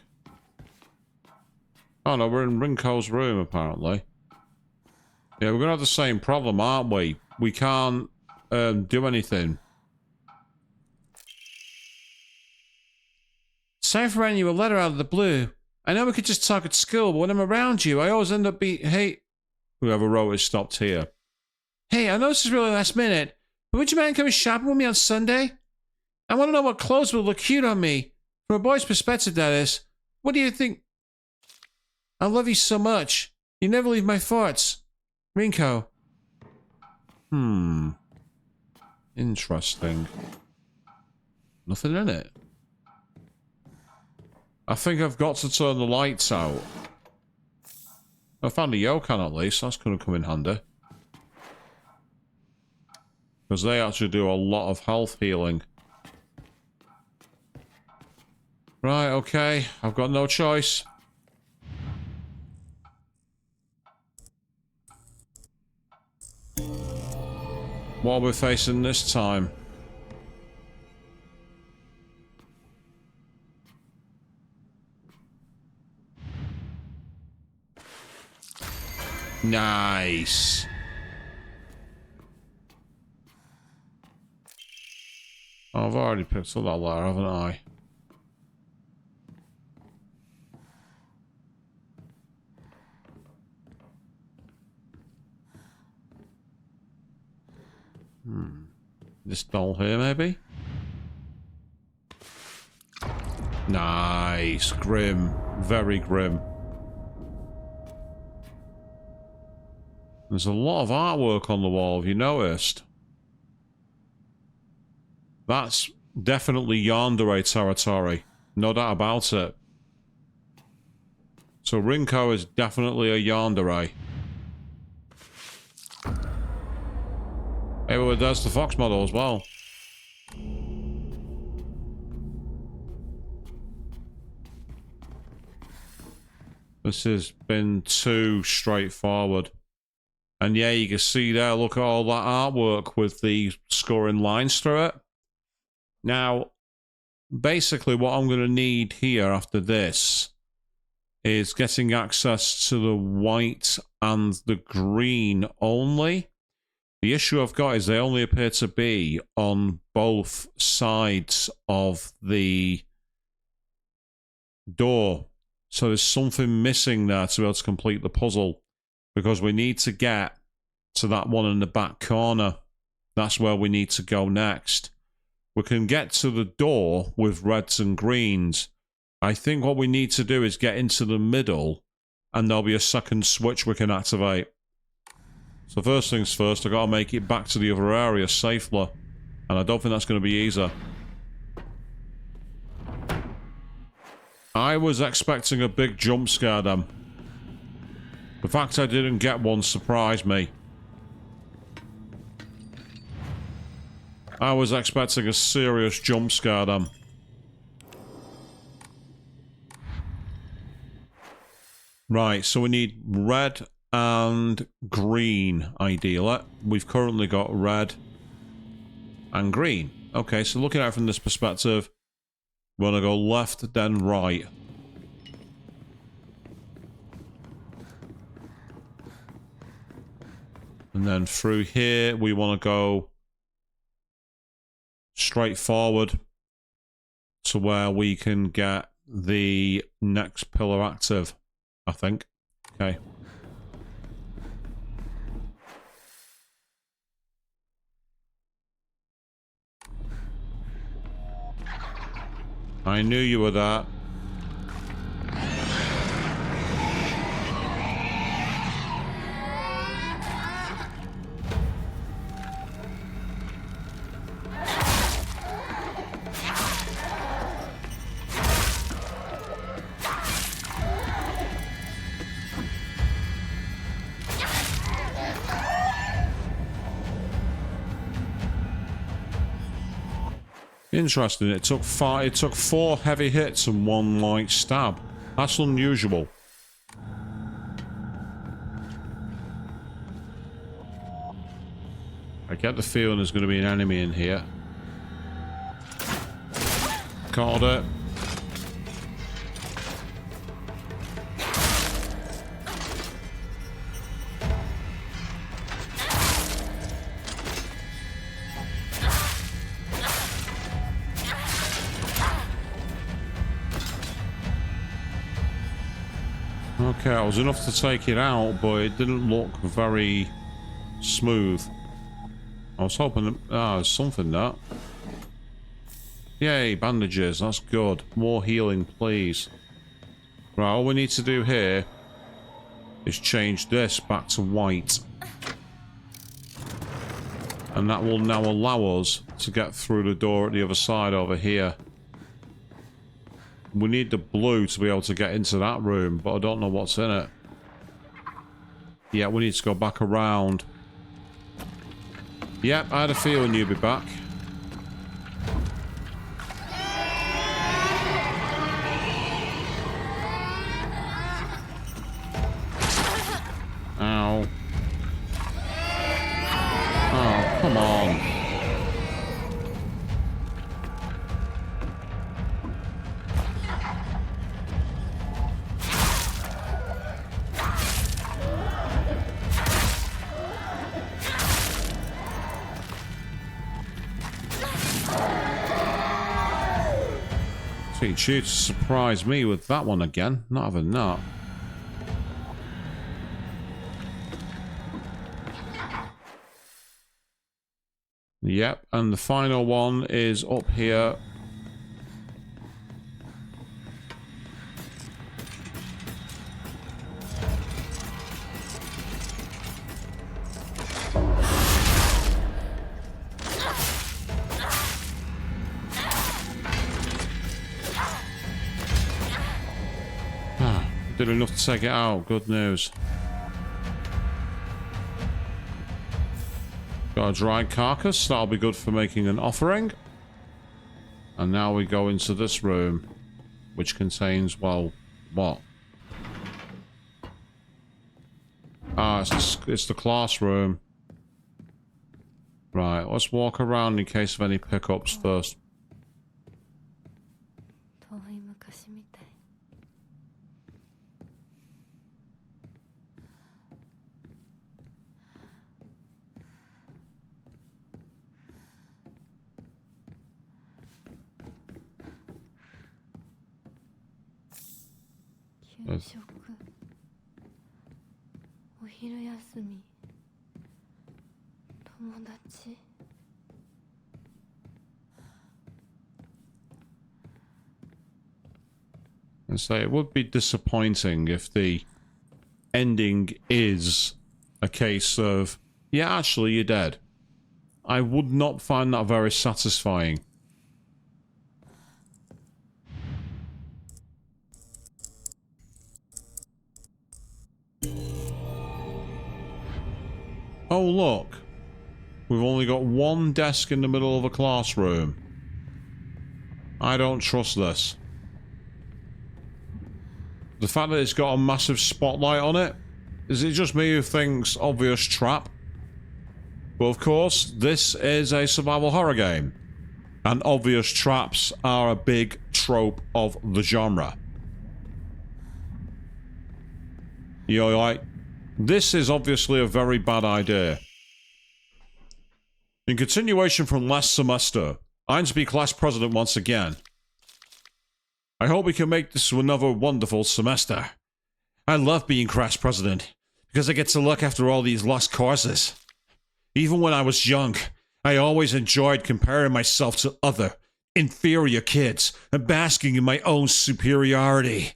Oh no, we're in Rinko's room, apparently. Yeah, we're gonna have the same problem, aren't we? We can't do anything. Sorry for writing you a letter out of the blue. I know we could just talk at school, but when I'm around you, I always end up Hey, whoever wrote it stopped here. Hey, I know this is really last minute, but would you mind coming shopping with me on Sunday? I want to know what clothes will look cute on me From a boy's perspective, Dennis, what do you think? I love you so much. You never leave my thoughts. Rinko. Interesting. Nothing in it. I think I've got to turn the lights out. I found a Yokan at least. That's going to come in handy. Because they actually do a lot of health healing. Right, okay. I've got no choice. What are we facing this time? Nice. Oh, I've already picked up that letter, haven't I? This doll here, maybe? Nice. Grim. Very grim. There's a lot of artwork on the wall, have you noticed? That's definitely Yandere territory. No doubt about it. So Rinko is definitely a Yandere. Hey, well, there's the Fox model as well. This has been too straightforward. And yeah, you can see there, look at all that artwork with the scoring lines through it. Now, basically what I'm going to need here after this is getting access to the white and the green only. The issue I've got is they only appear to be on both sides of the door. So there's something missing there to be able to complete the puzzle. Because we need to get to that one in the back corner. That's where we need to go next. We can get to the door with reds and greens. I think what we need to do is get into the middle and there'll be a second switch we can activate. So first things first, I've got to make it back to the other area safely. And I don't think that's going to be easy. I was expecting a big jump scare then. The fact I didn't get one surprised me. I was expecting a serious jump scare then. Right, so we need red and green, ideally. We've currently got red and green. Okay, so looking at it from this perspective, we're going to go left, then right. And then through here, we want to go straight forward to where we can get the next pillar active, I think. Okay. I knew you were there. Interesting. It took 4 heavy hits and 1 light stab. That's unusual. I get the feeling there's going to be an enemy in here. Caught it. Okay, I was enough to take it out, but it didn't look very smooth. I was hoping... there's something there. Yay, bandages. That's good. More healing, please. Right, all we need to do here is change this back to white. And that will now allow us to get through the door at the other side over here. We need the blue to be able to get into that room, but I don't know what's in it. Yeah, we need to go back around. Yep, I had a feeling you'd be back. Ow. Oh, come on. Teach you to surprise me with that one again. Not having that. Yep, and the final one is up here. Did enough to take it out. Good news. Got a dried carcass. That'll be good for making an offering. And now we go into this room, which contains, well, what? Ah, it's the classroom. Right, let's walk around in case of any pickups first. 遠い昔みたい。 給食、お昼休み、友達。 And so it would be disappointing if the ending is a case of, yeah, actually, you're dead. I would not find that very satisfying. Oh, look. We've only got one desk in the middle of a classroom. I don't trust this. The fact that it's got a massive spotlight on it, is it just me who thinks obvious trap? Well, of course, this is a survival horror game, and obvious traps are a big trope of the genre. You're like, this is obviously a very bad idea. In continuation from last semester, I'm to be class president once again. I hope we can make this another wonderful semester. I love being class president, because I get to look after all these lost courses. Even when I was young, I always enjoyed comparing myself to other, inferior kids and basking in my own superiority.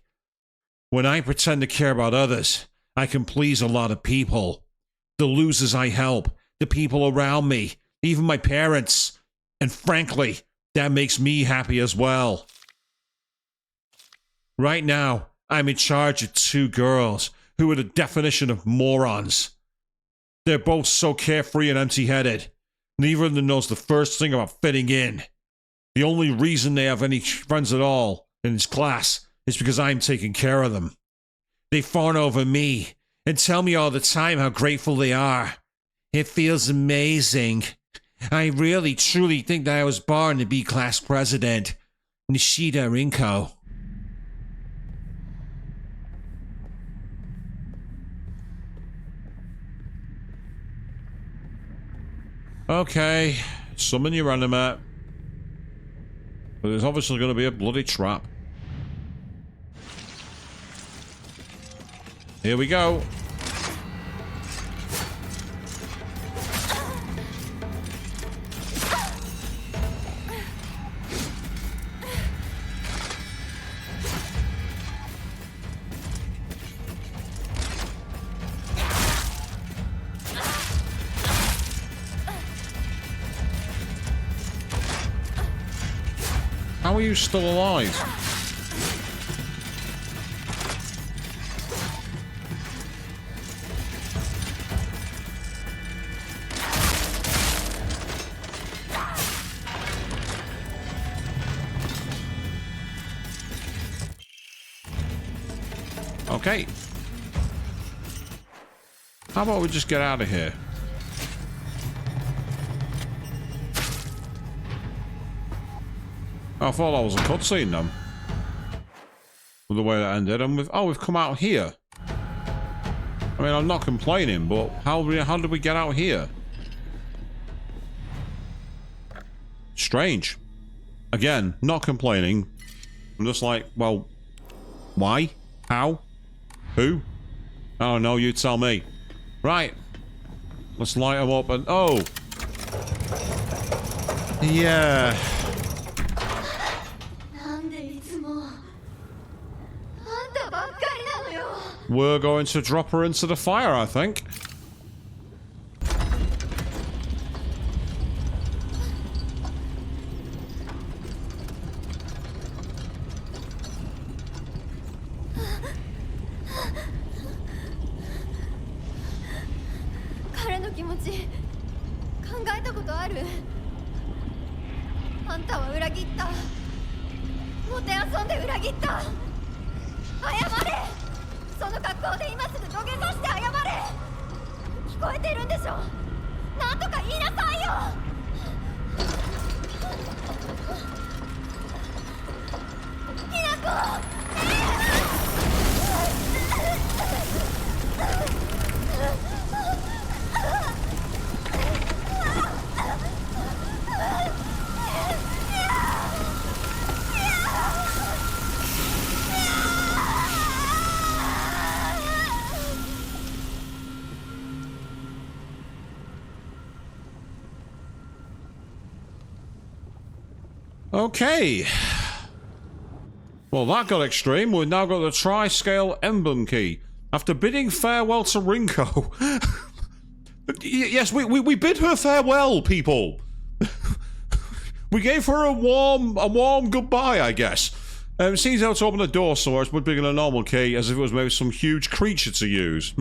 When I pretend to care about others, I can please a lot of people. The losers I help, the people around me, even my parents. And frankly, that makes me happy as well. Right now, I'm in charge of two girls who are the definition of morons. They're both so carefree and empty-headed. Neither of them knows the first thing about fitting in. The only reason they have any friends at all in this class is because I'm taking care of them. They fawn over me and tell me all the time how grateful they are. It feels amazing. I really, truly think that I was born to be class president. Nishida Rinko. Okay, summon your enemy. But there's obviously going to be a bloody trap. Here we go. How are you still alive? Okay. How about we just get out of here? I thought that was a cutscene then. With the way that ended. And we've come out here. I mean, I'm not complaining, but how did we get out here? Strange. Again, not complaining. I'm just like, well, why? How? Who? Oh no, you tell me. Right. Let's light them up and... Oh! Yeah. We're going to drop her into the fire, I think. Okay. Well, that got extreme. We've now got the Tri-Scale Emblem Key. After bidding farewell to Rinko... yes, we bid her farewell, people. We gave her a warm goodbye, I guess. Seems how to open the door somewhere. It's much bigger than a normal key, as if it was maybe some huge creature to use.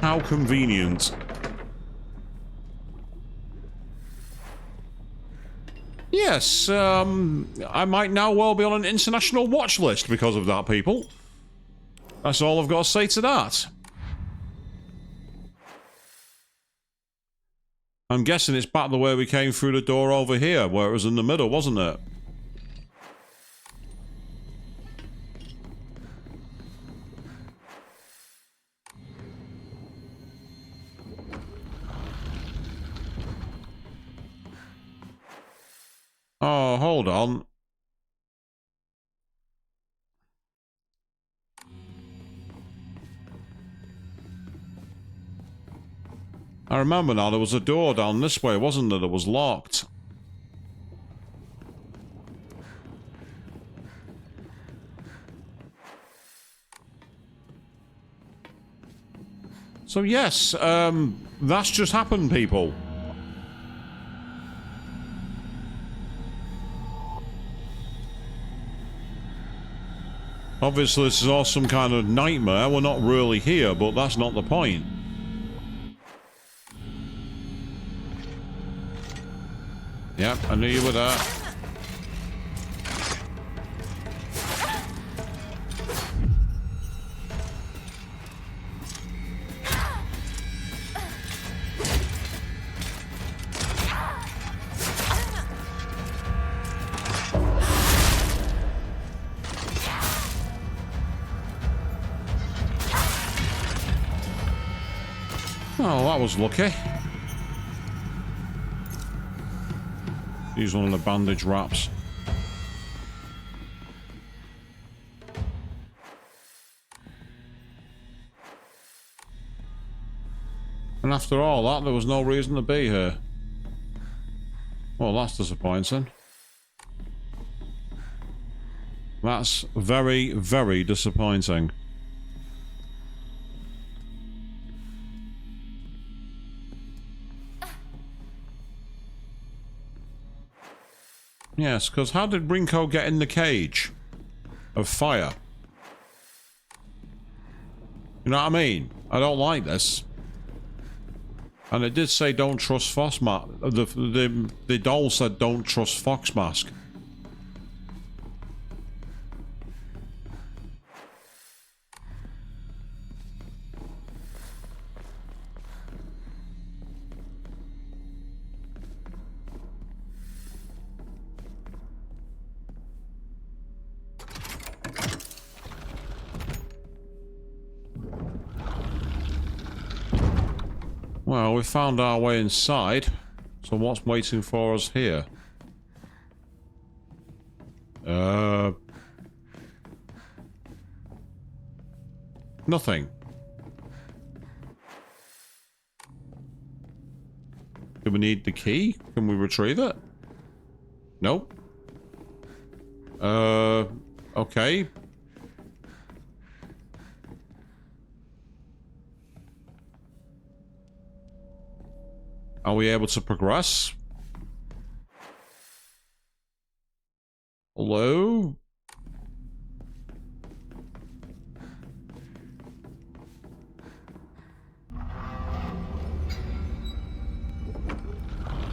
How convenient. Yes, I might now well be on an international watch list because of that, people. That's all I've got to say to that. I'm guessing it's back the way we came through the door over here, where it was in the middle, wasn't it? Oh, hold on. I remember now, there was a door down this way, wasn't there, that was locked? So yes, that's just happened, people. Obviously, this is all some kind of nightmare. We're not really here, but that's not the point. Yep, I knew you were there. Oh, that was lucky. Use one of the bandage wraps. And after all that, there was no reason to be here. Well, that's disappointing. That's very, very disappointing. Yes, because how did Rinko get in the cage of fire? You know what I mean? I don't like this. And it did say don't trust Foxmask. The doll said don't trust Foxmask. Well, we found our way inside. So what's waiting for us here? Nothing. Do we need the key? Can we retrieve it? Nope. Okay. Are we able to progress? Hello?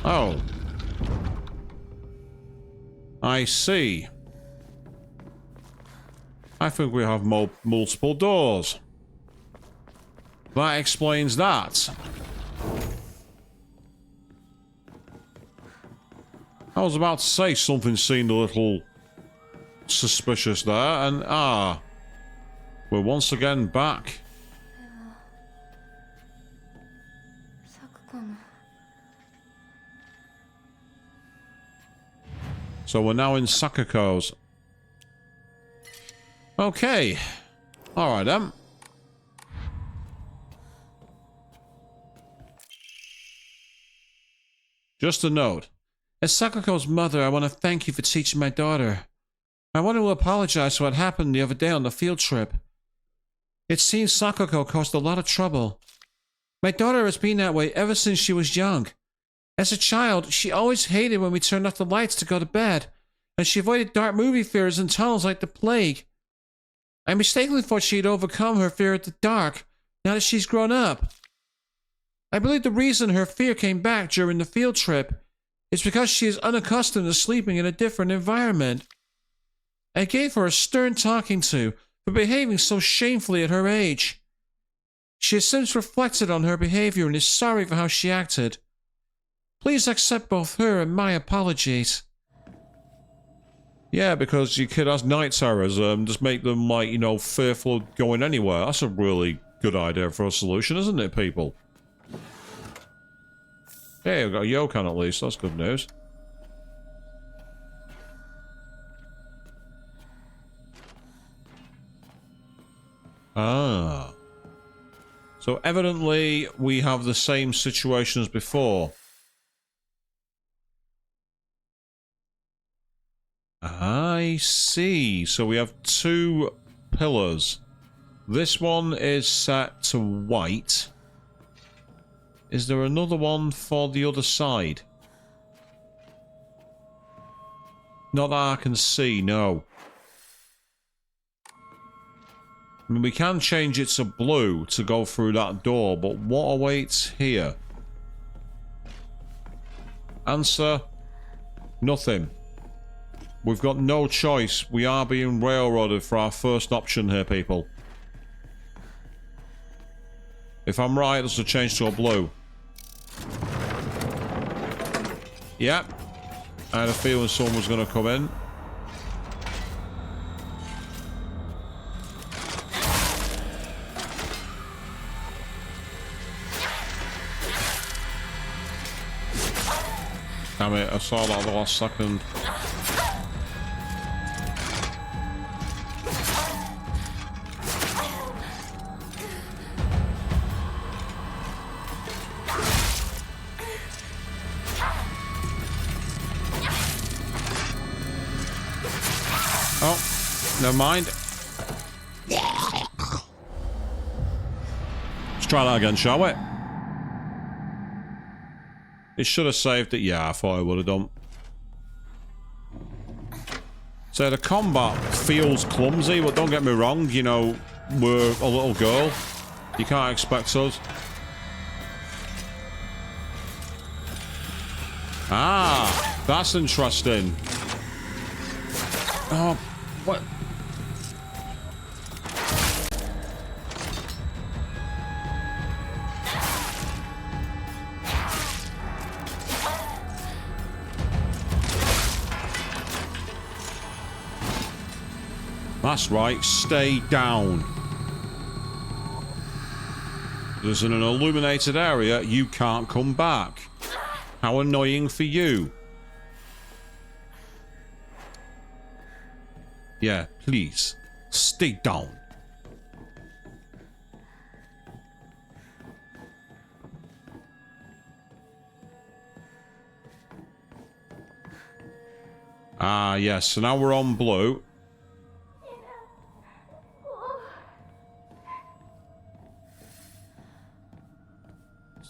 Oh. I see. I think we have multiple doors. That explains that. I was about to say something seemed a little suspicious there, and we're once again back. So we're now in Sakuko's. Okay. Alright then. Just a note. As Sakuko's mother, I want to thank you for teaching my daughter. I want to apologize for what happened the other day on the field trip. It seems Sakuko caused a lot of trouble. My daughter has been that way ever since she was young. As a child, she always hated when we turned off the lights to go to bed, and she avoided dark movie theaters and tunnels like the plague. I mistakenly thought she had overcome her fear of the dark, now that she's grown up. I believe the reason her fear came back during the field trip is because she is unaccustomed to sleeping in a different environment. I gave her a stern talking to for behaving so shamefully at her age. She has since reflected on her behavior and is sorry for how she acted. Please accept both her and my apologies. Yeah, because your kid has night terrors, just make them, like, you know, fearful of going anywhere. That's a really good idea for a solution, isn't it, people? Yeah, we've got a Yokan at least, that's good news. Ah. So evidently we have the same situation as before. I see. So we have two pillars. This one is set to white. Is there another one for the other side? Not that I can see, no. I mean, we can change it to blue to go through that door, but what awaits here? Answer: nothing. We've got no choice. We are being railroaded for our first option here, people. If I'm right, this will change to a blue. Yep. I had a feeling someone was going to come in. Damn it, I saw that at the last second. Oh, never mind. Let's try that again, shall we? It should have saved it. Yeah, I thought it would have done. So the combat feels clumsy, but don't get me wrong, you know, we're a little girl. You can't expect us. Ah, that's interesting. Oh, what? That's right, stay down. There's an illuminated area, you can't come back. How annoying for you. Yeah, please, stay down. Ah, yes, so now we're on blue.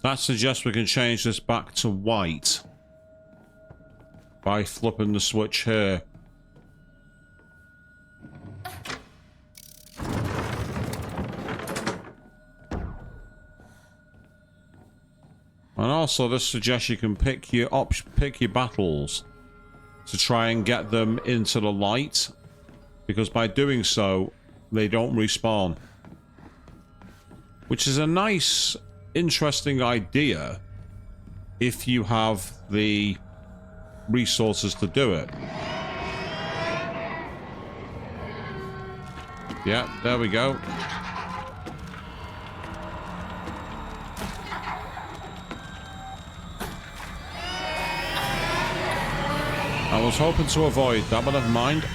That suggests we can change this back to white by flipping the switch here. And also this suggests you can pick your battles to try and get them into the light, because by doing so they don't respawn. Which is a nice, interesting idea if you have the resources to do it. Yeah, there we go. I was hoping to avoid that, but never mind.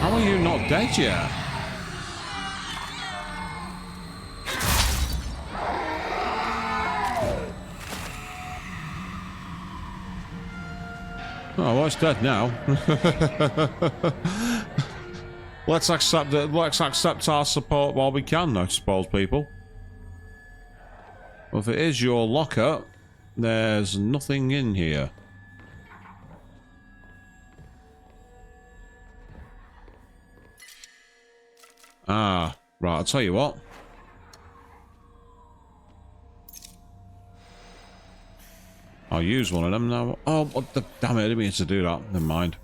How are you not dead yet? Oh, well, it's dead now. Let's accept it. Let's accept our support while we can, I suppose, people. Well, if it is your locker, there's nothing in here. Ah, right. I'll tell you what. I'll use one of them now. Oh, what the damn it, I didn't mean to do that. Never mind.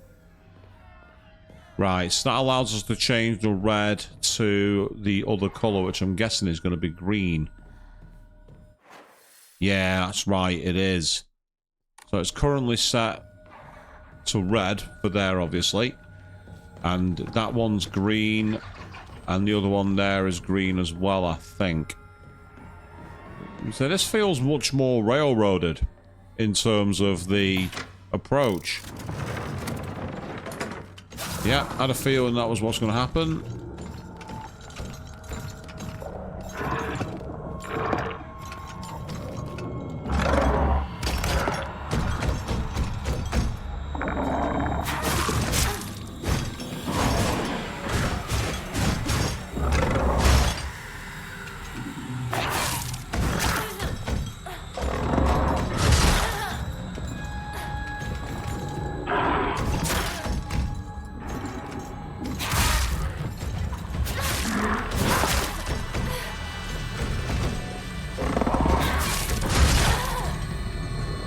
Right, so that allows us to change the red to the other colour, which I'm guessing is going to be green. Yeah, that's right, it is. So it's currently set to red for there, obviously. And that one's green. And the other one there is green as well, I think. So this feels much more railroaded in terms of the approach. Yeah, I had a feeling that was what's going to happen.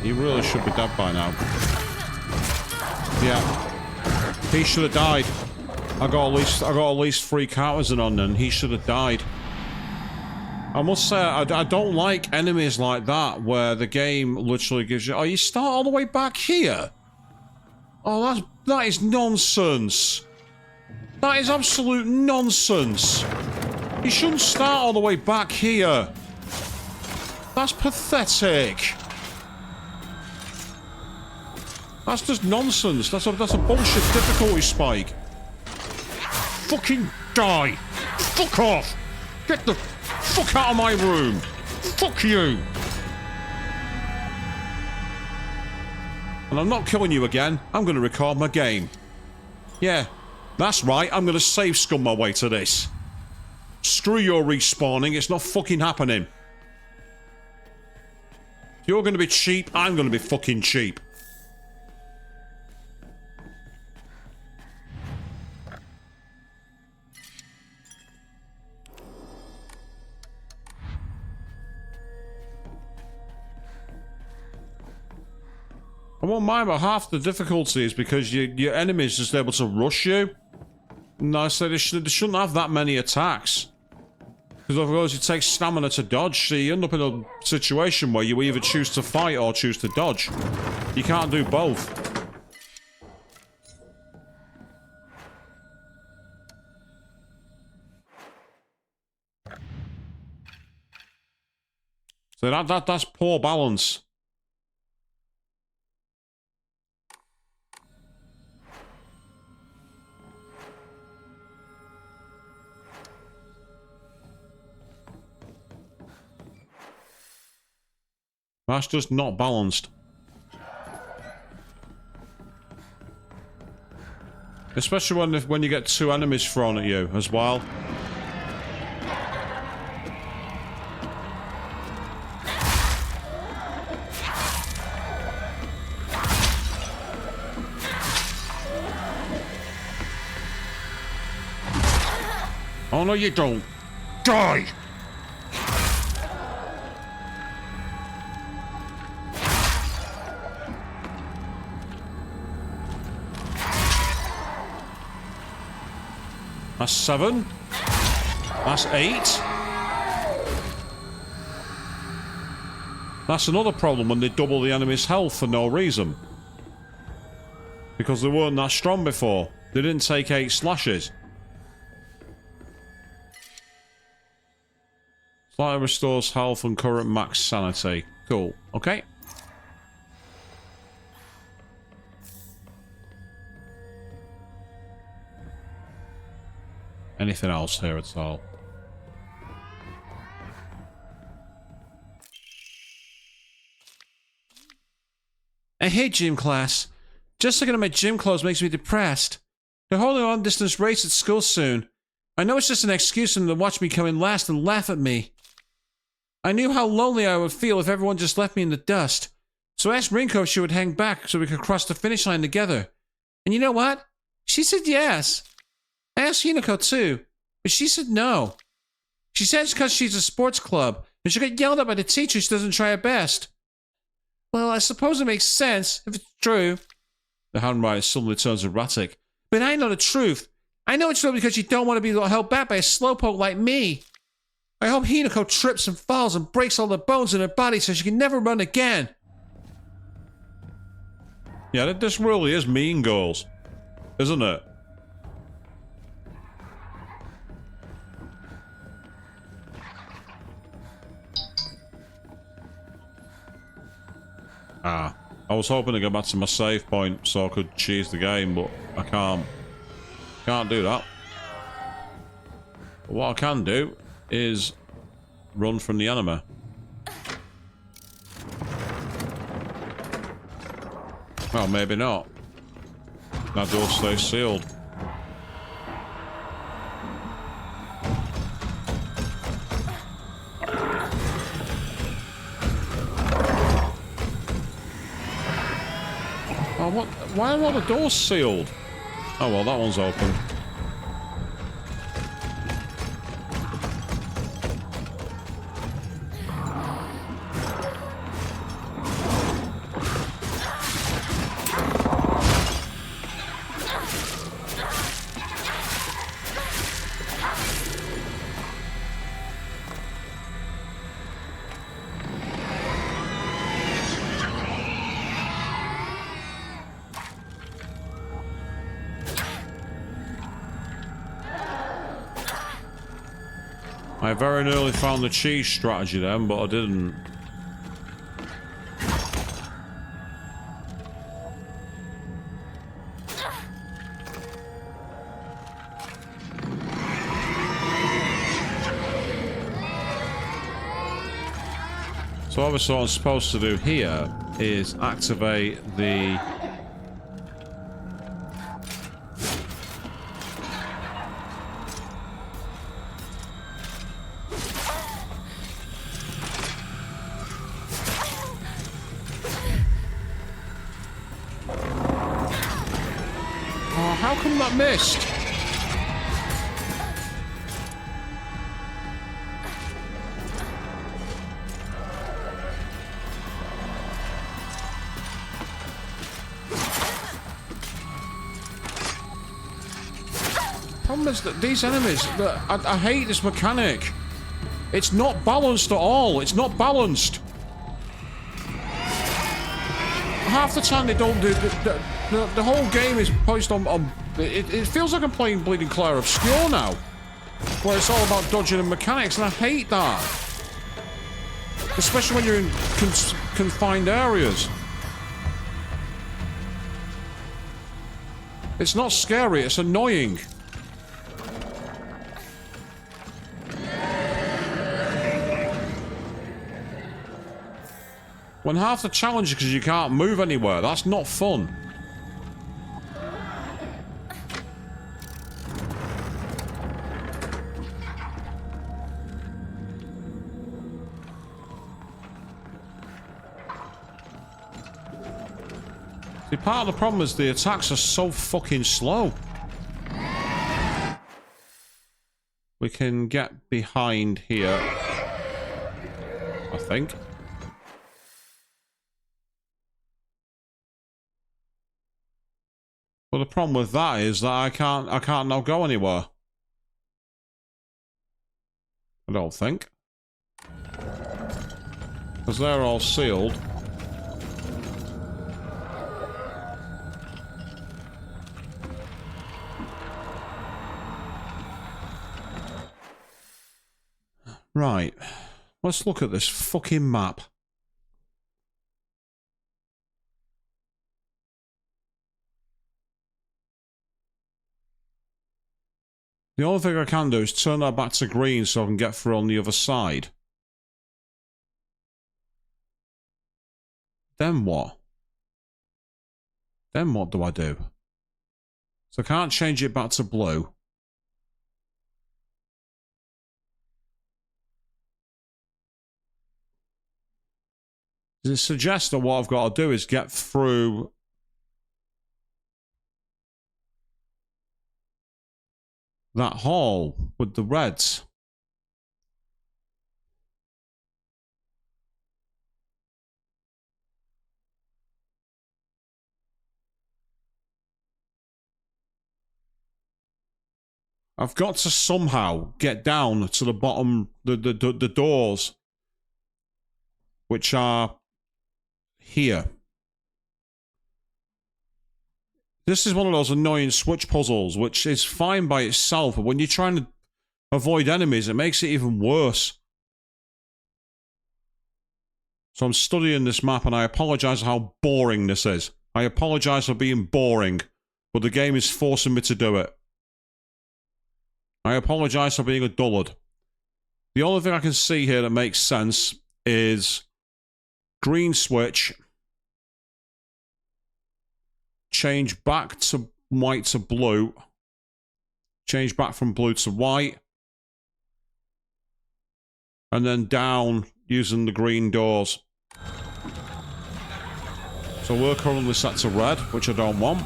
He really should be dead by now. Yeah. He should have died. I got at least 3 counters in on them. He should have died. I must say, I don't like enemies like that, where the game literally gives you... Oh, you start all the way back here? Oh, that is nonsense. That is absolute nonsense. You shouldn't start all the way back here. That's pathetic. That's just nonsense. That's a bullshit difficulty spike. Fucking die. Fuck off. Get the fuck out of my room. Fuck you. And I'm not killing you again. I'm going to record my game. Yeah, that's right. I'm going to save scum my way to this. Screw your respawning. It's not fucking happening. If you're going to be cheap, I'm going to be fucking cheap. I won't mind, but half the difficulty is because your enemy's just able to rush you. And I said they shouldn't have that many attacks. Because otherwise it takes stamina to dodge, so you end up in a situation where you either choose to fight or choose to dodge. You can't do both. So that's poor balance. That's just not balanced. Especially when you get two enemies thrown at you as well. Oh no, you don't. Die! That's 7. That's 8. That's another problem when they double the enemy's health for no reason. Because they weren't that strong before. They didn't take 8 slashes. Slightly restores health and current max sanity. Cool. Okay. Anything else here at all? I hate gym class. Just looking at my gym clothes makes me depressed. They're holding long distance race at school soon. I know it's just an excuse for them to watch me come in last and laugh at me. I knew how lonely I would feel if everyone just left me in the dust. So I asked Rinko if she would hang back so we could cross the finish line together. And you know what? She said yes. I asked Hinako too, but she said no. She said it's because she's a sports club, and she'll get yelled at by the teacher if she doesn't try her best. Well, I suppose it makes sense, if it's true. The handwriting suddenly turns erratic. But I know the truth. I know it's true because you don't want to be held back by a slowpoke like me. I hope Hinako trips and falls and breaks all the bones in her body so she can never run again. Yeah, this really is Mean Girls, isn't it? Ah, I was hoping to get back to my save point so I could cheese the game, but I can't. Can't do that. But what I can do is run from the enemy. Well, maybe not. That door stays sealed. Oh, what? Why are all the doors sealed? Oh, well, that one's open. I very nearly found the cheese strategy then, but I didn't. So obviously what I'm supposed to do here is activate the... Oh, how come that missed? Problem is that these enemies, I hate this mechanic. It's not balanced at all. It's not balanced. Half the time they don't do... The whole game is posed on... It feels like I'm playing Bleeding Clair Obscure now. Where it's all about dodging and mechanics, and I hate that. Especially when you're in confined areas. It's not scary, it's annoying. When half the challenge is because you can't move anywhere, that's not fun. See, part of the problem is the attacks are so fucking slow. We can get behind here, I think. But the problem with that is that I can't now go anywhere. I don't think. Because they're all sealed. Right. Let's look at this fucking map. The only thing I can do is turn that back to green so I can get through on the other side. Then what? Then what do I do? So I can't change it back to blue. Does it suggest that what I've got to do is get through... that hall with the reds? I've got to somehow get down to the bottom, the doors, which are here. This is one of those annoying switch puzzles, which is fine by itself, but when you're trying to avoid enemies, it makes it even worse. So I'm studying this map, and I apologise for how boring this is. I apologise for being boring, but the game is forcing me to do it. I apologise for being a dullard. The only thing I can see here that makes sense is green switch, change back to white to blue, change back from blue to white, and then down using the green doors. So we're currently set to red, which I don't want.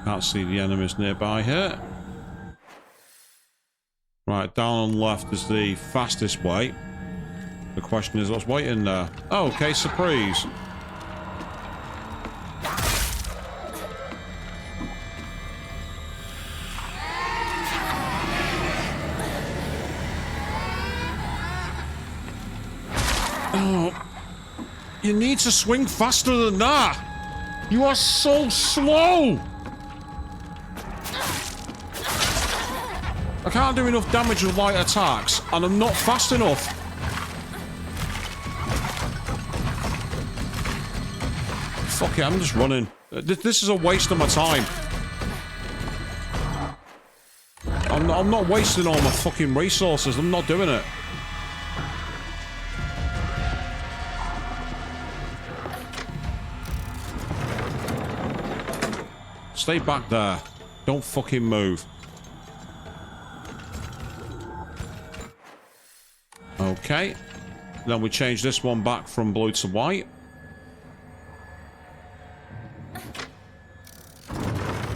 Can't see the enemies nearby here. Right, down on the left is the fastest way. The question is, what's waiting there? Oh, okay, surprise. Oh, you need to swing faster than that. You are so slow. I can't do enough damage with light attacks, and I'm not fast enough. Fuck it, I'm just running. This is a waste of my time. I'm not wasting all my fucking resources. I'm not doing it. Stay back there. Don't fucking move. Okay. Then we change this one back from blue to white.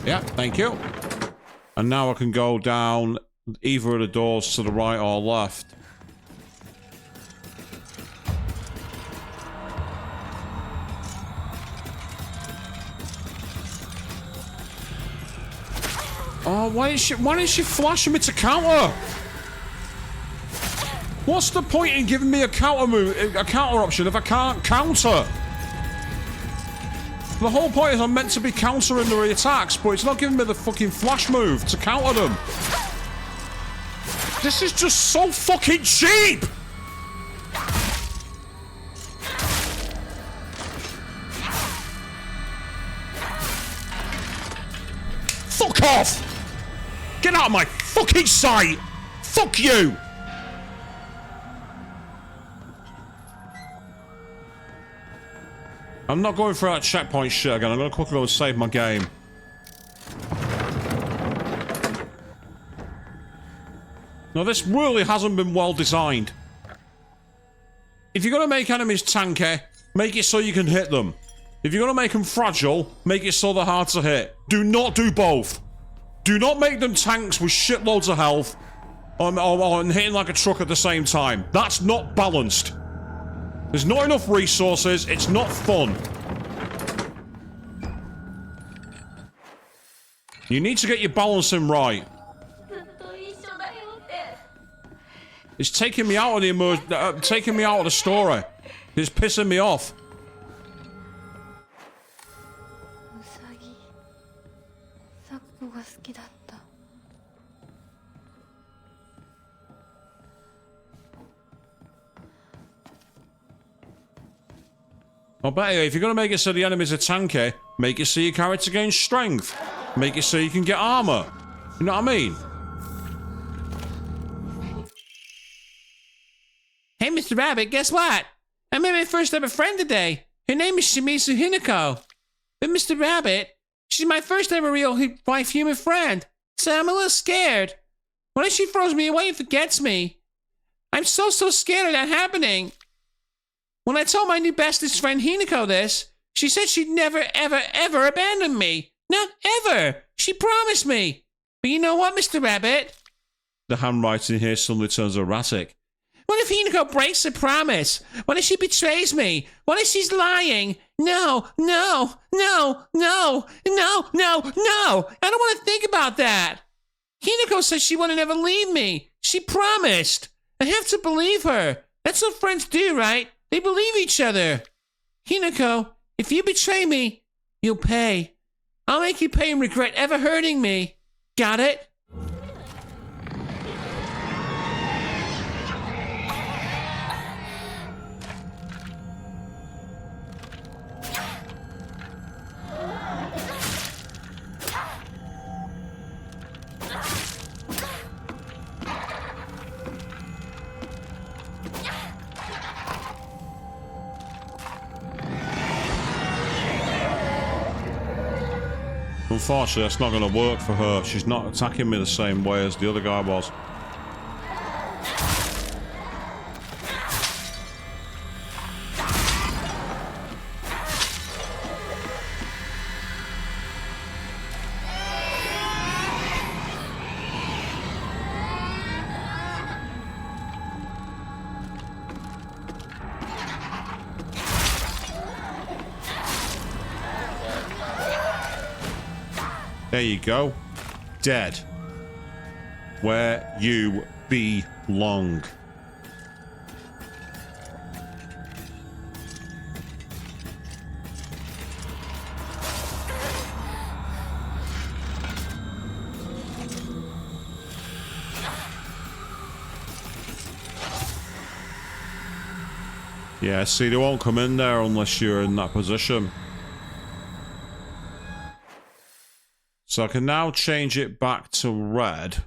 Yeah, thank you. And now I can go down either of the doors to the right or left. Oh, why didn't she flash me to counter? What's the point in giving me a counter move, a counter option if I can't counter? The whole point is I'm meant to be countering the attacks, but it's not giving me the fucking flash move to counter them. This is just so fucking cheap! Fuck off! Get out of my fucking sight! Fuck you! I'm not going for that checkpoint shit again. I'm gonna quickly go and save my game. Now, this really hasn't been well designed. If you're gonna make enemies tanky, make it so you can hit them. If you're gonna make them fragile, make it so they're hard to hit. Do not do both. Do not make them tanks with shitloads of health and hitting like a truck at the same time. That's not balanced. There's not enough resources. It's not fun. You need to get your balancing right. It's taking me out of the taking me out of the story. It's pissing me off. I bet you, if you're going to make it so the enemies are tanky, make it so your character gains strength. Make it so you can get armor. You know what I mean? Hey, Mr. Rabbit, guess what? I met my first ever friend today. Her name is Shimizu Hinako. But Mr. Rabbit, she's my first ever real life human friend. So I'm a little scared. What if she throws me away and forgets me? I'm so scared of that happening. When I told my new bestest friend Hinako this, she said she'd never, ever abandon me. Not ever. She promised me. But you know what, Mr. Rabbit? The handwriting here suddenly turns erratic. What if Hinako breaks her promise? What if she betrays me? What if she's lying? No. I don't want to think about that. Hinako says she wouldn't ever leave me. She promised. I have to believe her. That's what friends do, right? They believe each other. Hinako, if you betray me, you'll pay. I'll make you pay and regret ever hurting me. Got it? Unfortunately, that's not going to work for her. She's not attacking me the same way as the other guy was. There you go. Dead. Where you belong. Yeah, see, they won't come in there unless you're in that position. So I can now change it back to red.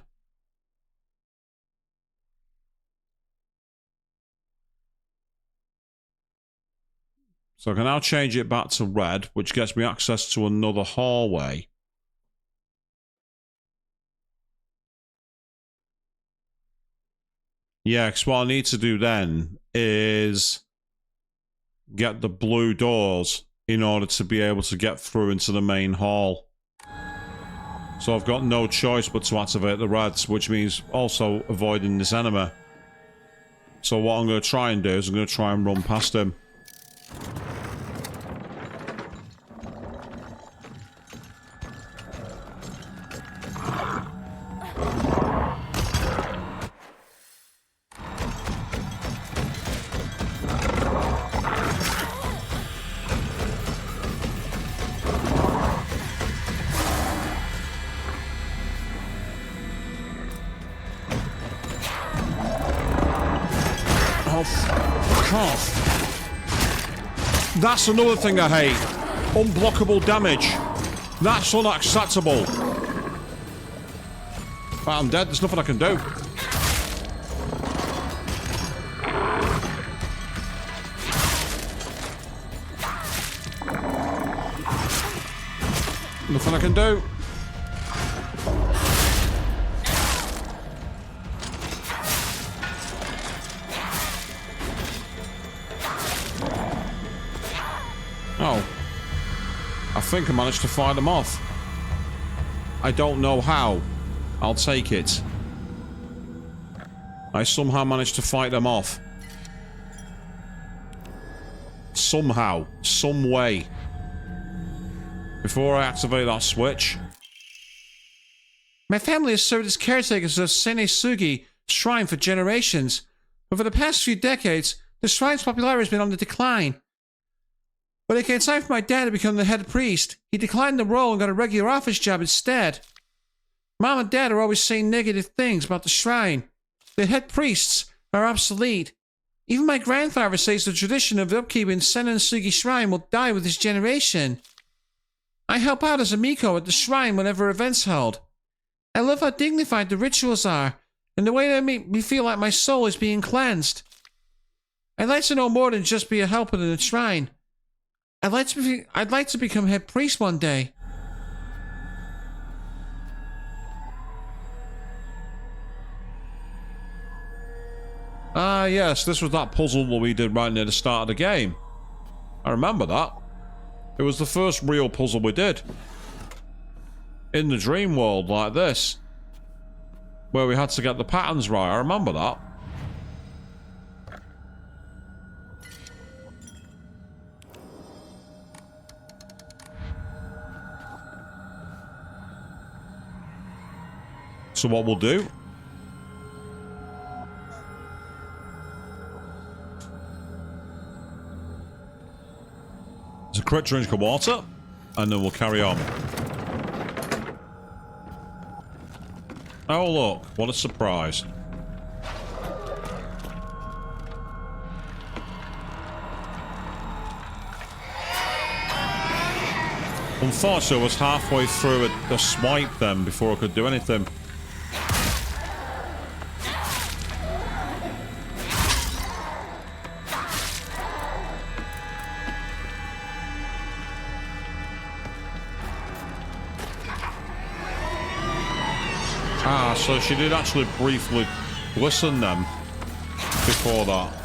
So I can now change it back to red, which gets me access to another hallway. Yeah, because what I need to do then is get the blue doors in order to be able to get through into the main hall. So I've got no choice but to activate the reds, which means also avoiding this enemy. So what I'm going to try and do is I'm going to try and run past him. That's another thing I hate. Unblockable damage. That's unacceptable. Right, I'm dead. There's nothing I can do. Nothing I can do. Oh. I think I managed to fight them off. I don't know how. I'll take it. I somehow managed to fight them off. Somehow. Some way. Before I activate that switch. My family has served as caretakers of Senesugi Shrine for generations. But for the past few decades, the shrine's popularity has been on the decline. When it came time for my dad to become the head priest, he declined the role and got a regular office job instead. Mom and Dad are always saying negative things about the shrine. The head priests are obsolete. Even my grandfather says the tradition of upkeeping Senesugi Shrine will die with his generation. I help out as a Miko at the shrine whenever events held. I love how dignified the rituals are, and the way they make me feel like my soul is being cleansed. I'd like to know more than just be a helper in the shrine. I'd like to become head priest one day. Ah, yes, this was that puzzle that we did right near the start of the game. I remember that. It was the first real puzzle we did. In the dream world like this. Where we had to get the patterns right. I remember that. So what we'll do is a quick drink of water, and then we'll carry on. Oh look, what a surprise. Unfortunately, I was halfway through a swipe then before I could do anything. Ah, so she did actually briefly listen then before that.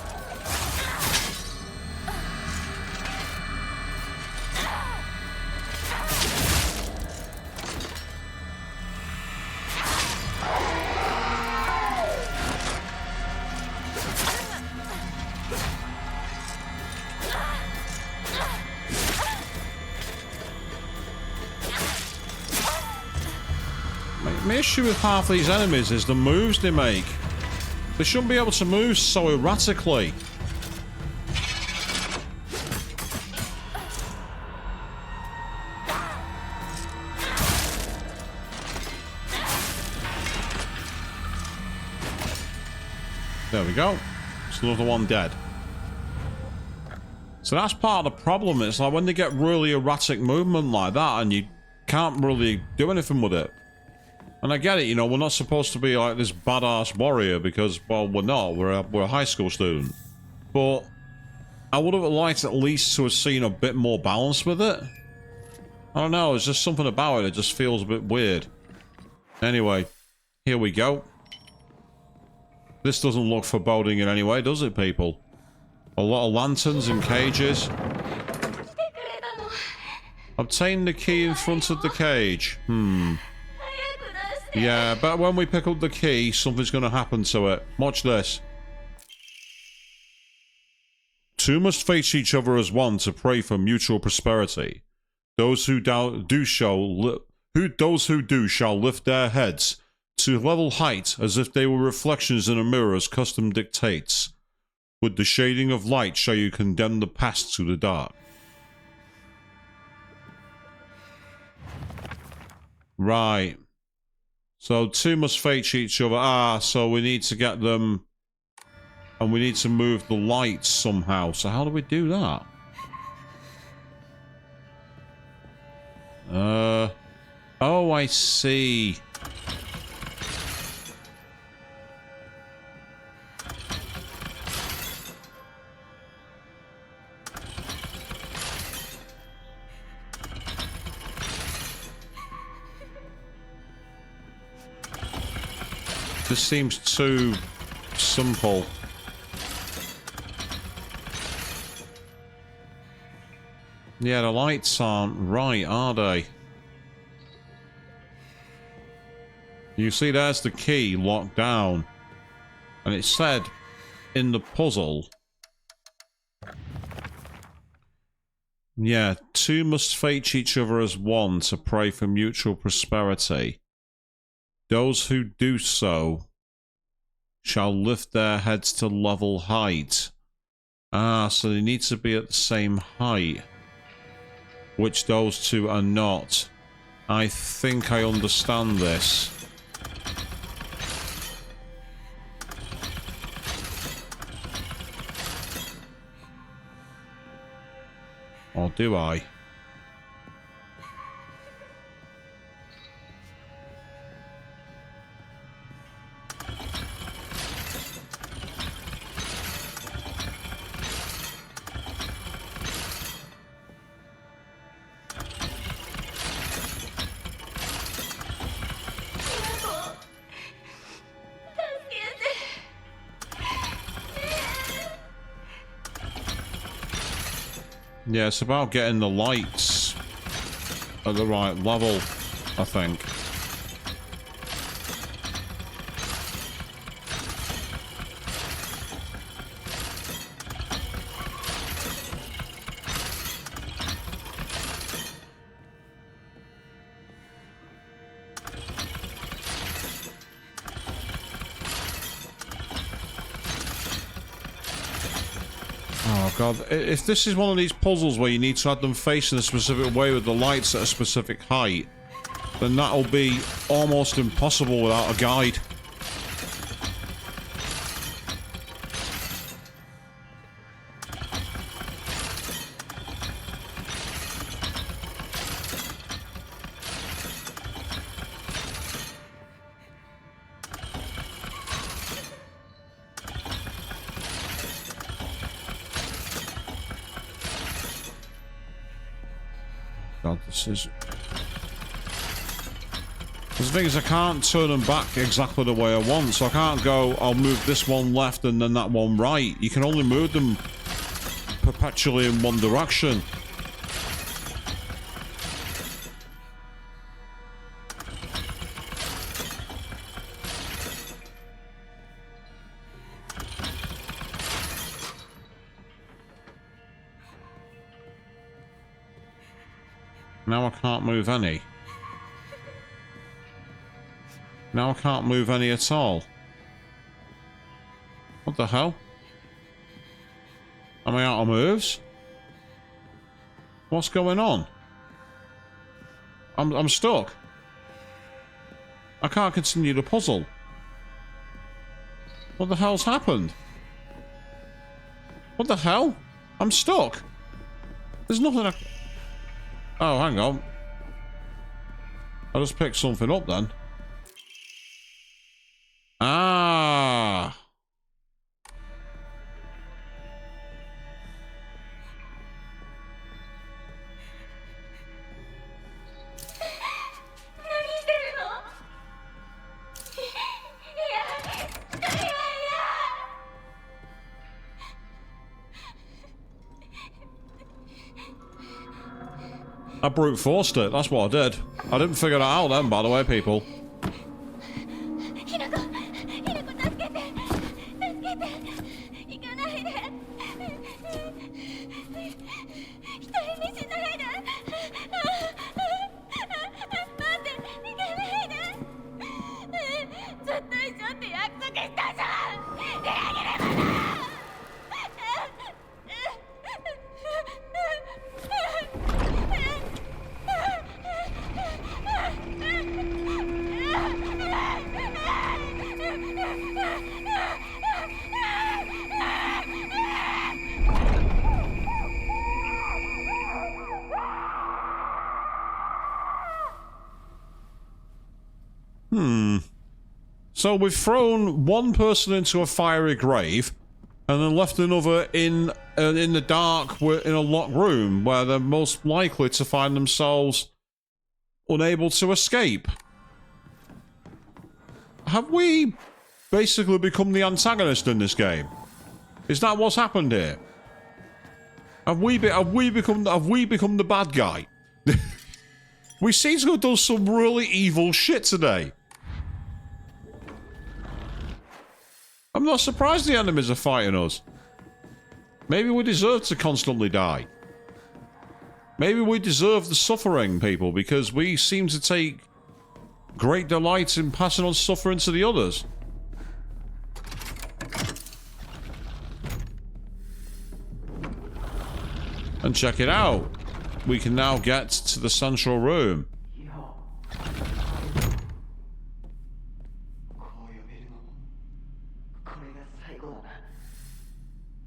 My issue with half these enemies is the moves they make. They shouldn't be able to move so erratically. There we go. It's another one dead. So that's part of the problem. It's like when they get really erratic movement like that and you can't really do anything with it. And I get it, you know, we're not supposed to be like this badass warrior because, well, we're not. We're a high school student. But I would have liked at least to have seen a bit more balance with it. I don't know, there's just something about it that just feels a bit weird. Anyway, here we go. This doesn't look foreboding in any way, does it, people? A lot of lanterns and cages. Obtain the key in front of the cage. Yeah, but when we pick up the key, something's going to happen to it. Watch this. Two must face each other as one to pray for mutual prosperity. Those who do shall lift their heads to level height as if they were reflections in a mirror as custom dictates. With the shading of light shall you condemn the past to the dark. Right. So two must face each other. Ah, so we need to get them... And we need to move the lights somehow. So how do we do that? Oh, I see. This seems too simple. Yeah, the lights aren't right, are they? You see, there's the key locked down. And it said in the puzzle... Yeah, two must face each other as one to pray for mutual prosperity. Those who do so shall lift their heads to level height. Ah, so they need to be at the same height. Which those two are not. I think I understand this. Or do I? Yeah, it's about getting the lights at the right level, I think. God, if this is one of these puzzles where you need to have them facing a specific way with the lights at a specific height, then that'll be almost impossible without a guide. God, this is... The thing is, I can't turn them back exactly the way I want, so I can't go, I'll move this one left and then that one right. You can only move them perpetually in one direction. Now I can't move any. Now I can't move any at all. What the hell? Am I out of moves? What's going on? I'm stuck. I can't continue the puzzle. What the hell's happened? What the hell? I'm stuck. There's nothing I... Oh, hang on. I just picked something up then. Ah. I brute forced it. That's what I did. I didn't figure that out then, by the way, people. ひなこ助けて行かないで一人にしないで待って行かないでずっと一緒って約束したじゃん裏切り者So we've thrown one person into a fiery grave, and then left another in the dark, in a locked room where they're most likely to find themselves unable to escape. Have we basically become the antagonist in this game? Is that what's happened here? Have we become the bad guy? We seem to have done some really evil shit today. I'm not surprised the enemies are fighting us. Maybe we deserve to constantly die. Maybe we deserve the suffering, people, because we seem to take great delight in passing on suffering to the others. And check it out. We can now get to the central room.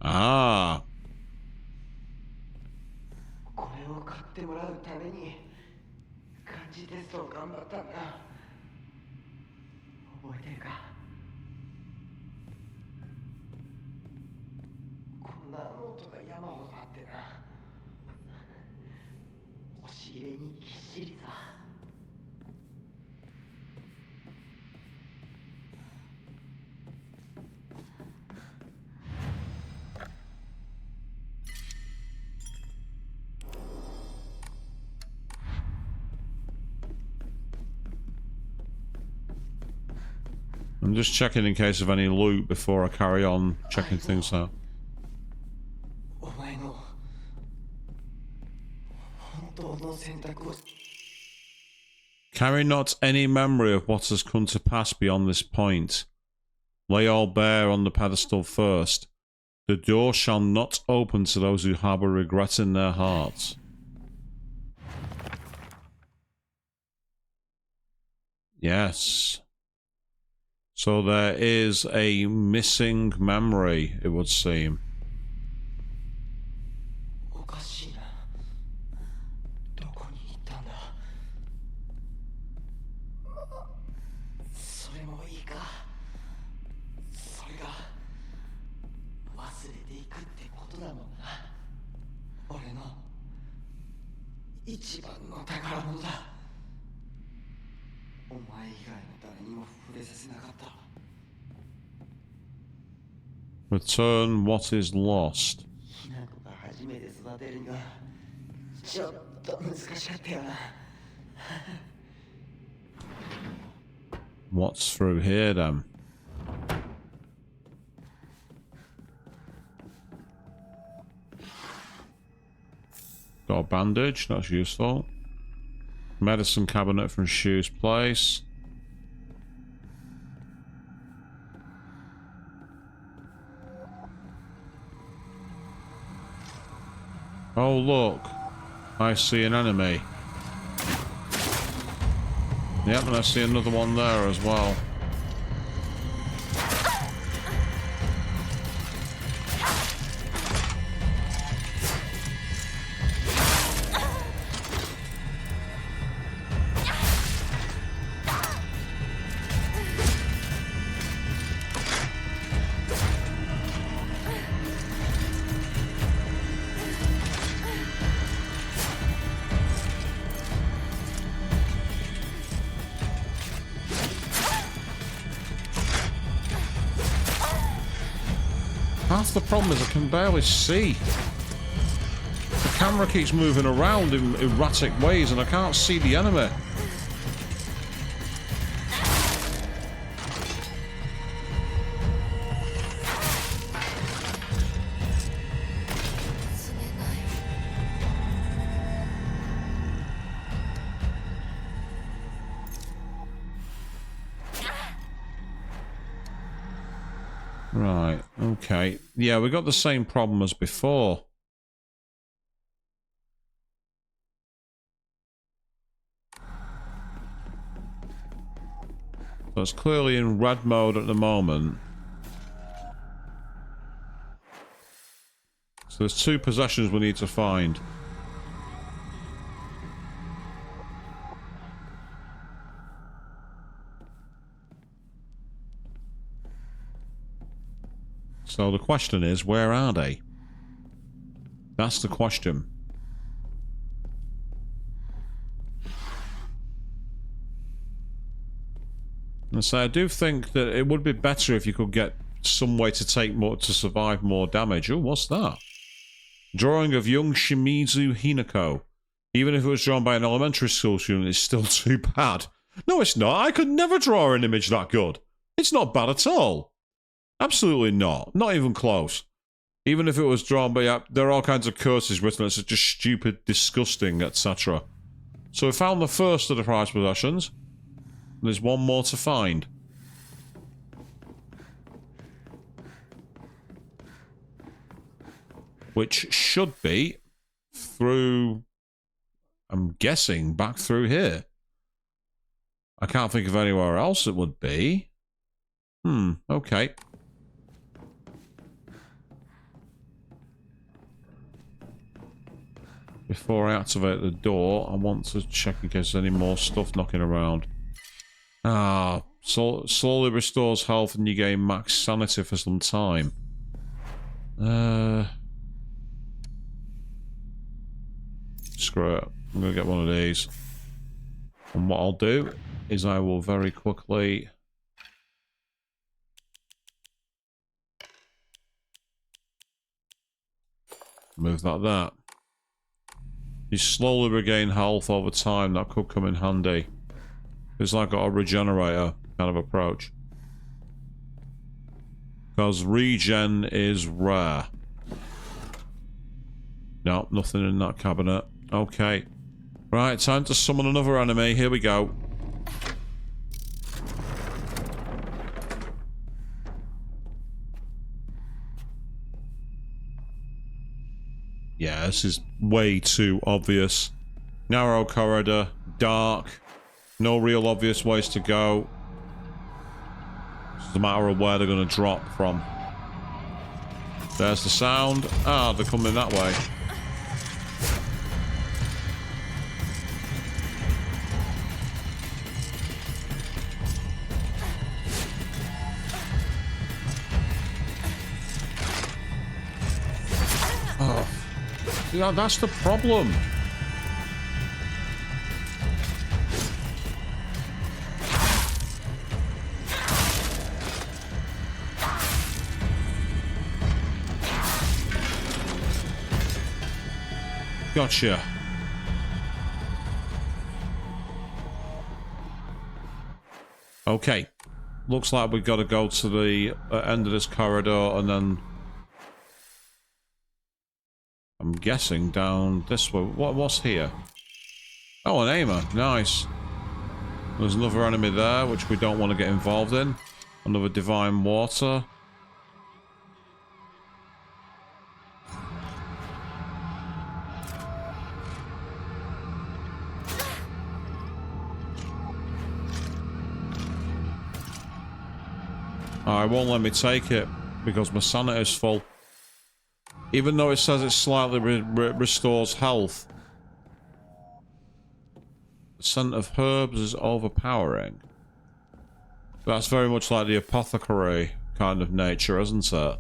Ah. これを買ってもらうために漢字テストを頑張ったんだ。覚えてるか？こんなノートが山ほどあってな。押し入れにぎっしりさ。I'm just checking in case of any loot before I carry on checking things out. お前の本当の選択を Carry not any memory of what has come to pass beyond this point. Lay all bare on the pedestal first. The door shall not open to those who harbour regret in their hearts. Yes. So there is a missing memory, it would seem. おかしいな。どこに行ったんだ。それもいいか。それが忘れていくってことだもんな。俺の一番の宝物だ。お前以外の誰にも触れさせなかった。Return what is lost. ひな子が初めて育てるにはちょっと難しかったよな。What's through here then? Got a bandage, that's useful. Medicine cabinet from Shu's place. Oh look, I see an enemy. Yep, and I see another one there as well. Half the problem is I can barely see. I camera keeps moving around in erratic ways and I can't see the enemy. Right, okay. Yeah, we got the same problem as before. So it's clearly in red mode at the moment. So there's 2 possessions we need to find. So the question is, where are they? That's the question. And so I do think that it would be better if you could get some way to take more, to survive more damage. Oh, what's that? Drawing of young Shimizu Hinako. Even if it was drawn by an elementary school student, it's still too bad. No, it's not. I could never draw an image that good. It's not bad at all. Absolutely not. Not even close. Even if it was drawn by... there are all kinds of curses written. It's just stupid, disgusting, etc. So we found the first of the prized possessions. There's one more to find. Which should be through... I'm guessing back through here. I can't think of anywhere else it would be. Okay. Before I activate the door, I want to check in case there's any more stuff knocking around. Ah, slowly restores health and you gain max sanity for some time. Screw it. I'm going to get one of these. And what I'll do is I will very quickly... move that there. You slowly regain health over time. That could come in handy. It's like a regenerator kind of approach. Because regen is rare. No, nothing in that cabinet. Okay. Right, time to summon another enemy. Here we go. Yeah, this is way too obvious. Narrow corridor, dark, no real obvious ways to go. It's just a matter of where they're going to drop from. There's the sound. Ah, they're coming that way. Yeah, that's the problem. Gotcha. Okay. Looks like we've got to go to the end of this corridor and then... I'm guessing down this way. What's here? Oh, an aimer. Nice. There's another enemy there, which we don't want to get involved in. Another divine water. Oh, it won't let me take it because my sanity is full. Even though it says it slightly restores health. The scent of herbs is overpowering. That's very much like the apothecary kind of nature, isn't it?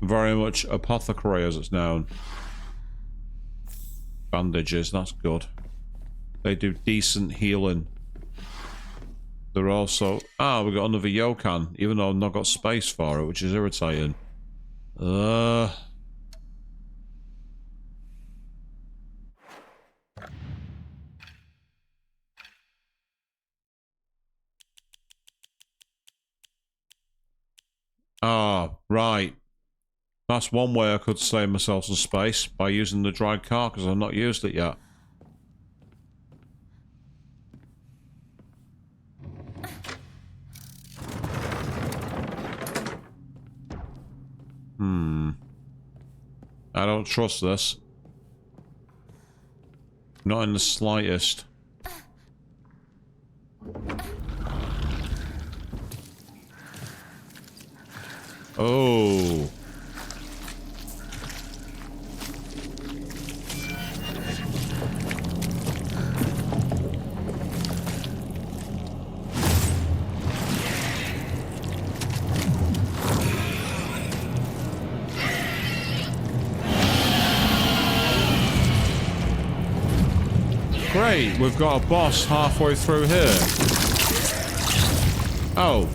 Very much apothecary as it's known. Bandages, that's good. They do decent healing. They're also... Ah, we got another Yokan, even though I've not got space for it, which is irritating. Ah, right. That's one way I could save myself some space, by using the dried carcass. I've not used it yet. I don't trust this. Not in the slightest. Oh. Great, we've got a boss halfway through here. Oh.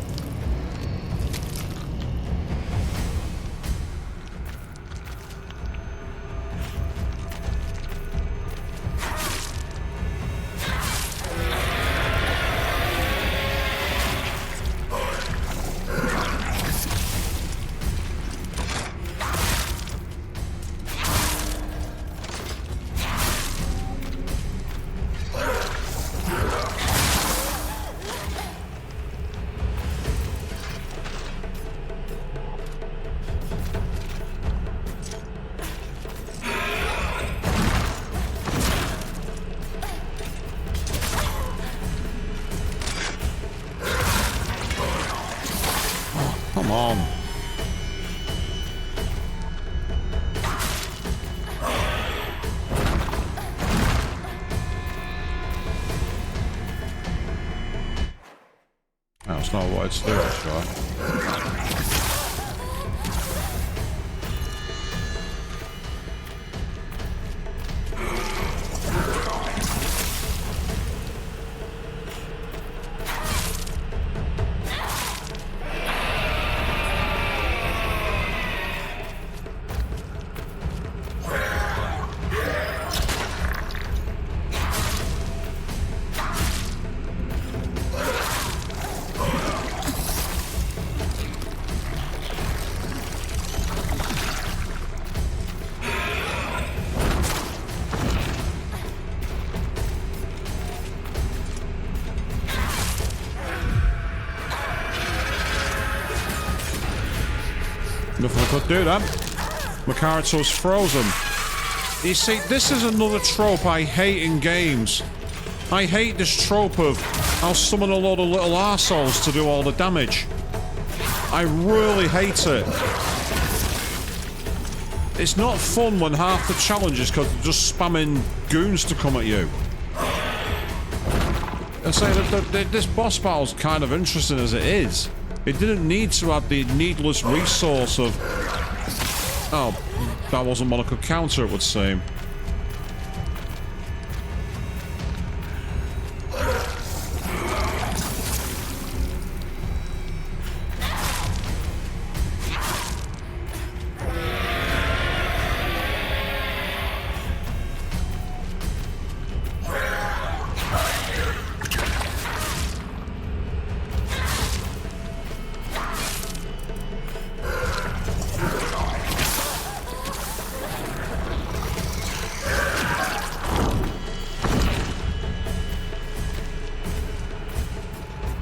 Come on. That's not what it's doing, right? Nothing I could do then. My character's frozen. You see, this is another trope I hate in games. I hate this trope of I'll summon a load of little arseholes to do all the damage. I really hate it. It's not fun when half the challenge is because they're just spamming goons to come at you. I say that this boss battle's kind of interesting as it is. It didn't need to add the needless resource of... Oh, that wasn't one I could counter, it would seem.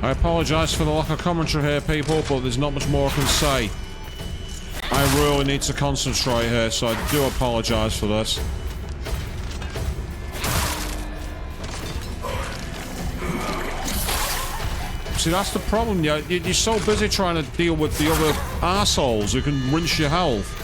I apologise for the lack of commentary here, people, but there's not much more I can say. I really need to concentrate here, so I do apologise for this. See, that's the problem. You're so busy trying to deal with the other arseholes who can rinse your health.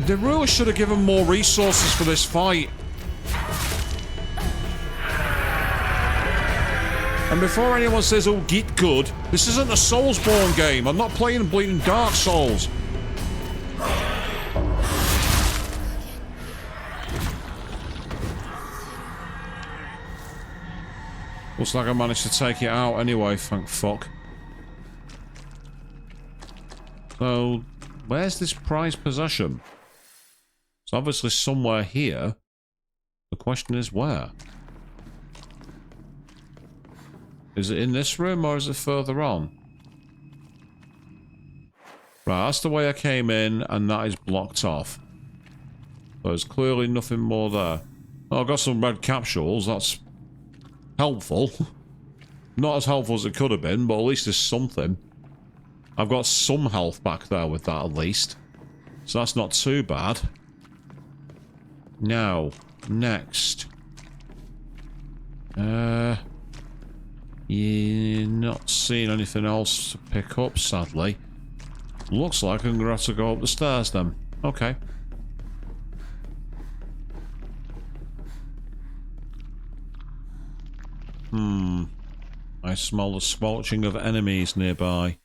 They really should have given more resources for this fight. And before anyone says, oh, get good, this isn't a Soulsborne game. I'm not playing bleeding Dark Souls. Looks like I managed to take it out anyway, thank fuck. So, where's this prized possession? It's obviously somewhere here. The question is where? Is it in this room or is it further on? Right, that's the way I came in and that is blocked off. There's clearly nothing more there. Oh, I've got some red capsules, that's helpful. Not as helpful as it could have been, but at least there's something. I've got some health back there with that at least. So that's not too bad. Now, next. Yeah, not seeing anything else to pick up, sadly. Looks like I'm gonna have to go up the stairs then. Okay. I smell the squelching of enemies nearby.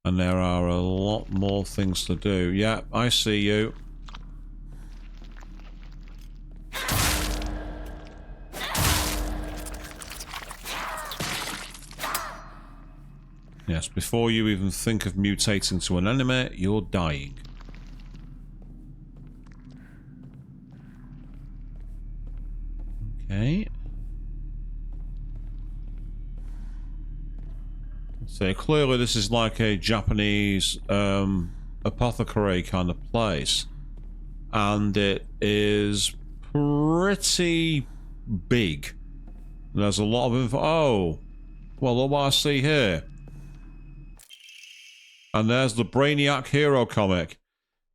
And there are a lot more things to do. Yeah, I see you. Yes, before you even think of mutating to an enemy, you're dying. Okay. So clearly this is like a Japanese apothecary kind of place. And it is pretty big. There's a lot of info. Oh, well, look what I see here. And there's the Brainiac Hero comic.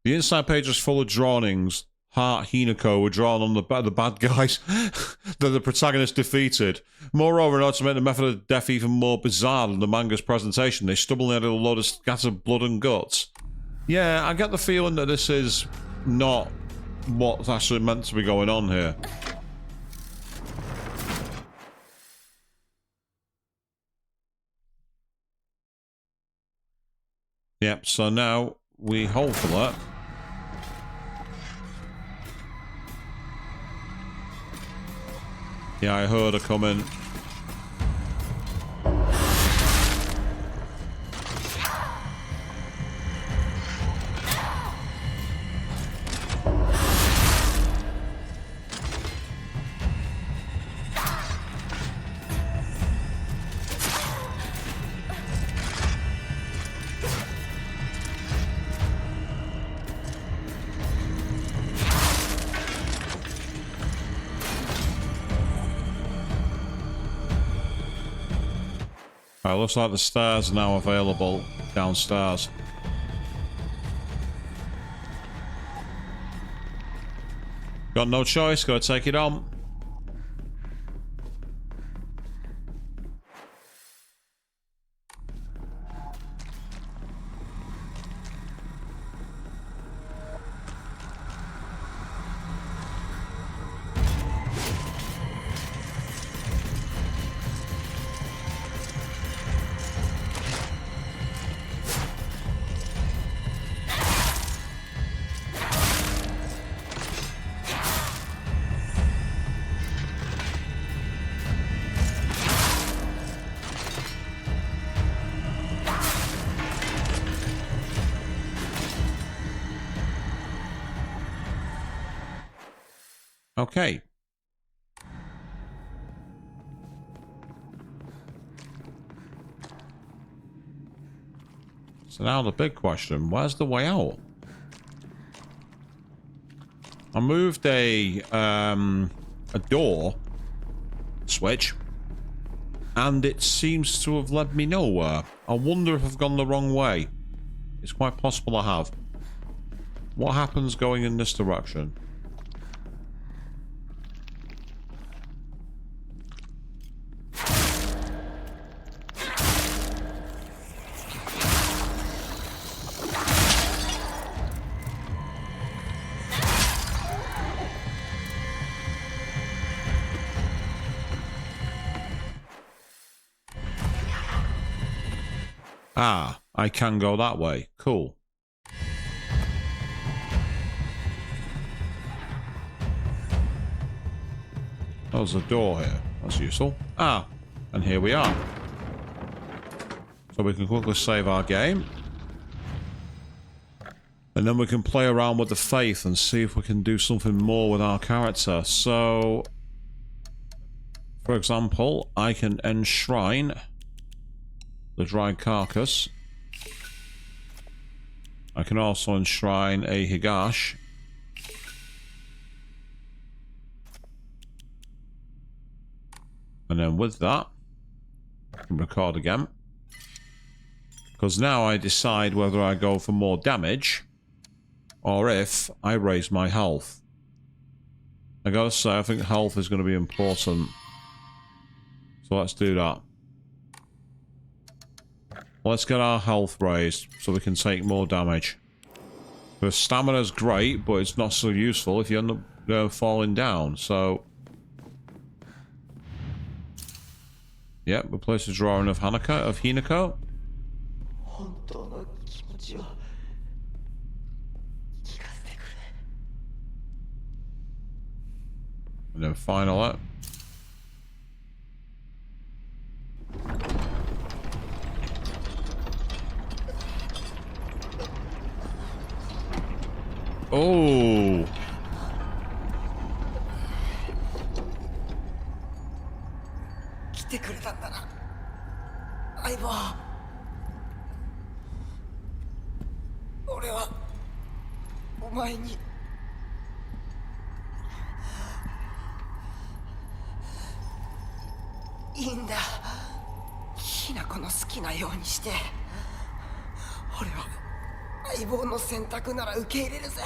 The inside page is full of drawings. Heart Hinako were drawn on the bad guys that the protagonist defeated. Moreover, in order to make the method of death even more bizarre than the manga's presentation, they stubbornly added a load of scattered blood and guts. Yeah, I get the feeling that this is not what's actually meant to be going on here. Yep, so now we hold for that. Yeah, I heard her coming. Alright, looks like the stairs are now available downstairs. Got no choice, gotta take it on. Okay. So now the big question, where's the way out? I moved a door switch and it seems to have led me nowhere. I wonder if I've gone the wrong way. It's quite possible I have. What happens going in this direction? Ah, I can go that way. Cool. There's a door here. That's useful. Ah, And here we are. So we can quickly save our game. And then we can play around with the faith and see if we can do something more with our character. So, for example, I can enshrine the dried carcass. I can also enshrine a Higash. And then with that, I can record again. Because now I decide whether I go for more damage or if I raise my health. I gotta say, I think health is going to be important. So let's do that. Let's get our health raised so we can take more damage. The stamina's great, but it's not so useful if you end up falling down, so... Yep, replace the drawing of Hinako. 本当の気持ちを聞かせてくれ。 And then final it. Oh! 来てくれたんだな、相棒。俺はお前にいいんだ。ひな子の好きなようにして。俺は相棒の選択なら受け入れるぜ。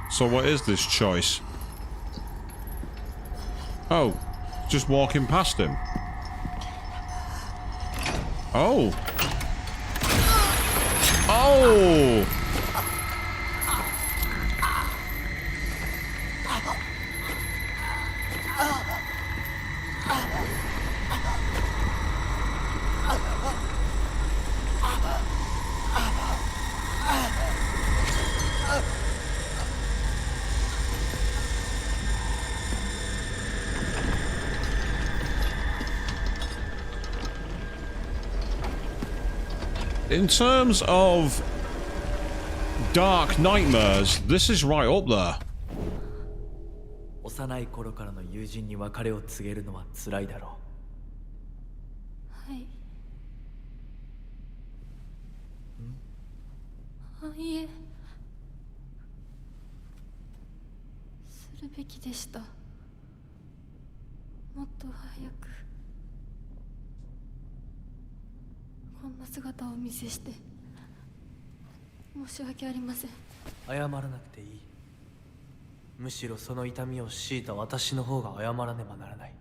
So what is this choice? Oh, just walking past him. Oh. Oh! In terms of dark nightmares, this is right up there. 幼い頃からの友人に別れを告げるのは辛いだろはいあいえするべきでした。もっと早くこんな姿をお見せして申し訳ありません。謝らなくていい。むしろその痛みを強いた私の方が謝らねばならない。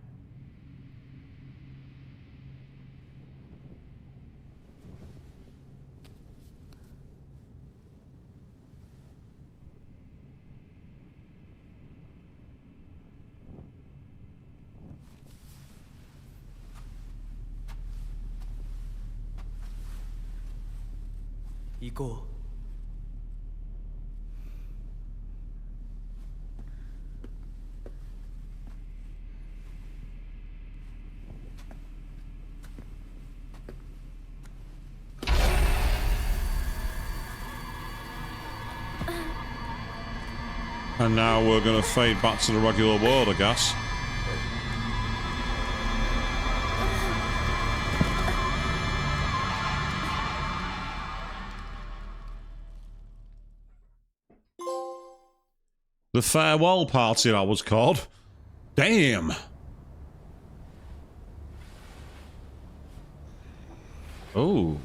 行こう。And now we're going to fade back to the regular world, I guess. The farewell party, that was called. Damn. Oh.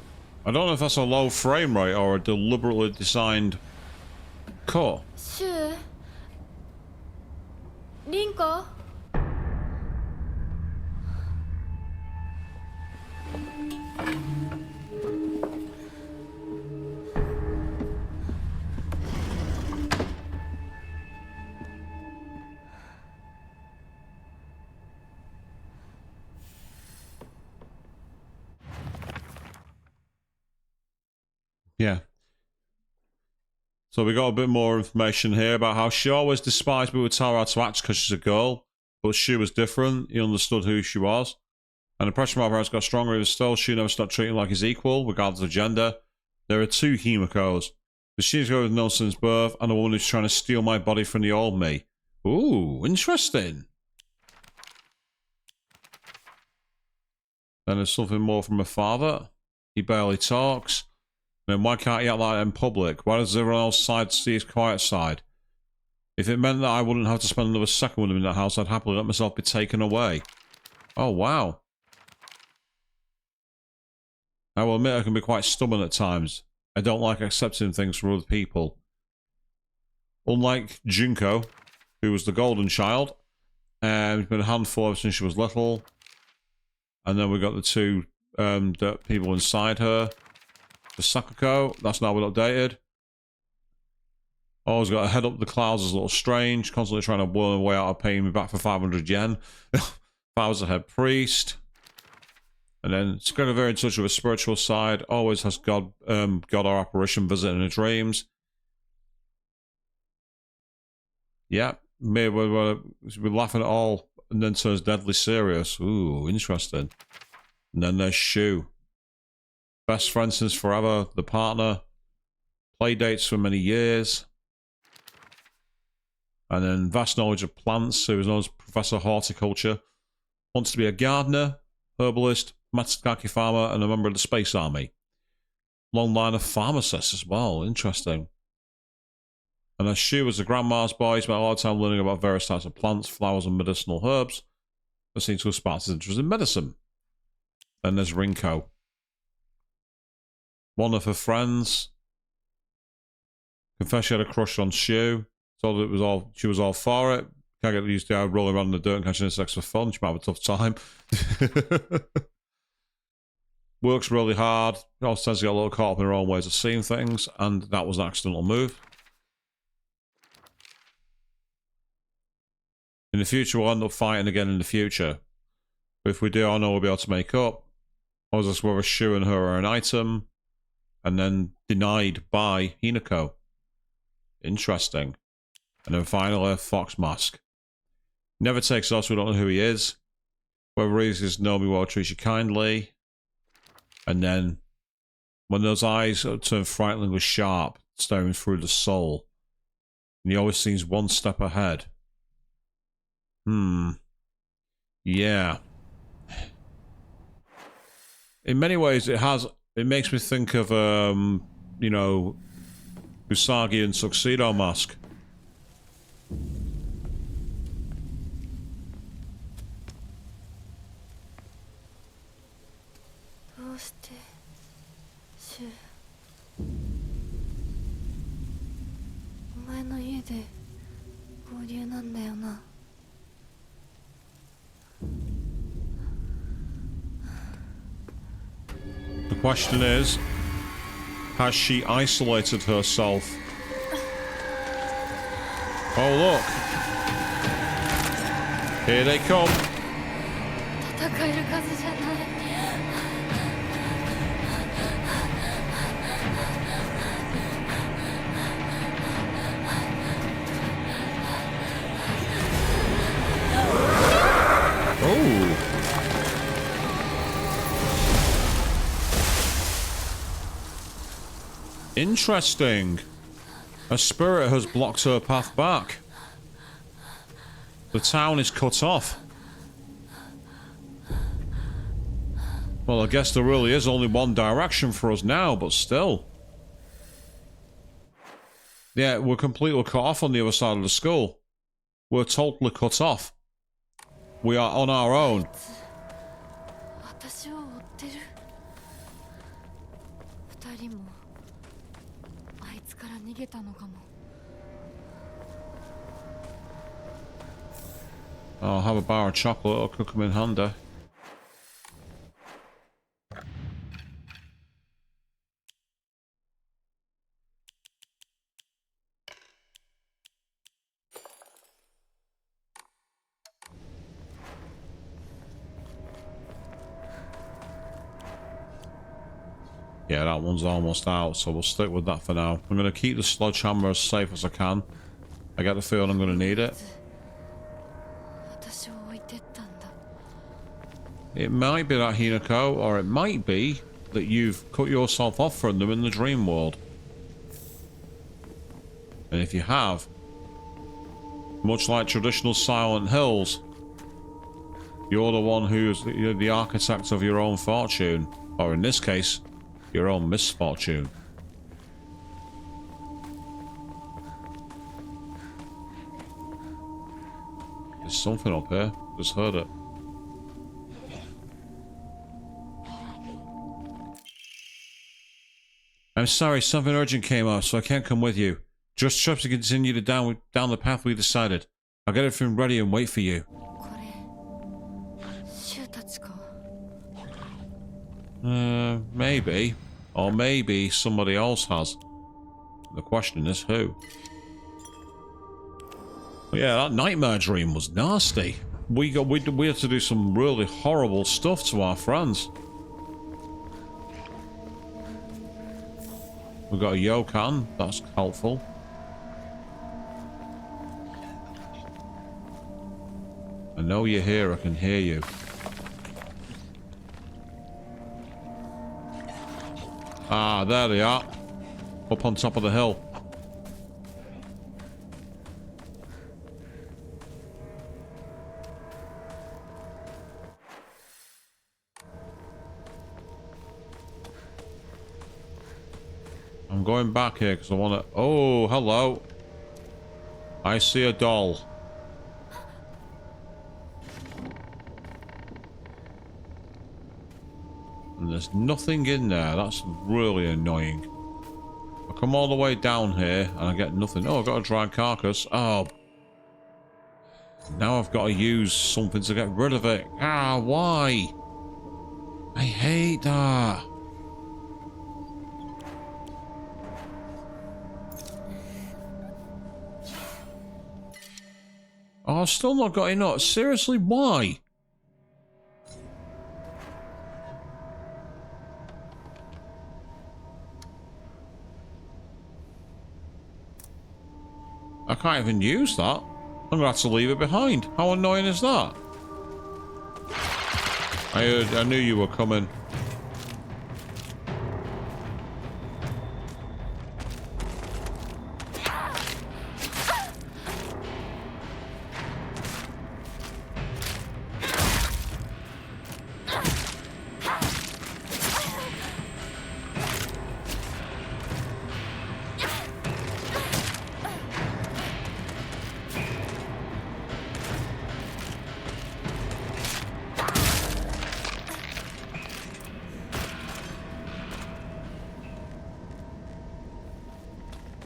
I don't know if that's a low frame rate or a deliberately designed cut. シュウリンコ Yeah. So we got a bit more information here about how she always despised Buatara to act because she's a girl. but she was different. He understood who she was. And the pressure from our parents got stronger even still. She never stopped treating him like his equal, regardless of gender. There are two Himikos. The Shinjuku with known since birth, and the woman who's trying to steal my body from the old me. Ooh, interesting. Then there's something more from her father. He barely talks. Then why can't he act like that in public? Why does everyone else see his quiet side? If it meant that I wouldn't have to spend another second with him in that house, I'd happily let myself be taken away. Oh, wow. I will admit I can be quite stubborn at times. I don't like accepting things from other people. Unlike Junko, who was the golden child, and he's been a handful ever since she was little. And then we got the two people inside her. The Sakuko, that's now been updated. Always got a head up the clouds is a little strange. Constantly trying to whirl her way out of paying me back for 500 yen. If I was a head priest. And then it's kind of very in touch with a spiritual side. Always has God or apparition visiting her dreams. Yeah, maybe we're laughing at all and then turns deadly serious. Ooh, interesting. And then there's Shu. Best friend since forever, the partner. Play dates for many years. And then vast knowledge of plants, who is known as Professor Horticulture. Wants to be a gardener, herbalist, Matsukake farmer, and a member of the Space Army. Long line of pharmacists as well, interesting. And as Shu was a grandma's boy, he spent a lot of time learning about various types of plants, flowers, and medicinal herbs. That seems to have sparked his interest in medicine. Then there's Rinko. One of her friends. Confessed she had a crush on Shu. Told her she was all for it. Can't get used to her rolling around in the dirt and catching insects for fun. She might have a tough time. Works really hard. Also tends to get a little caught up in her own ways of seeing things. And that was an accidental move. In the future, we'll end up fighting again in the future. But if we do, I know we'll be able to make up. I was just whether Shu and her are an item. And then denied by Hinako. Interesting. And then finally, Fox Mask. Never takes us, we don't know who he is. Whoever he is know me well, treats you kindly. And then, when those eyes turn frighteningly sharp, staring through the soul. And he always seems one step ahead. Yeah. In many ways, it makes me think of, you know, Usagi and Tuxedo Mask. The question is, has she isolated herself? Oh look! Here they come! Oh! Interesting. A spirit has blocked her path back. The town is cut off. Well, I guess there really is only one direction for us now, but still. Yeah, we're completely cut off on the other side of the school. We're totally cut off. We are on our own. I'll have a bar of chocolate, it'll come in handy. Yeah, that one's almost out, so we'll stick with that for now. I'm going to keep the sledgehammer as safe as I can. I get the feeling I'm going to need it. It might be that, Hinako, or it might be that you've cut yourself off from them in the dream world. And if you have, much like traditional Silent Hills, you're the one who's the architect of your own fortune. Or in this case, your own misfortune. There's something up here. Just heard it. I'm sorry, something urgent came up, so I can't come with you. Just trust to continue to down the path we decided. I'll get everything ready and wait for you. これシュウたちか Maybe. Or maybe somebody else has. The question is who? Yeah, that nightmare dream was nasty. We had to do some really horrible stuff to our friends. We've got a Yokan, that's helpful. I know you're here, I can hear you. Ah, there they are. Up on top of the hill. I'm going back here because I want to... Oh, hello. I see a doll. And there's nothing in there. That's really annoying. I come all the way down here and I get nothing. Oh, I've got a dry carcass. Oh. Now I've got to use something to get rid of it. Ah, why? I hate that. Oh, I've still not got enough. Seriously, why? I can't even use that. I'm gonna have to leave it behind. How annoying is that? I knew you were coming.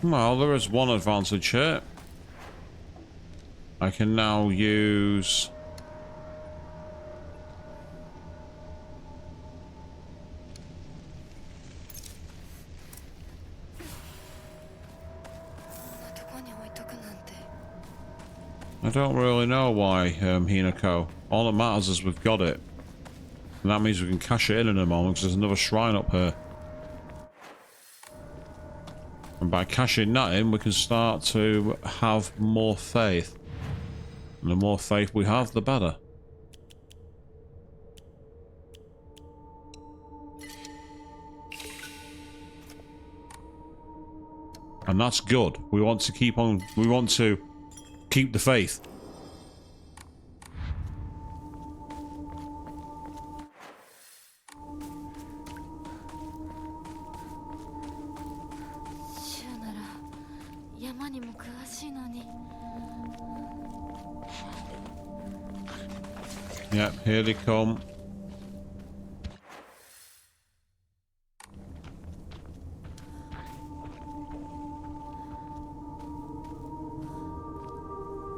Well, there is one advantage here. I can now use... I don't really know why, Hinako. All that matters is we've got it. And that means we can cash it in a moment because there's another shrine up here. And by cashing that in, we can start to have more faith. And the more faith we have, the better. And that's good. We want to keep on... We want to keep the faith. Yep, here they come.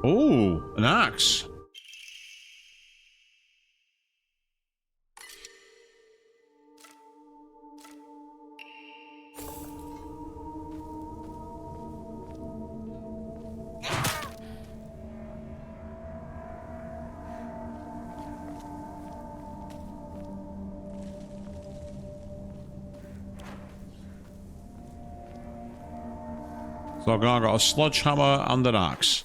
Oh, an axe. So I've now got a sledgehammer and an axe.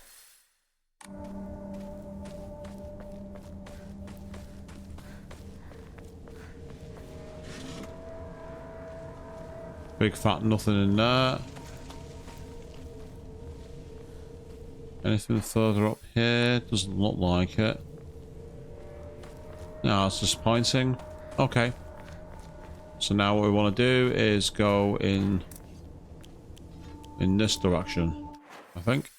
Big fat nothing in there. Anything further up here? Doesn't look like it. No, it's disappointing. Okay. So now what we want to do is go in this direction, I think.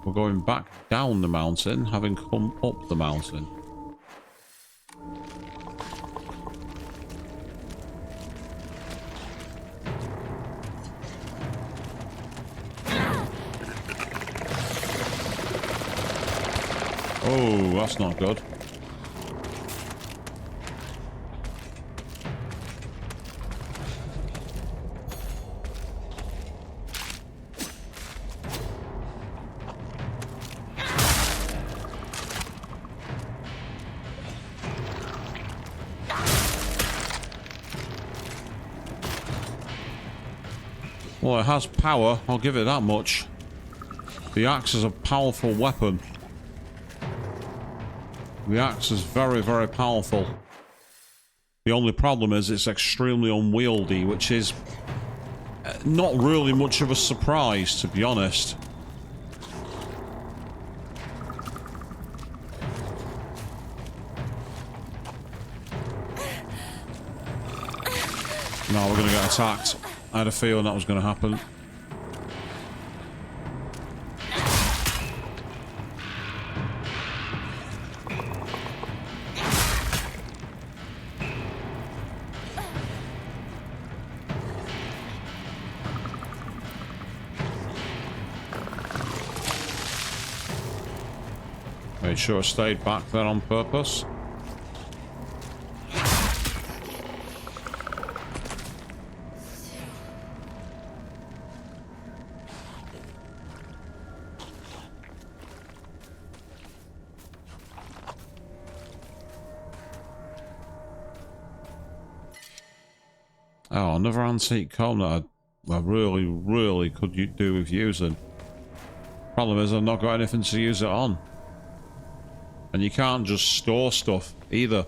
We're going back down the mountain, having come up the mountain. Oh, that's not good. Well, it has power, I'll give it that much. The axe is a powerful weapon. The axe is very, very powerful. The only problem is it's extremely unwieldy, which is not really much of a surprise, to be honest. Now we're going to get attacked. I had a feeling that was going to happen. Made sure I stayed back there on purpose. Oh, another antique comb that I really, really could do with using. Problem is I've not got anything to use it on. And you can't just store stuff either.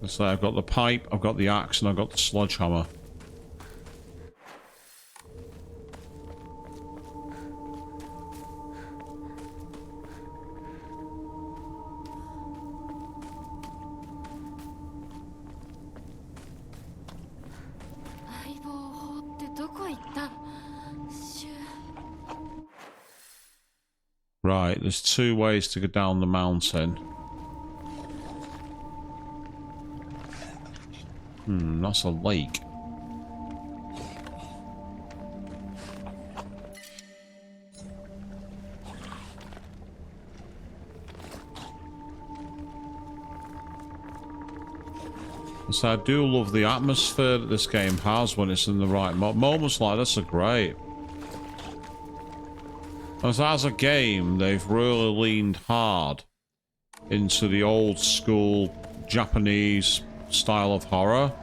So I've got the pipe, I've got the axe, and I've got the sledgehammer. Right, there's two ways to go down the mountain. That's a lake. So I do love the atmosphere that this game has when it's in the right moments like this are great. As a game, they've really leaned hard into the old school Japanese style of horror,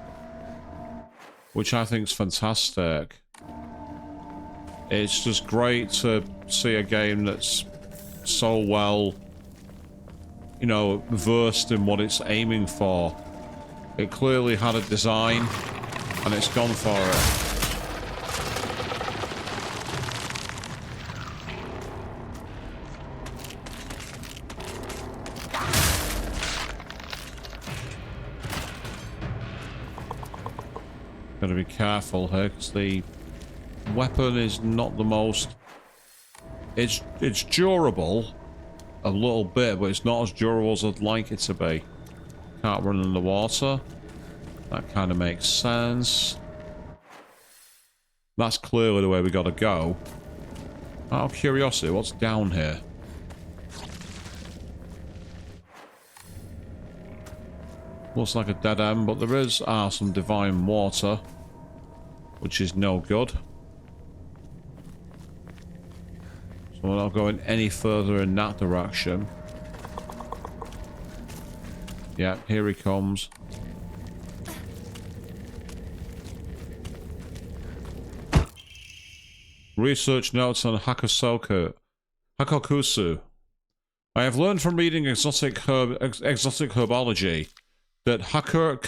which I think is fantastic. It's just great to see a game that's so well, you know, versed in what it's aiming for. It clearly had a design, and it's gone for it. Gotta be careful here, because the weapon is not the most... It's durable a little bit, but it's not as durable as I'd like it to be. Can't run in the water. That kind of makes sense. That's clearly the way we gotta go. Out of curiosity, what's down here? Looks like a dead end, but there is some divine water, which is no good. So we're not going any further in that direction. Yeah, here he comes. Research notes on Hakokusu. I have learned from reading exotic herbology that Kakura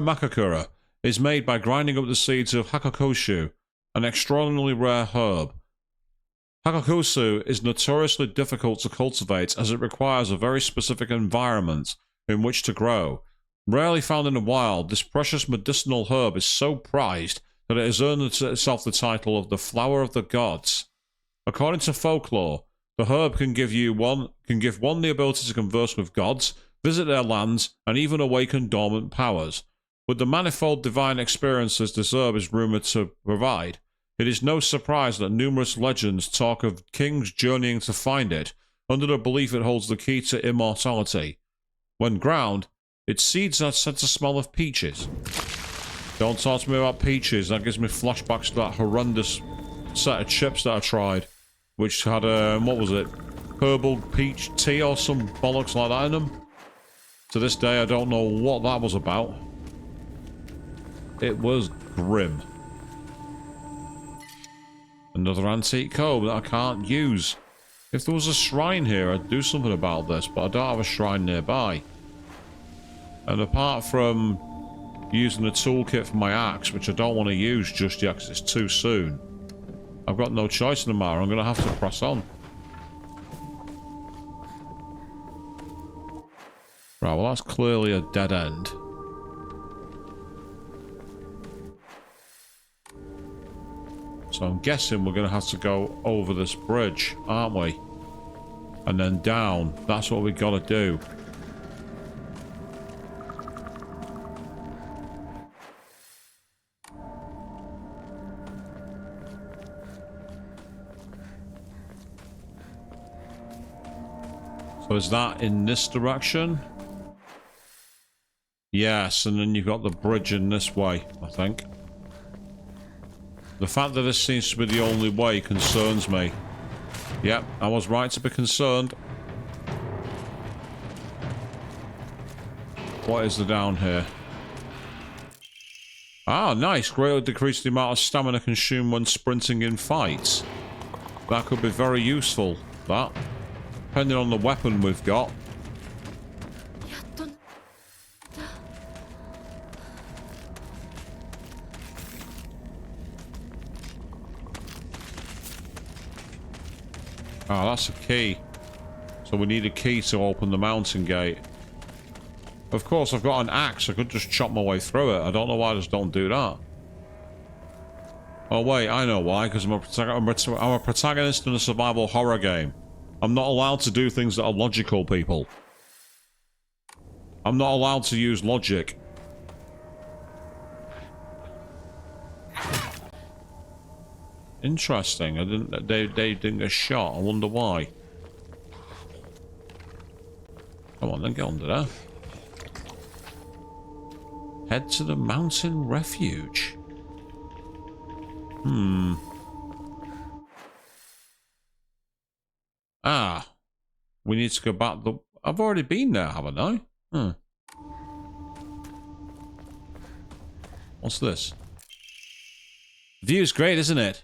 makakura is made by grinding up the seeds of Hakokushu, an extraordinarily rare herb. Hakokusu is notoriously difficult to cultivate as it requires a very specific environment in which to grow. Rarely found in the wild, this precious medicinal herb is so prized that it has earned itself the title of the Flower of the Gods. According to folklore, the herb can give one the ability to converse with gods, visit their lands, and even awaken dormant powers. With the manifold divine experiences this herb is rumored to provide, it is no surprise that numerous legends talk of kings journeying to find it, under the belief it holds the key to immortality. When ground, its seeds are said to smell of peaches. Don't talk to me about peaches, that gives me flashbacks to that horrendous set of chips that I tried, which had, what was it? Herbal peach tea or some bollocks like that in them. To this day, I don't know what that was about. It was grim. Another antique comb that I can't use. If there was a shrine here, I'd do something about this, but I don't have a shrine nearby. And apart from using the toolkit for my axe, which I don't want to use just yet because it's too soon, I've got no choice in the matter. I'm going to have to press on. Right, well that's clearly a dead end. So I'm guessing we're going to have to go over this bridge, aren't we? And then down. That's what we got to do. So is that in this direction? Yes, and then you've got the bridge in this way, I think. The fact that this seems to be the only way concerns me. Yep, I was right to be concerned. What is the down here? Ah, nice. Greatly decrease the amount of stamina consumed when sprinting in fights. That could be very useful, that. Depending on the weapon we've got. Ah, that's a key. So we need a key to open the mountain gate. Of course, I've got an axe. I could just chop my way through it. I don't know why I just don't do that. Oh, wait. I know why. Because I'm a protagonist in a survival horror game. I'm not allowed to do things that are logical, people. I'm not allowed to use logic. Interesting. I didn't. They didn't get shot. I wonder why. Come on, then get under there. Head to the mountain refuge. Ah, we need to go back. I've already been there, haven't I? What's this? The view's great, isn't it?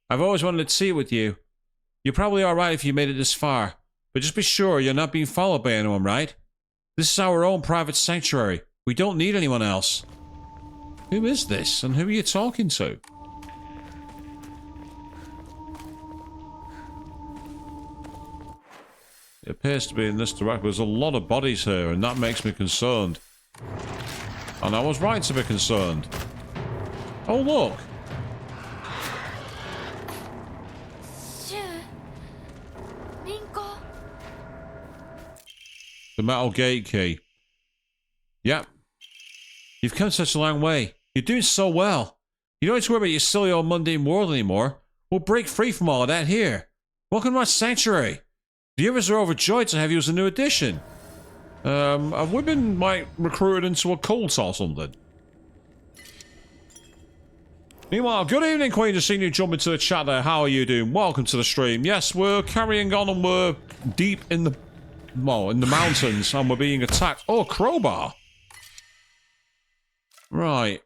I've always wanted to see it with you. You're probably alright if you made it this far, but just be sure you're not being followed by anyone, right? This is our own private sanctuary. We don't need anyone else. Who is this, and who are you talking to? It appears to be in this direction. There's a lot of bodies here, and that makes me concerned. And I was right to be concerned. Oh, look! The metal gate key. Yep. You've come such a long way. You're doing so well. You don't need to worry about your silly old mundane world anymore. We'll break free from all of that here. Welcome to our sanctuary. The others are overjoyed to have you as a new addition. Have we been, like, recruited into a cult or something? Meanwhile, good evening, Queen. Just seen you jump into the chat there. How are you doing? Welcome to the stream. Yes, we're carrying on and we're deep in the... well, in the mountains, and we're being attacked. Oh, crowbar. Right.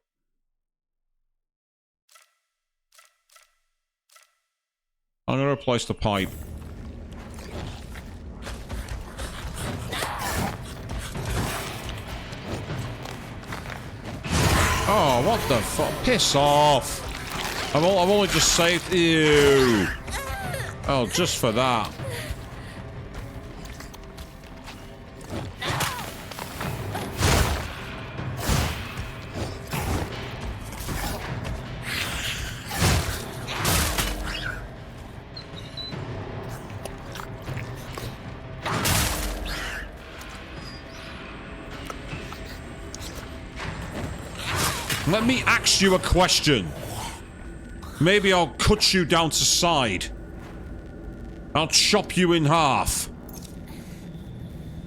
I'm going to replace the pipe. Oh, what the fuck? Piss off. I've only just saved... Ew. Oh, just for that. Let me ask you a question. Maybe I'll cut you down to side. I'll chop you in half.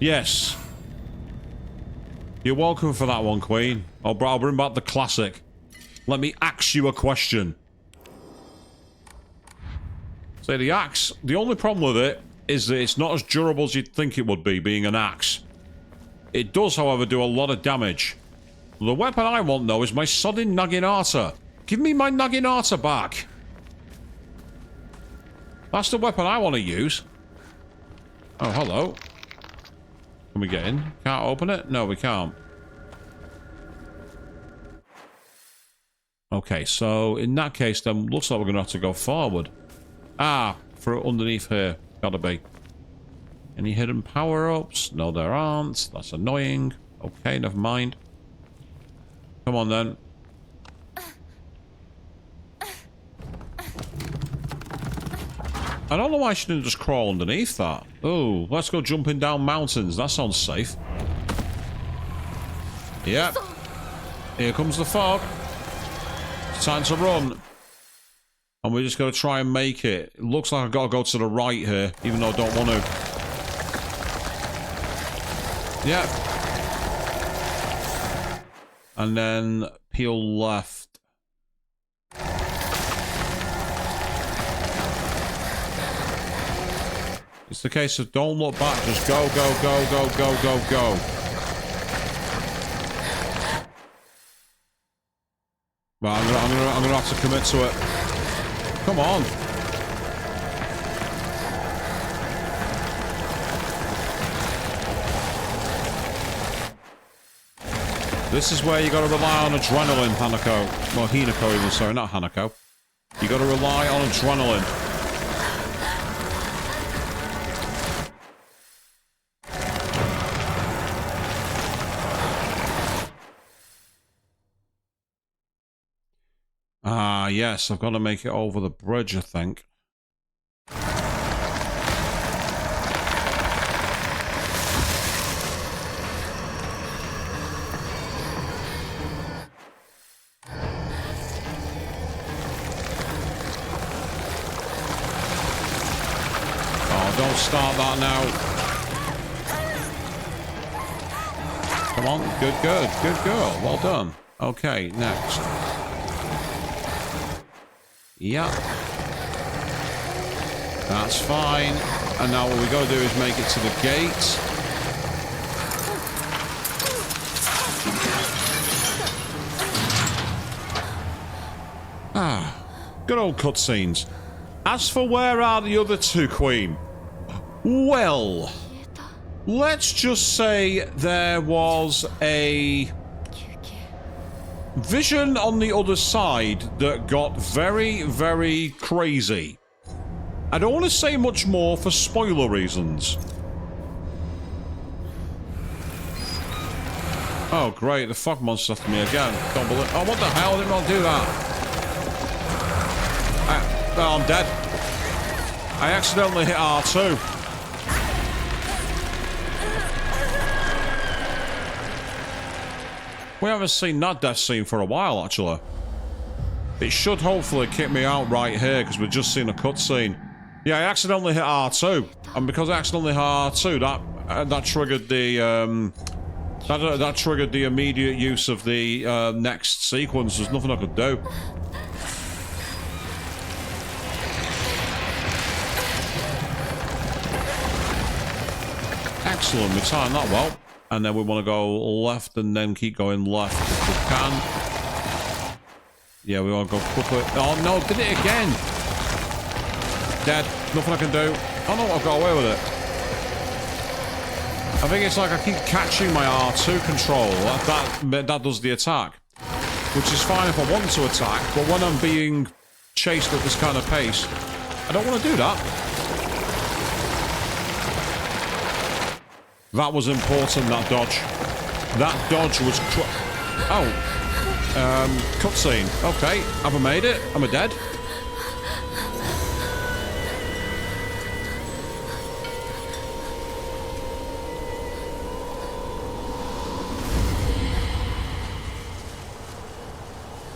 Yes. You're welcome for that one, Queen. I'll bring back the classic. Let me ask you a question. Say the axe, the only problem with it is that it's not as durable as you'd think it would be, being an axe. It does, however, do a lot of damage. The weapon I want, though, is my sodding Naginata. Give me my Naginata back. That's the weapon I want to use. Oh, hello. Can we get in? Can't open it? No, we can't. Okay, so in that case, then, looks like we're going to have to go forward. Ah, for underneath here. Gotta be. Any hidden power-ups? No, there aren't. That's annoying. Okay, never mind. Come on, then. I don't know why she didn't just crawl underneath that. Oh, let's go jumping down mountains. That sounds safe. Yep. Here comes the fog. It's time to run. And we're just going to try and make it. It looks like I've got to go to the right here, even though I don't want to. Yep. And then peel left. It's the case of don't look back, just go, go, go, go, go, go, go. Right, I'm gonna have to commit to it. Come on. This is where you gotta rely on adrenaline, Hanako. Well, Hinako even, sorry, not Hanako. You gotta rely on adrenaline. Ah, yes, I've got to make it over the bridge, I think. Oh, don't start that now. Come on, good, good, good girl. Well done. Okay, next. Yep. That's fine. And now what we got to do is make it to the gate. Ah, good old cutscenes. As for where are the other two, Queen? Well, let's just say there was a vision on the other side that got very, very crazy. I don't want to say much more for spoiler reasons. Oh, great. The fog monster's after me again. Don't believe... Oh, what the hell? I did not do that. Oh, I'm dead. I accidentally hit R2. We haven't seen that death scene for a while, actually. It should hopefully kick me out right here, because we've just seen a cutscene. Yeah, I accidentally hit R2. And because I accidentally hit R2, that triggered the... that triggered the immediate use of the next sequence. There's nothing I could do. Excellent, we timed that well. And then we want to go left and then keep going left if we can. Yeah, we want to go quickly. Oh no, did it again! Dead. Nothing I can do. Oh no, I've got away with it. I think it's like I keep catching my R2 control. That does the attack. Which is fine if I want to attack, but when I'm being chased at this kind of pace, I don't want to do that. That was important, that dodge. That dodge was... cutscene. Okay, have I made it? Am I dead?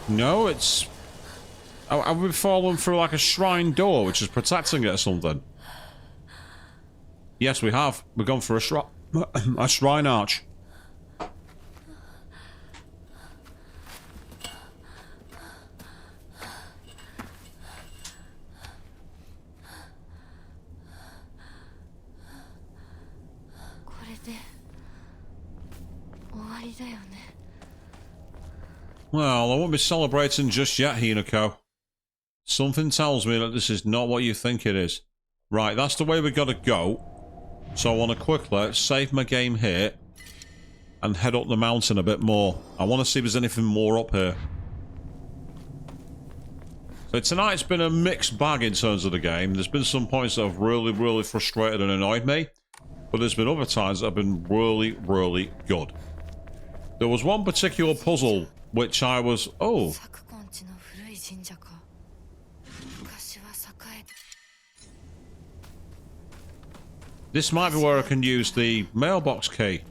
No, it's... Have we fallen through like a shrine door which is protecting it or something? Yes, we have. We've gone for a shrine arch. Well, I won't be celebrating just yet, Hinako. Something tells me that this is not what you think it is. Right, that's the way we gotta go. So I want to quickly save my game here and head up the mountain a bit more. I want to see if there's anything more up here. So tonight's been a mixed bag in terms of the game. There's been some points that have really, really frustrated and annoyed me. But there's been other times that have been really, really good. There was one particular puzzle which I was... Oh. This might be where I can use the mailbox key.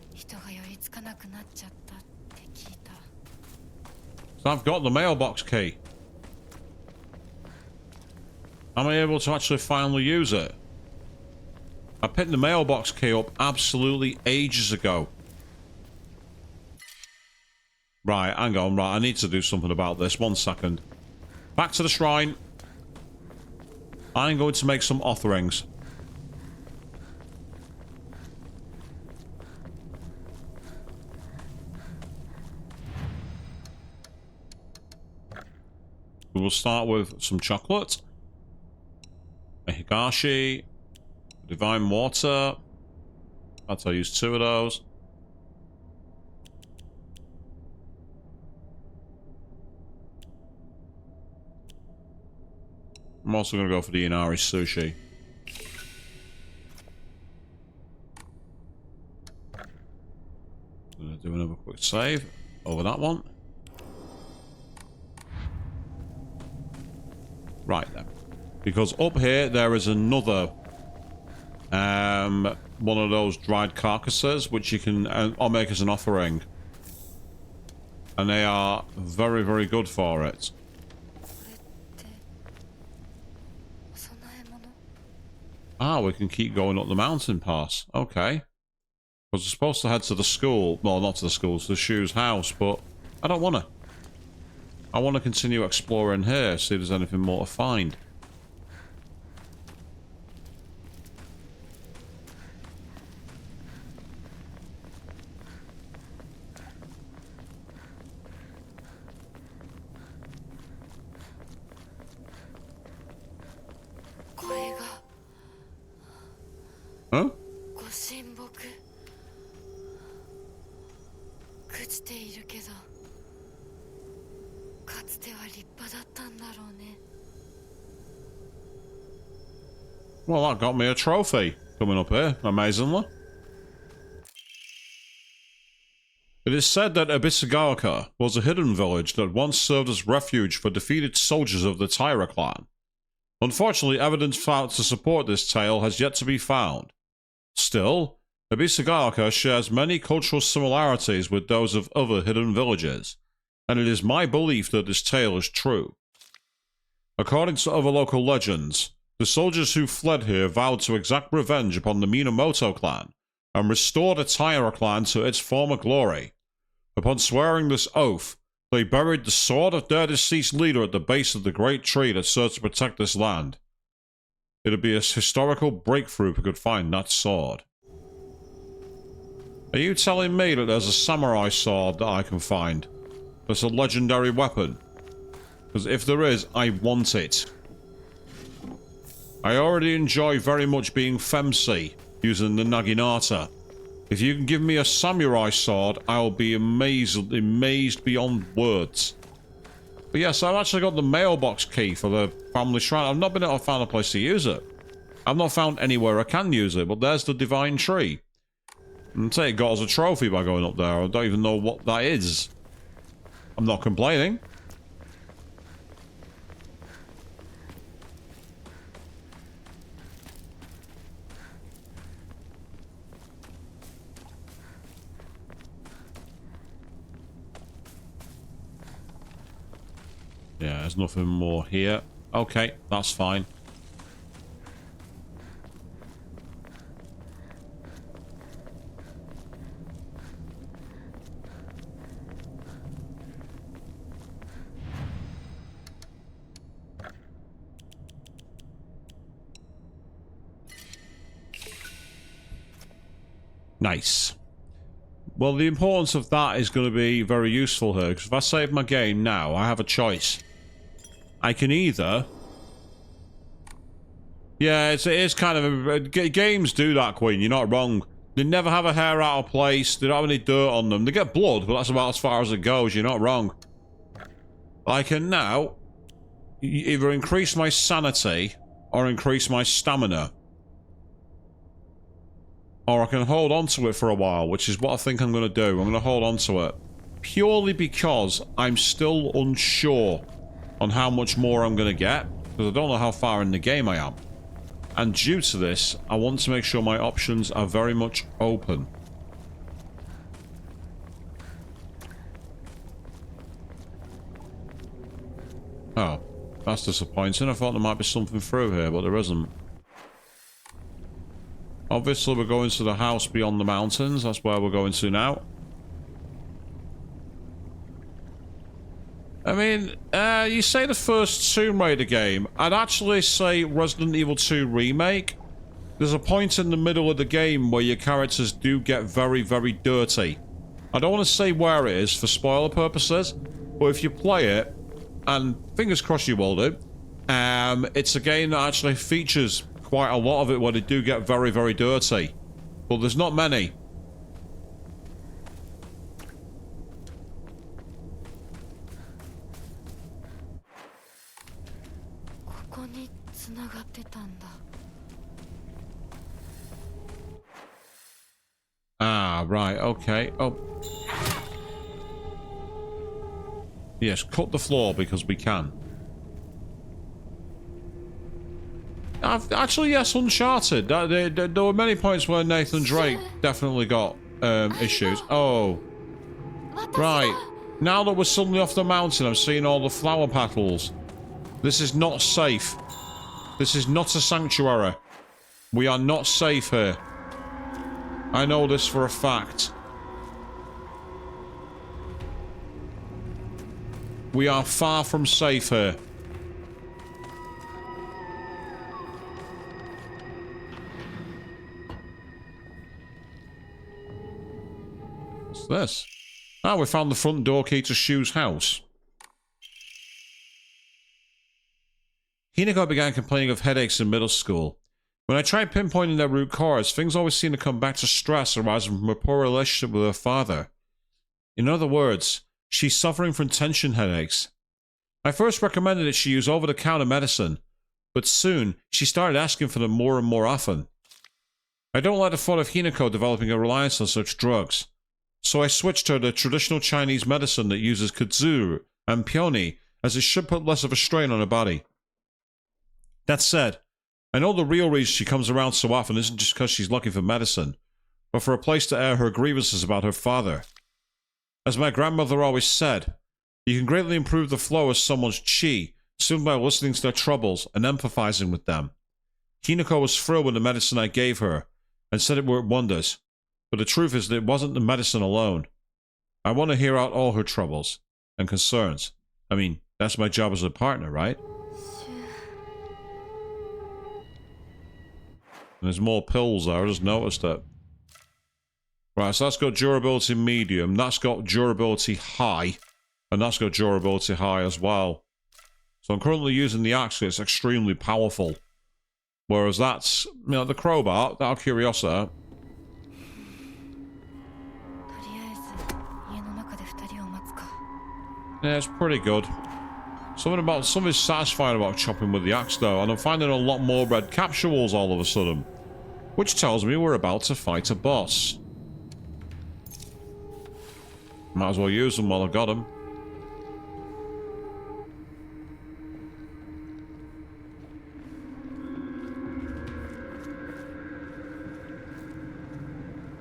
So I've got the mailbox key. Am I able to actually finally use it? I picked the mailbox key up absolutely ages ago. Right, hang on. Right, I need to do something about this. 1 second. Back to the shrine. I'm going to make some offerings. We will start with some chocolate. A higashi. Divine water. That's I use 2 of those. I'm also going to go for the Inari sushi. I'm going to do another quick save over that one. Right then. Because up here there is another one of those dried carcasses which you can I'll make as an offering. And they are very, very good for it. Ah, we can keep going up the mountain pass. Okay. Because we're supposed to head to the school. Well, not to the school, to the Shu's house, but I don't want to. I want to continue exploring here, see if there's anything more to find. Huh? Well, that got me a trophy coming up here, amazingly. It is said that Abysagaoka was a hidden village that once served as refuge for defeated soldiers of the Taira clan. Unfortunately, evidence found to support this tale has yet to be found. Still, Abysagaoka shares many cultural similarities with those of other hidden villages, and it is my belief that this tale is true. According to other local legends, the soldiers who fled here vowed to exact revenge upon the Minamoto clan and restore the Taira clan to its former glory. Upon swearing this oath, they buried the sword of their deceased leader at the base of the great tree that serves to protect this land. It'd be a historical breakthrough if we could find that sword. Are you telling me that there's a samurai sword that I can find? That's a legendary weapon? Because if there is, I want it. I already enjoy very much being Femsi, using the Naginata. If you can give me a samurai sword, I'll be amazed beyond words. But yes, I've actually got the mailbox key for the family shrine. I've not been able to find a place to use it. I've not found anywhere I can use it, but there's the divine tree. And say it got us a trophy by going up there. I don't even know what that is. I'm not complaining. Yeah, there's nothing more here. Okay, that's fine. Nice. Well, the importance of that is going to be very useful here, because if I save my game now, I have a choice. I can either... Yeah, it is kind of... Games do that, Queen, you're not wrong. They never have a hair out of place, they don't have any dirt on them. They get blood, but that's about as far as it goes, you're not wrong. I can now either increase my sanity or increase my stamina. Or I can hold on to it for a while, which is what I think I'm going to do. I'm going to hold on to it. Purely because I'm still unsure on how much more I'm going to get. Because I don't know how far in the game I am. And due to this, I want to make sure my options are very much open. Oh, that's disappointing. I thought there might be something through here, but there isn't. Obviously, we're going to the house beyond the mountains. That's where we're going to now. I mean, you say the first Tomb Raider game. I'd actually say Resident Evil 2 Remake. There's a point in the middle of the game where your characters do get very, very dirty. I don't want to say where it is for spoiler purposes, but if you play it, and fingers crossed you will do, it's a game that actually features quite a lot of it where they do get very, very dirty. But there's not many. Ah, right, okay. Oh. Yes, cut the floor because we can. Actually, yes, Uncharted. There were many points where Nathan Drake definitely got issues. Oh. Right. Now that we're suddenly off the mountain, I'm seeing all the flower petals. This is not safe. This is not a sanctuary. We are not safe here. I know this for a fact. We are far from safe here. What's this? Ah, we found the front door key to Shu's house. Hinako began complaining of headaches in middle school. When I tried pinpointing their root cause, things always seemed to come back to stress arising from a poor relationship with her father. In other words, she's suffering from tension headaches. I first recommended that she use over-the-counter medicine, but soon she started asking for them more and more often. I don't like the thought of Hinako developing a reliance on such drugs, so I switched her to traditional Chinese medicine that uses kudzu and peony, as it should put less of a strain on her body. That said, I know the real reason she comes around so often isn't just because she's looking for medicine, but for a place to air her grievances about her father. As my grandmother always said, you can greatly improve the flow of someone's chi simply by listening to their troubles and empathizing with them. Hinako was thrilled with the medicine I gave her, and said it worked wonders, but the truth is that it wasn't the medicine alone. I want to hear out all her troubles and concerns. I mean, that's my job as a partner, right? And there's more pills there, I just noticed it. Right, so that's got durability medium, that's got durability high, and that's got durability high as well. So I'm currently using the axe, it's extremely powerful. Whereas that's, you know, the crowbar, that Curiosa, とりあえず家の中で2人を待つか。 yeah, it's pretty good. Something satisfying about chopping with the axe, though, and I'm finding a lot more red capsules all of a sudden. Which tells me we're about to fight a boss. Might as well use them while I've got them.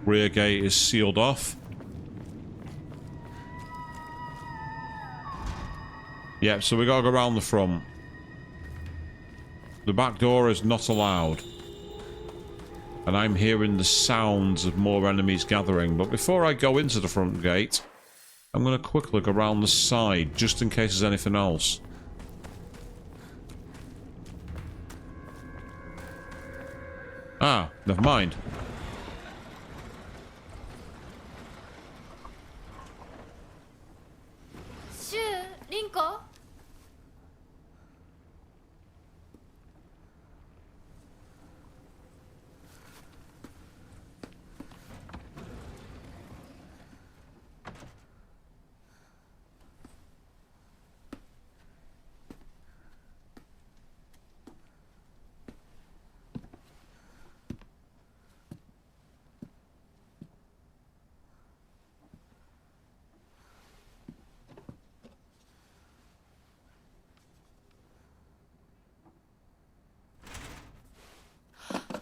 Rear gate is sealed off. Yep, so we gotta go around the front. The back door is not allowed. And I'm hearing the sounds of more enemies gathering. But before I go into the front gate, I'm gonna quickly look around the side, just in case there's anything else. Ah, never mind.シュウ、リンコ。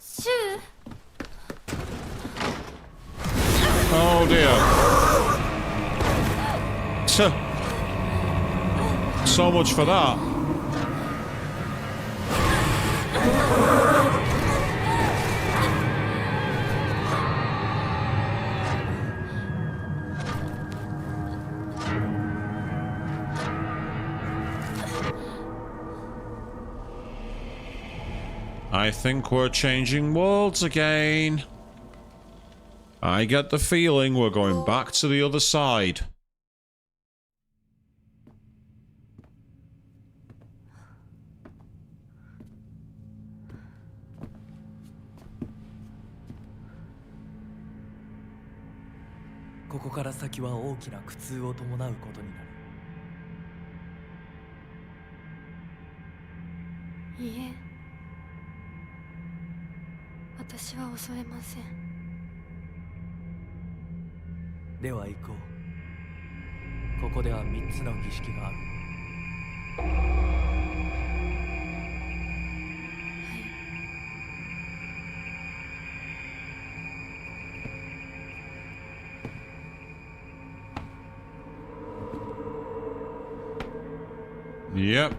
シュウ。 Oh dear. So much for that. I think we're changing worlds again. I get the feeling we're going back to the other side. "ここから先は大きな苦痛を伴うことになる。いいえ、私は恐れません。では行こう。ここでは3つの儀式がある。Yep.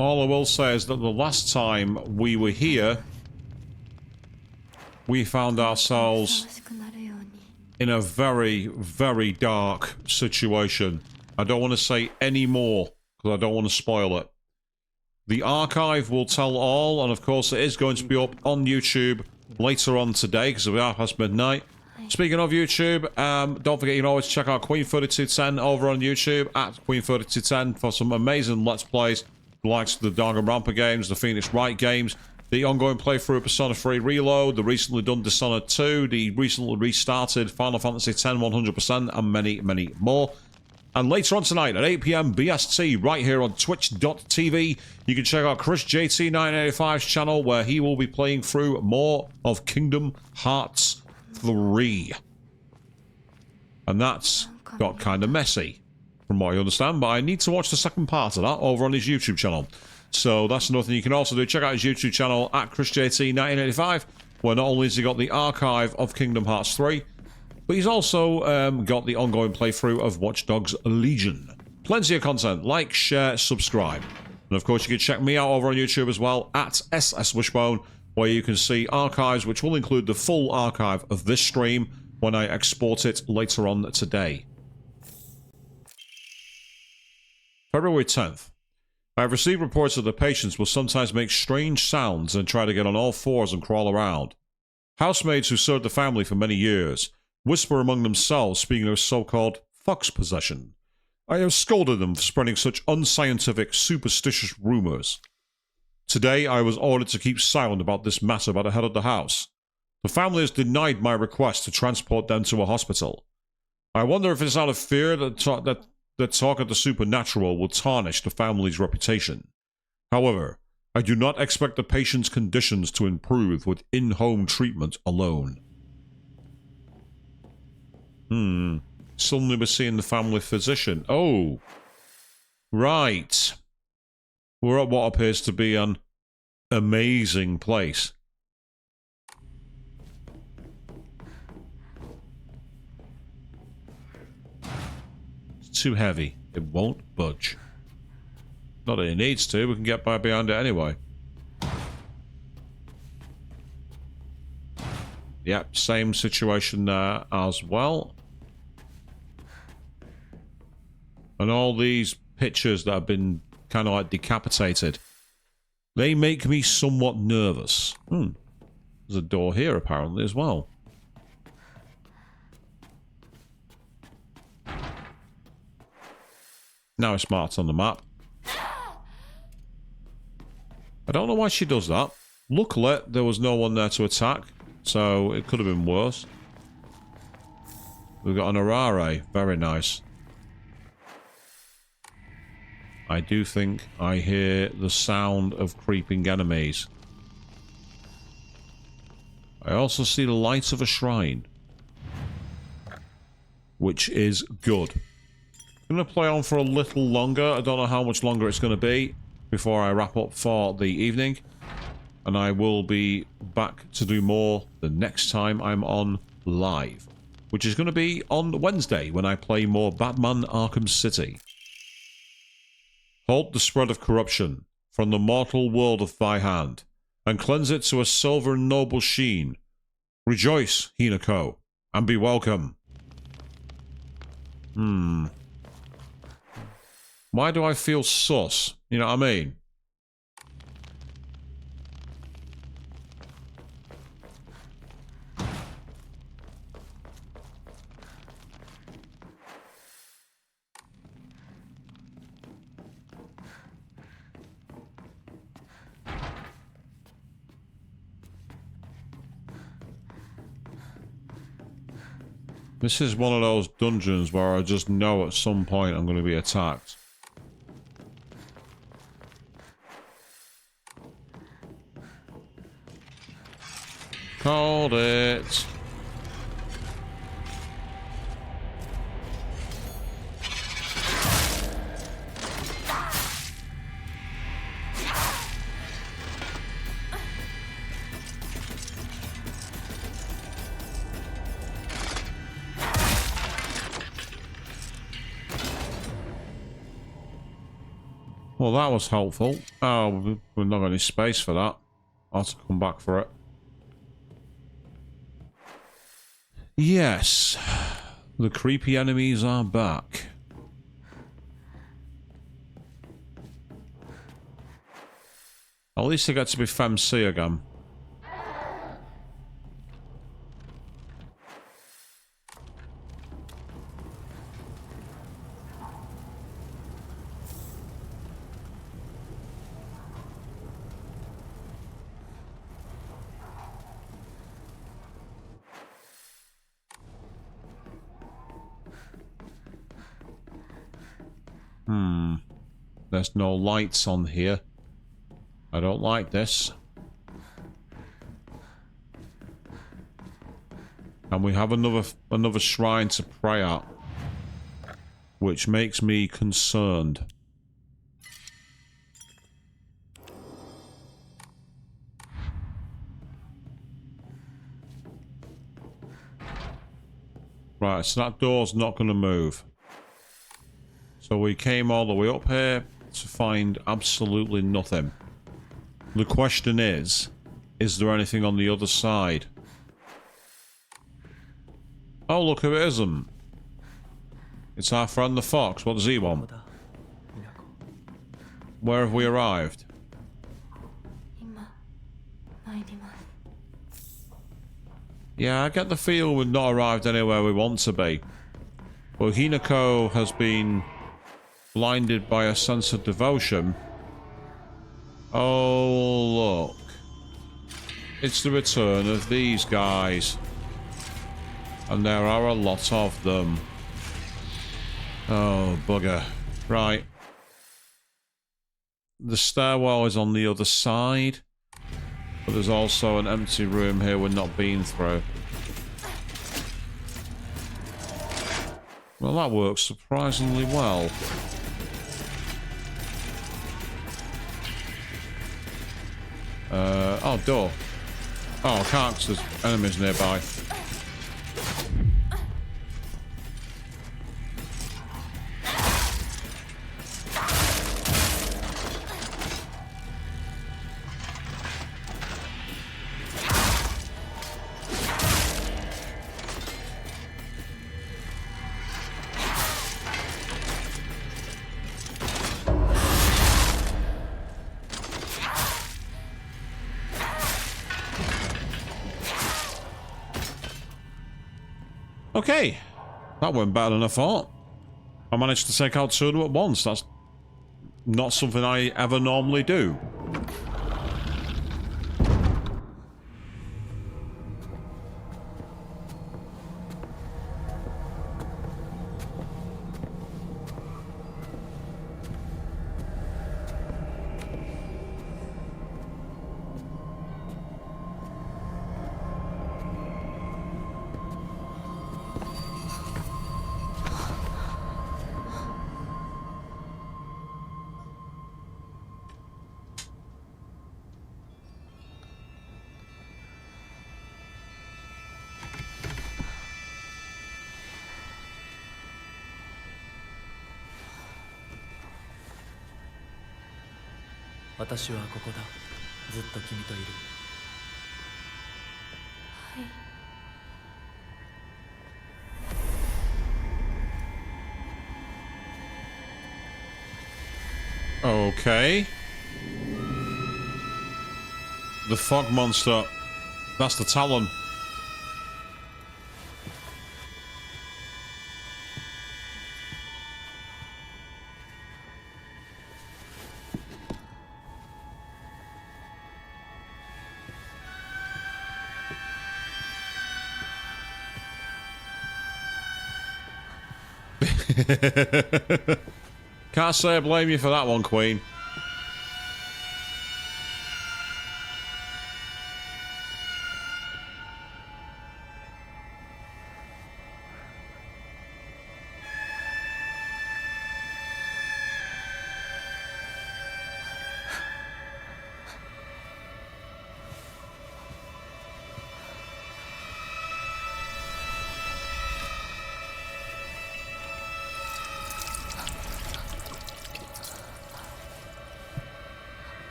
All I will say is that the last time we were here, we found ourselves in a very, very dark situation. I don't want to say any more, because I don't want to spoil it. The archive will tell all, and of course it is going to be up on YouTube later on today, because we are past midnight. Speaking of YouTube, don't forget you can always check out Queen3210 over on YouTube, at Queen3210, for some amazing Let's Plays. The likes of the Danganronpa games, the Phoenix Wright games, the ongoing playthrough of Persona 3 Reload, the recently done Dishonored 2, the recently restarted Final Fantasy X 100%, and many, many more. And later on tonight at 8 PM BST, right here on Twitch.tv, you can check out Chris JT985's channel, where he will be playing through more of Kingdom Hearts 3. And that's got kind of messy, from what I understand, but I need to watch the second part of that over on his YouTube channel. So that's another thing you can also do. Check out his YouTube channel at ChrisJT1985, where not only has he got the archive of Kingdom Hearts 3, But he's also got the ongoing playthrough of Watch Dogs Legion. Plenty of content. Like, share, subscribe. And of course, you can check me out over on YouTube as well, at SS Wishbone, where you can see archives, which will include the full archive of this stream when I export it later on today. February 10th. I have received reports that the patients will sometimes make strange sounds and try to get on all fours and crawl around. Housemaids who served the family for many years whisper among themselves, speaking of so-called fox possession. I have scolded them for spreading such unscientific, superstitious rumors. Today, I was ordered to keep silent about this matter by the head of the house. The family has denied my request to transport them to a hospital. I wonder if it's out of fear that talk of the supernatural will tarnish the family's reputation. However, I do not expect the patient's conditions to improve with in-home treatment alone. Suddenly we're seeing the family physician. Oh. Right. We're at what appears to be an amazing place. It's too heavy. It won't budge. Not that it needs to. We can get by behind it anyway. Yep, same situation there as well. And all these pictures that have been kind of like decapitated, they make me somewhat nervous. There's a door here apparently as well. Now it's marked on the map. I don't know why she does that. Luckily, there was no one there to attack, so it could have been worse. We've got an Arare. Very nice. I do think I hear the sound of creeping enemies. I also see the light of a shrine, which is good. I'm going to play on for a little longer. I don't know how much longer it's going to be before I wrap up for the evening. And I will be back to do more the next time I'm on live, which is going to be on Wednesday when I play more Batman Arkham City. Halt the spread of corruption from the mortal world of thy hand, and cleanse it to a silver and noble sheen. Rejoice, Hinako, and be welcome. Why do I feel sus? You know what I mean? This is one of those dungeons where I just know at some point I'm going to be attacked. Called it. Well, that was helpful. Oh, we've not got any space for that. I'll have to come back for it. Yes, the creepy enemies are back. At least I get to be FMC again. There's no lights on here. I don't like this. And we have another shrine to pray at, which makes me concerned. Right, so that door's not going to move. So we came all the way up here to find absolutely nothing. The question is there anything on the other side? Oh, look who it isn't. It's our friend the fox. What does he ここ want? だミナコ Where have we arrived? 今参ります。 Yeah, I get the feel we've not arrived anywhere we want to be. But Hinako has been blinded by a sense of devotion. Oh, look. It's the return of these guys. And there are a lot of them. Oh, bugger. Right. The stairwell is on the other side. But there's also an empty room here we're not been through. Well, that works surprisingly well. Oh, door. Oh, I can't 'cause there's enemies nearby. Okay, that went better than I thought. I managed to take out two at once. That's not something I ever normally do.「私はここだずっと君といる」 Okay. The fog monster. That's the Talon. Can't say I blame you for that one, Queen.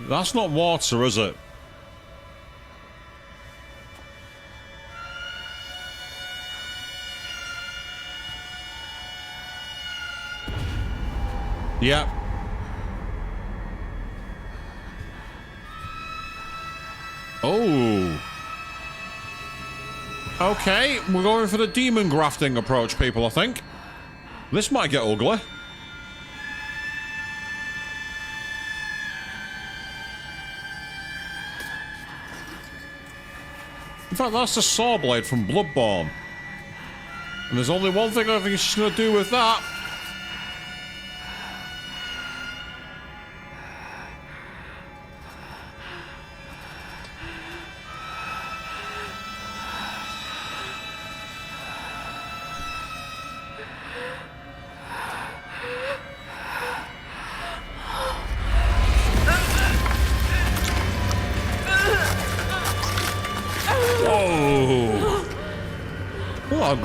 That's not water, is it? Yep. Oh. Okay, we're going for the demon grafting approach, people, I think. This might get ugly. In fact, that's the saw blade from Bloodborne. And there's only one thing I think she's going to do with that.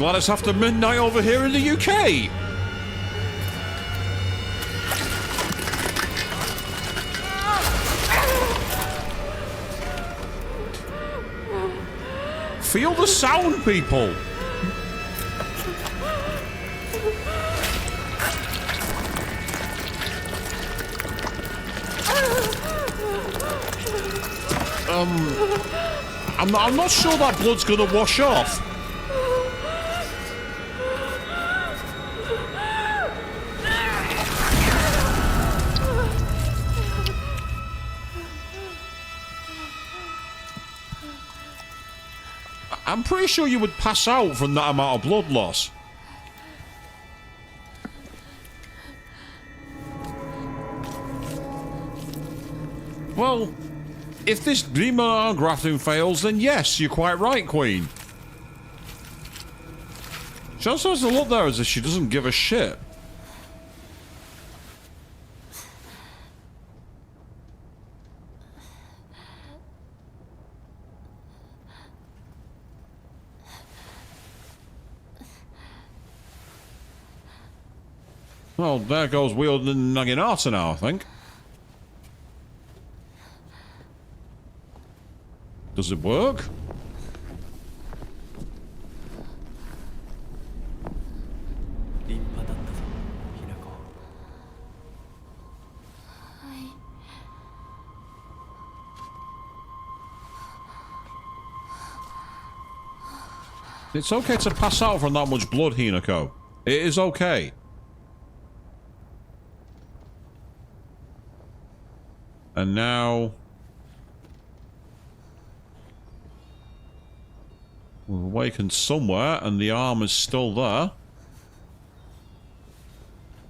glad it's after midnight over here in the UK. Feel the sound, people. I'm not sure that blood's gonna wash off. I'm pretty sure you would pass out from that amount of blood loss. Well, if this demon arm grafting fails, then yes, you're quite right, Queen. She also has to look there as if she doesn't give a shit. Well, there goes wielding Naginata now, I think. Does it work? It's okay to pass out from that much blood, Hinako. It is okay. And now... we're awakened somewhere, and the arm is still there.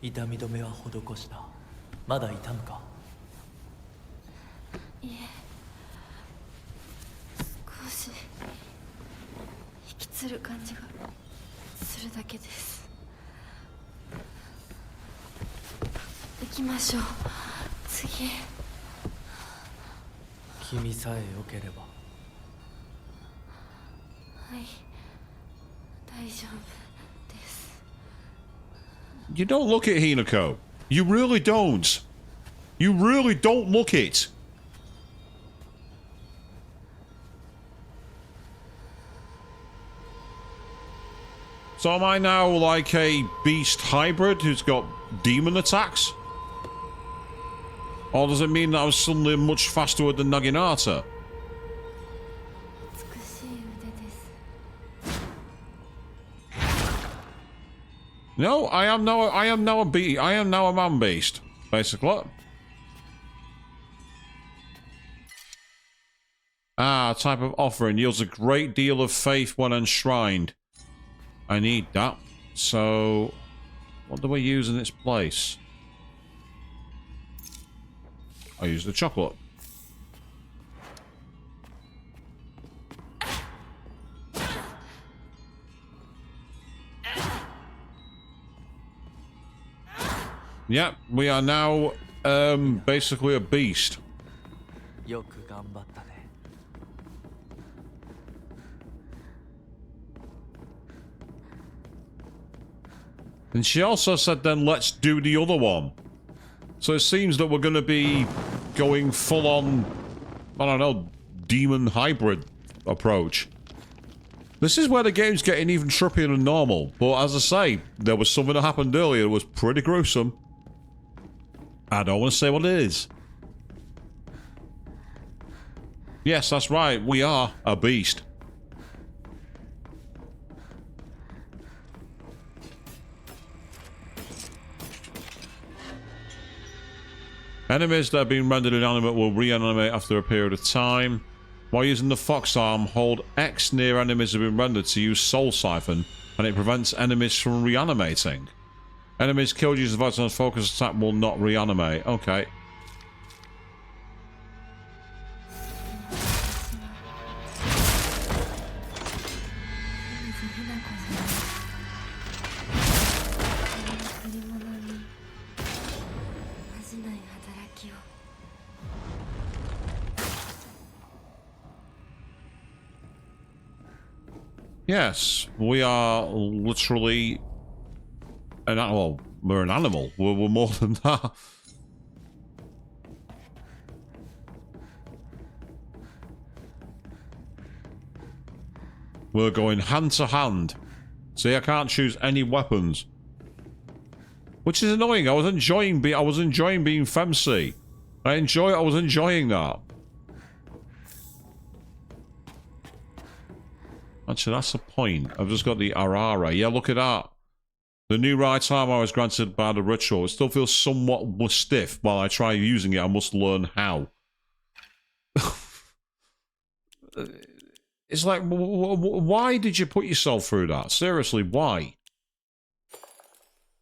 痛み止めは施した。まだ痛むか？いえ、少し引きつる感じがするだけです。行きましょう。次。君さえ良ければ。はい、大丈夫です。You don't look it, Hinako. You really don't. You really don't look it. So am I now like a beast hybrid who's got demon attacks? Or does it mean that I was suddenly much faster than Naginata? No, I am now a man beast, basically. Ah, type of offering yields a great deal of faith when enshrined. I need that. So, what do we use in its place? I use the chocolate. Yeah, we are now basically a beast. よく頑張ったね。And she also said then let's do the other one. So it seems that we're going to be going full on, I don't know, demon hybrid approach. This is where the game's getting even trippier than normal. But as I say, there was something that happened earlier that was pretty gruesome. I don't want to say what it is. Yes, that's right. We are a beast. Enemies that have been rendered inanimate will reanimate after a period of time. While using the fox arm, hold X near enemies that have been rendered to use Soul Siphon, and it prevents enemies from reanimating. Enemies killed using the Vital's focus attack will not reanimate. Okay. Yes, we are literally an animal. We're an animal. We're more than that. We're going hand to hand. See, I can't choose any weapons, which is annoying. I was enjoying being Femsi. I was enjoying that. Actually, that's the point. I've just got the Arara. Yeah, look at that. The new right arm I was granted by the ritual. It still feels somewhat stiff while I try using it. I must learn how. It's like, why did you put yourself through that? Seriously, why?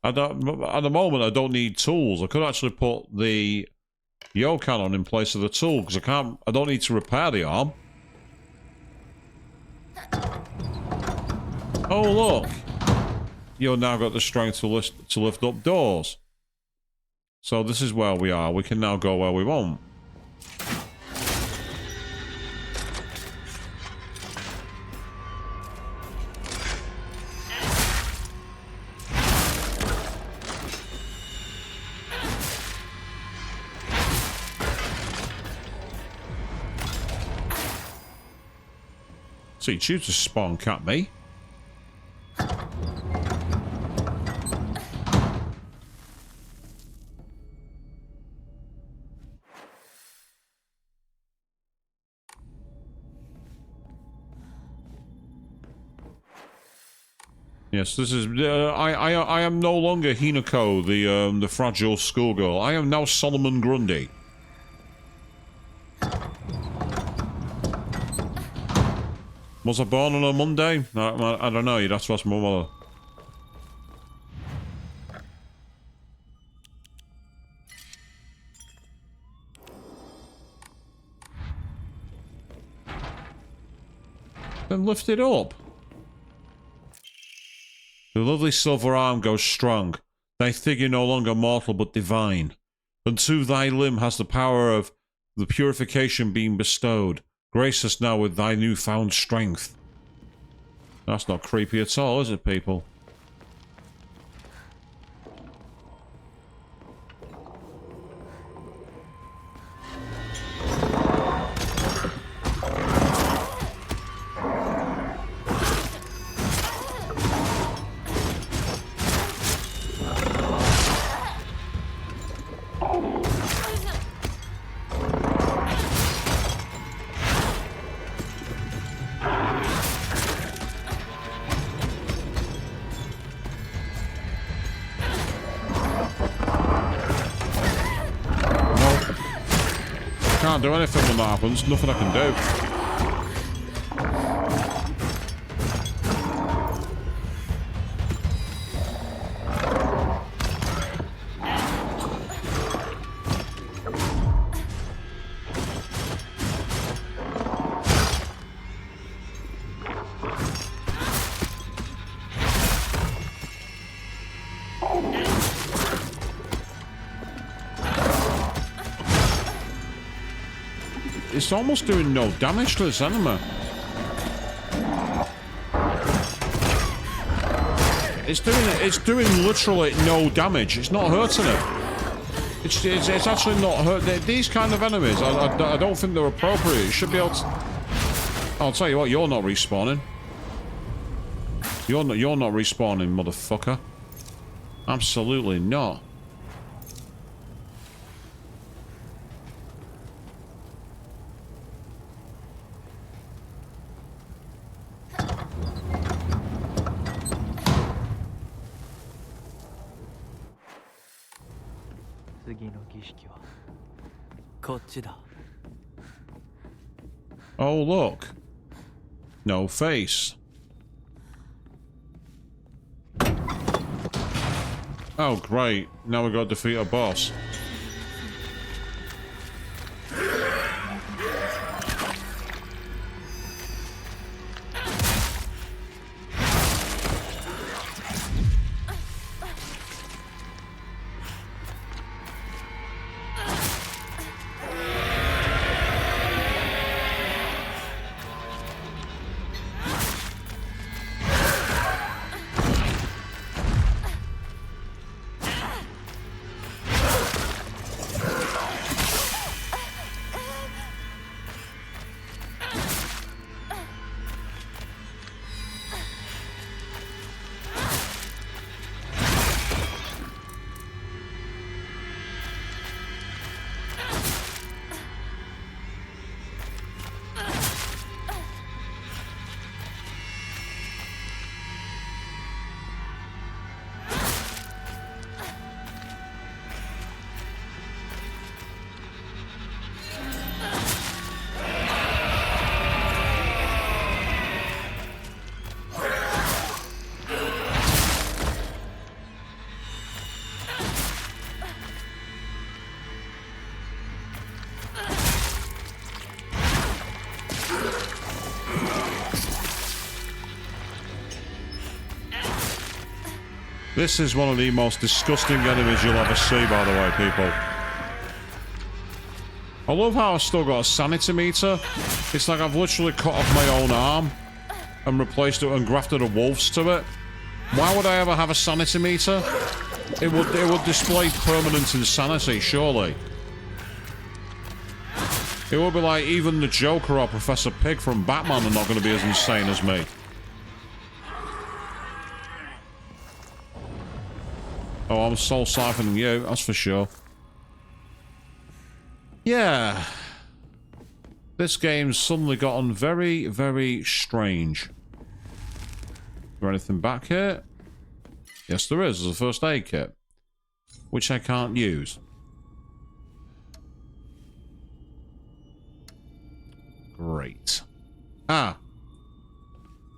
At the moment, I don't need tools. I could actually put the Yokan on in place of the tool because I don't need to repair the arm. Oh, look. You've now got the strength to lift up doors. So this is where we are. We can now go where we want. So you choose to spawn cat me. Yes, this is. I am no longer Hinako, the fragile schoolgirl. I am now Solomon Grundy. Was I born on a Monday? I don't know. You'd have to ask my mother. Then lift it up. The lovely silver arm goes strong. Thy figure no longer mortal but divine. Unto thy limb has the power of the purification been bestowed. Grace us now with thy newfound strength. That's not creepy at all, is it, people? Can't do anything when that happens. Nothing I can do. It's almost doing no damage to this enemy. It's doing literally no damage. It's not hurting it. It's actually not hurt. These kind of enemies, I don't think they're appropriate. You should be able to... I'll tell you what, you're not respawning. You're not respawning, motherfucker. Absolutely not. Oh, look. No face. Oh, great. Now we've got to defeat a boss. This is one of the most disgusting enemies you'll ever see, by the way, people. I love how I've still got a sanity meter. It's like I've literally cut off my own arm and replaced it and grafted a wolf's to it. Why would I ever have a sanity meter? It would display permanent insanity, surely. It would be like even the Joker or Professor Pig from Batman are not going to be as insane as me. Oh, I'm soul siphoning you, that's for sure. Yeah. This game's suddenly gotten very, very strange. Is there anything back here? Yes, there is. There's a first aid kit, which I can't use. Great. Ah.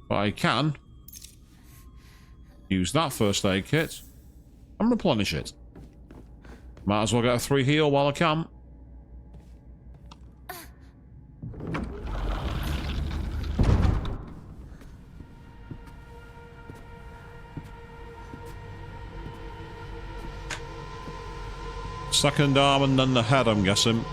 But I can use that first aid kit and replenish it. Might as well get a 3 heal while I can. Second arm and then the head, I'm guessing.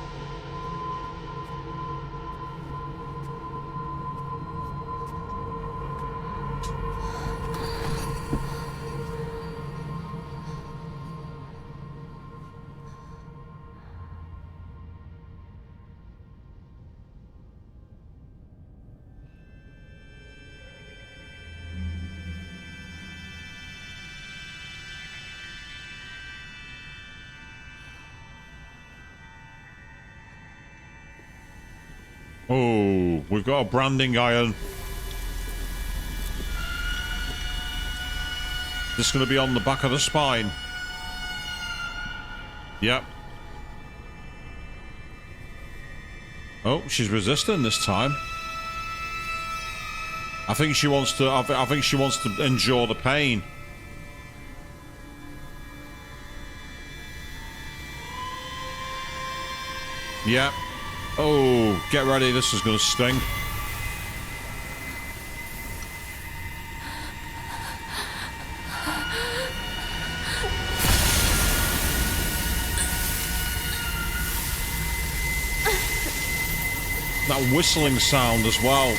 Oh, we've got a branding iron. This is going to be on the back of the spine. Yep. Oh, she's resisting this time. I think she wants to. I think she wants to endure the pain. Yep. Oh, get ready. This is going to sting. That whistling sound as well.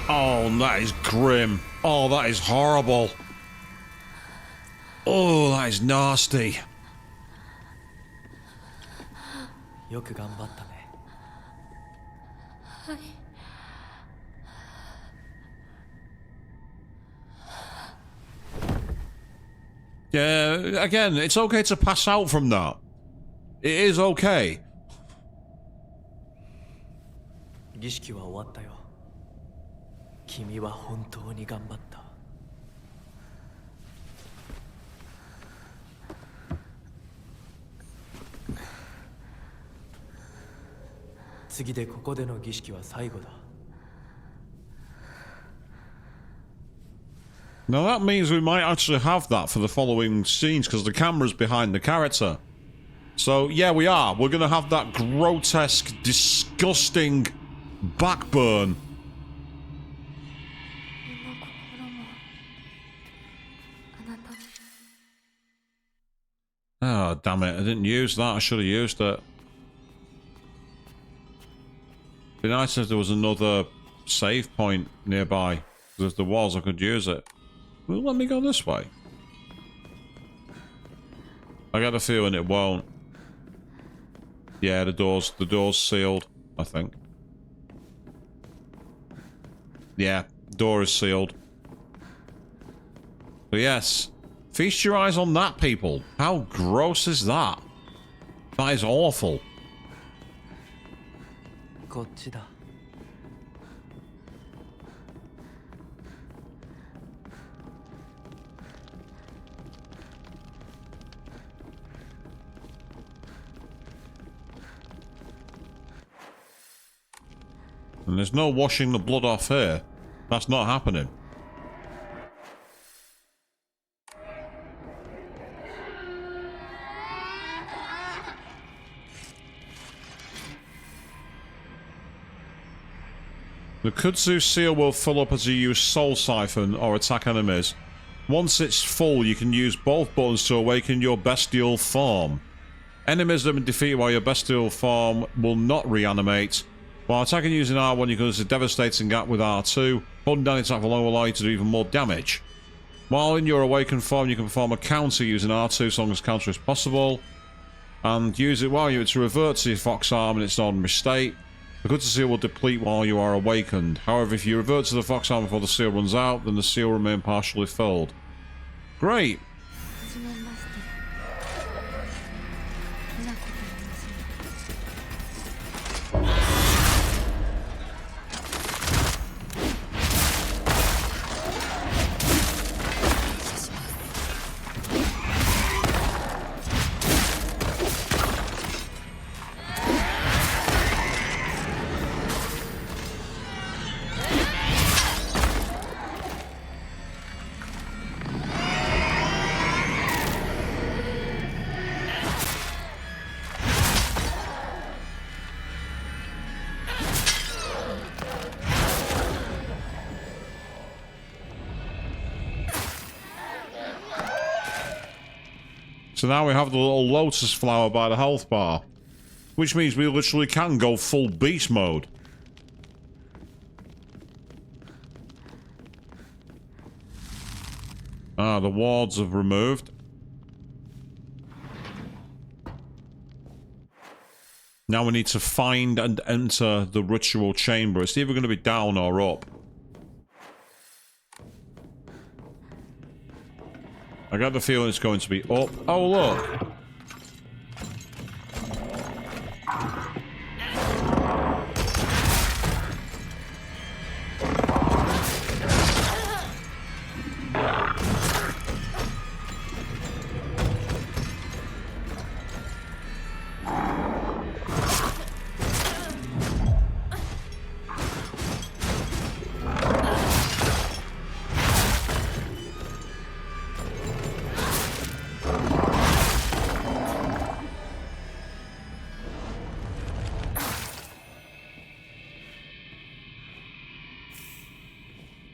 Oh, that is grim. Oh, that is horrible. Oh, that is nasty. よく頑張ったね。 Yeah, again, it's okay to pass out from that. It is okay. 儀式は終わったよ。君は本当に頑張った。次でここでの儀式は最後だ。 Now that means we might actually have that for the following scenes because the camera's behind the character. So yeah, we are. We're going to have that grotesque, disgusting backburn. Oh, damn it. I didn't use that. I should have used it. It'd be nice if there was another save point nearby. Because if there was, I could use it. Will it let me go this way? I got a feeling it won't. Yeah, the door's sealed, I think. Yeah, door is sealed. But yes, feast your eyes on that, people. How gross is that? That is awful. こっちだ。 And there's no washing the blood off here. That's not happening. The Kudzu seal will fill up as you use Soul Siphon or attack enemies. Once it's full, you can use both buttons to awaken your bestial form. Enemies that have been defeated while your bestial form will not reanimate. While attacking using R1, you can use a devastating gap with R2. Holding down the attack for long will allow you to do even more damage. While in your awakened form, you can perform a counter using R2 so long as counter is possible. And use it while you're to revert to your Fox Arm in its ordinary state. The Kudzu seal will deplete while you are awakened. However, if you revert to the Fox Arm before the seal runs out, then the seal will remain partially filled. Great! 始めましてなこと申します。 So now we have the little lotus flower by the health bar. Which means we literally can go full beast mode. Ah, the wards have removed. Now we need to find and enter the ritual chamber. It's either going to be down or up. I got the feeling it's going to be up. Oh, look.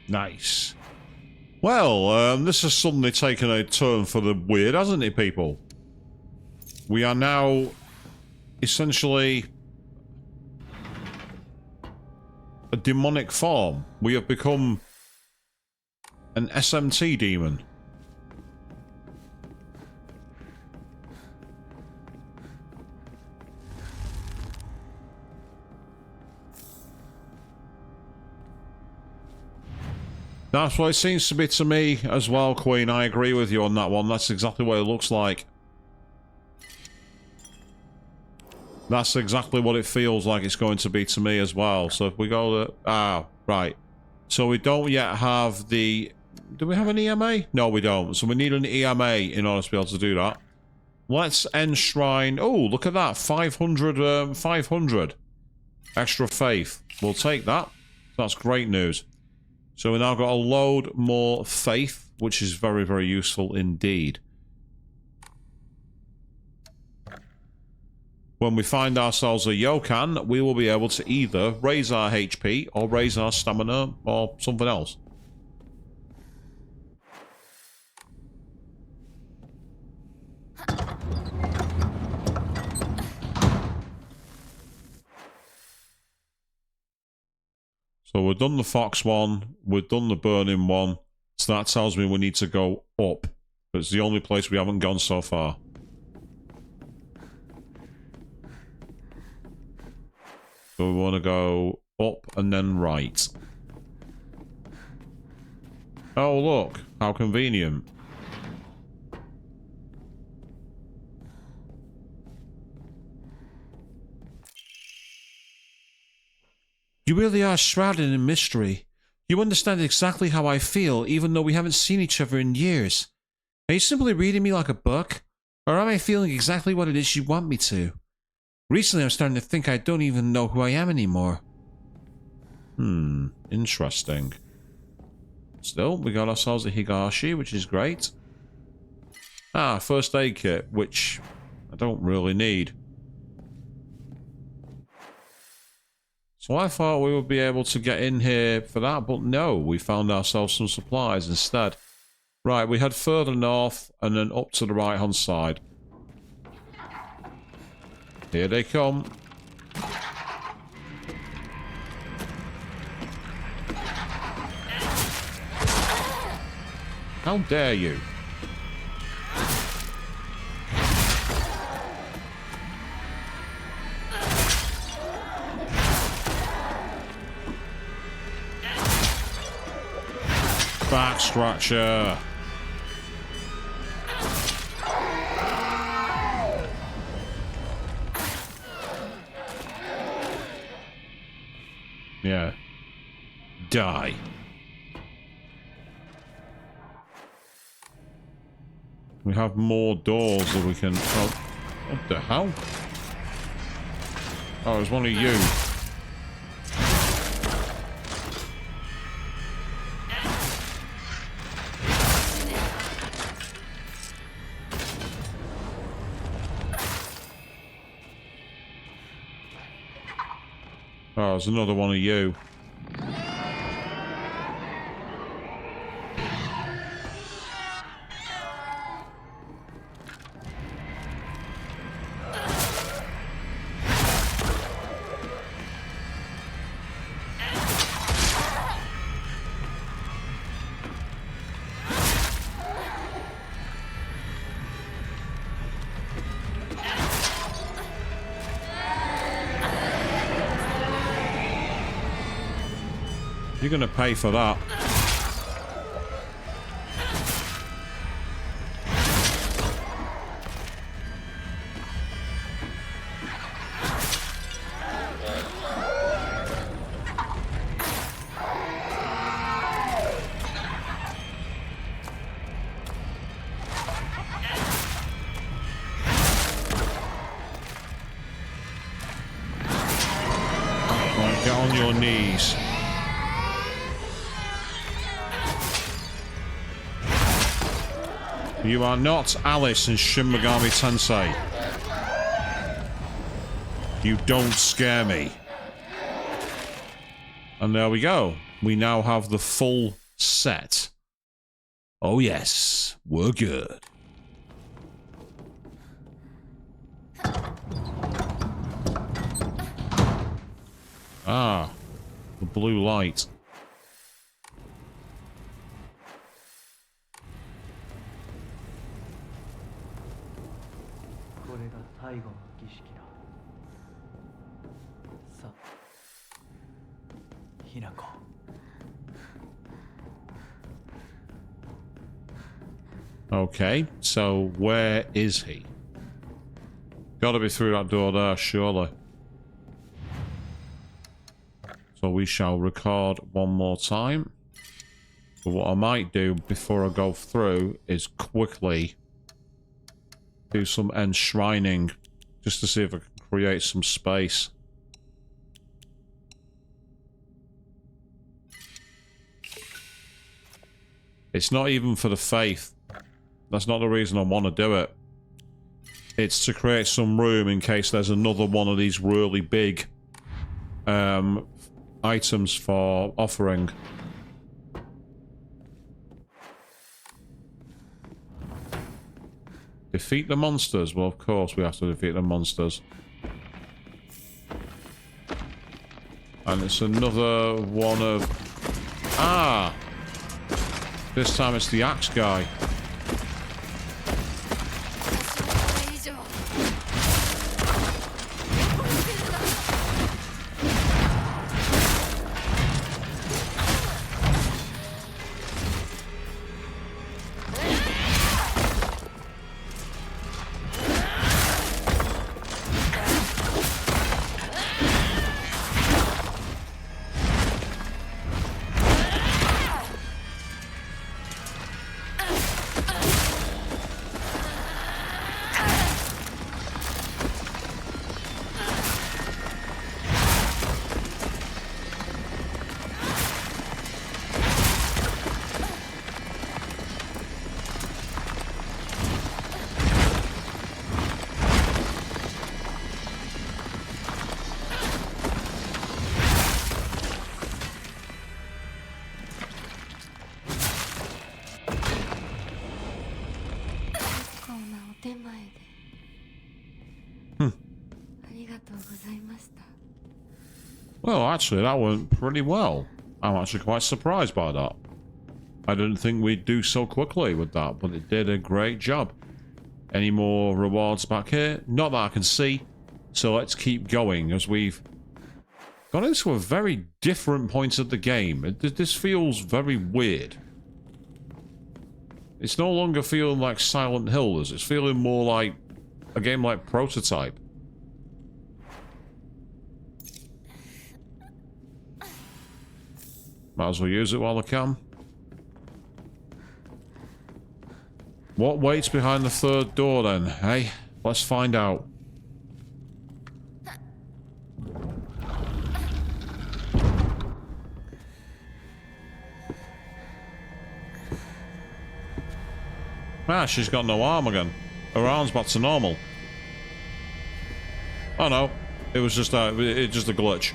Nice. Well, this has suddenly taken a turn for the weird, hasn't it, people? We are now essentially a demonic form. We have become an SMT demon. That's what it seems to be to me as well, Queen. I agree with you on that one. That's exactly what it looks like. That's exactly what it feels like it's going to be to me as well. So if we go to... Ah, right. So we don't yet have the... Do we have an EMA? No, we don't. So we need an EMA in order to be able to do that. Let's enshrine... Oh, look at that. 500, 500. Extra faith. We'll take that. That's great news. So we now got a load more faith, which is very, very useful indeed. When we find ourselves a Yokan, we will be able to either raise our HP or raise our stamina or something else. So we've done the Fox one, we've done the Burning one, so that tells me we need to go up. It's the only place we haven't gone so far. So we want to go up and then right. Oh look, how convenient. You really are shrouded in mystery. You understand exactly how I feel, even though we haven't seen each other in years. Are you simply reading me like a book? Or am I feeling exactly what it is you want me to? Recently I'm starting to think I don't even know who I am anymore. Interesting. Still, we got ourselves a Higashi, which is great. Ah, first aid kit, which I don't really need. So I thought we would be able to get in here for that, but no, we found ourselves some supplies instead. Right, we head further north and then up to the right-hand side. Here they come. How dare you? Back scratcher. Yeah. Die. We have more doors that we can... Oh, what the hell? Oh, it was one of you. Oh, there's another one of you. You're gonna pay for that. Right, get on your knees. You are not Alice in Shin Megami Tensei. You don't scare me. And there we go. We now have the full set. Oh yes, we're good. Ah, the blue light. Okay, so where is he? Gotta be through that door there, surely. So we shall record one more time. But what I might do before I go through is quickly do some enshrining just to see if I can create some space. It's not even for the faith. That's not the reason I want to do it. It's to create some room in case there's another one of these really big items for offering. Defeat the monsters. Well, of course we have to defeat the monsters. And it's another one of... Ah! This time it's the axe guy. とうございました。 Well, actually, that went pretty well. I'm actually quite surprised by that. I didn't think we'd do so quickly with that, but it did a great job. Any more rewards back here? Not that I can see. So let's keep going as we've gone into a very different point of the game. This feels very weird. It's no longer feeling like Silent Hill, does it? It's feeling more like a game like Prototype. Might as well use it while I can. What waits behind the third door then, hey? Let's find out. Ah, she's got no arm again. Her arm's back to normal. Oh no, it was just a glitch.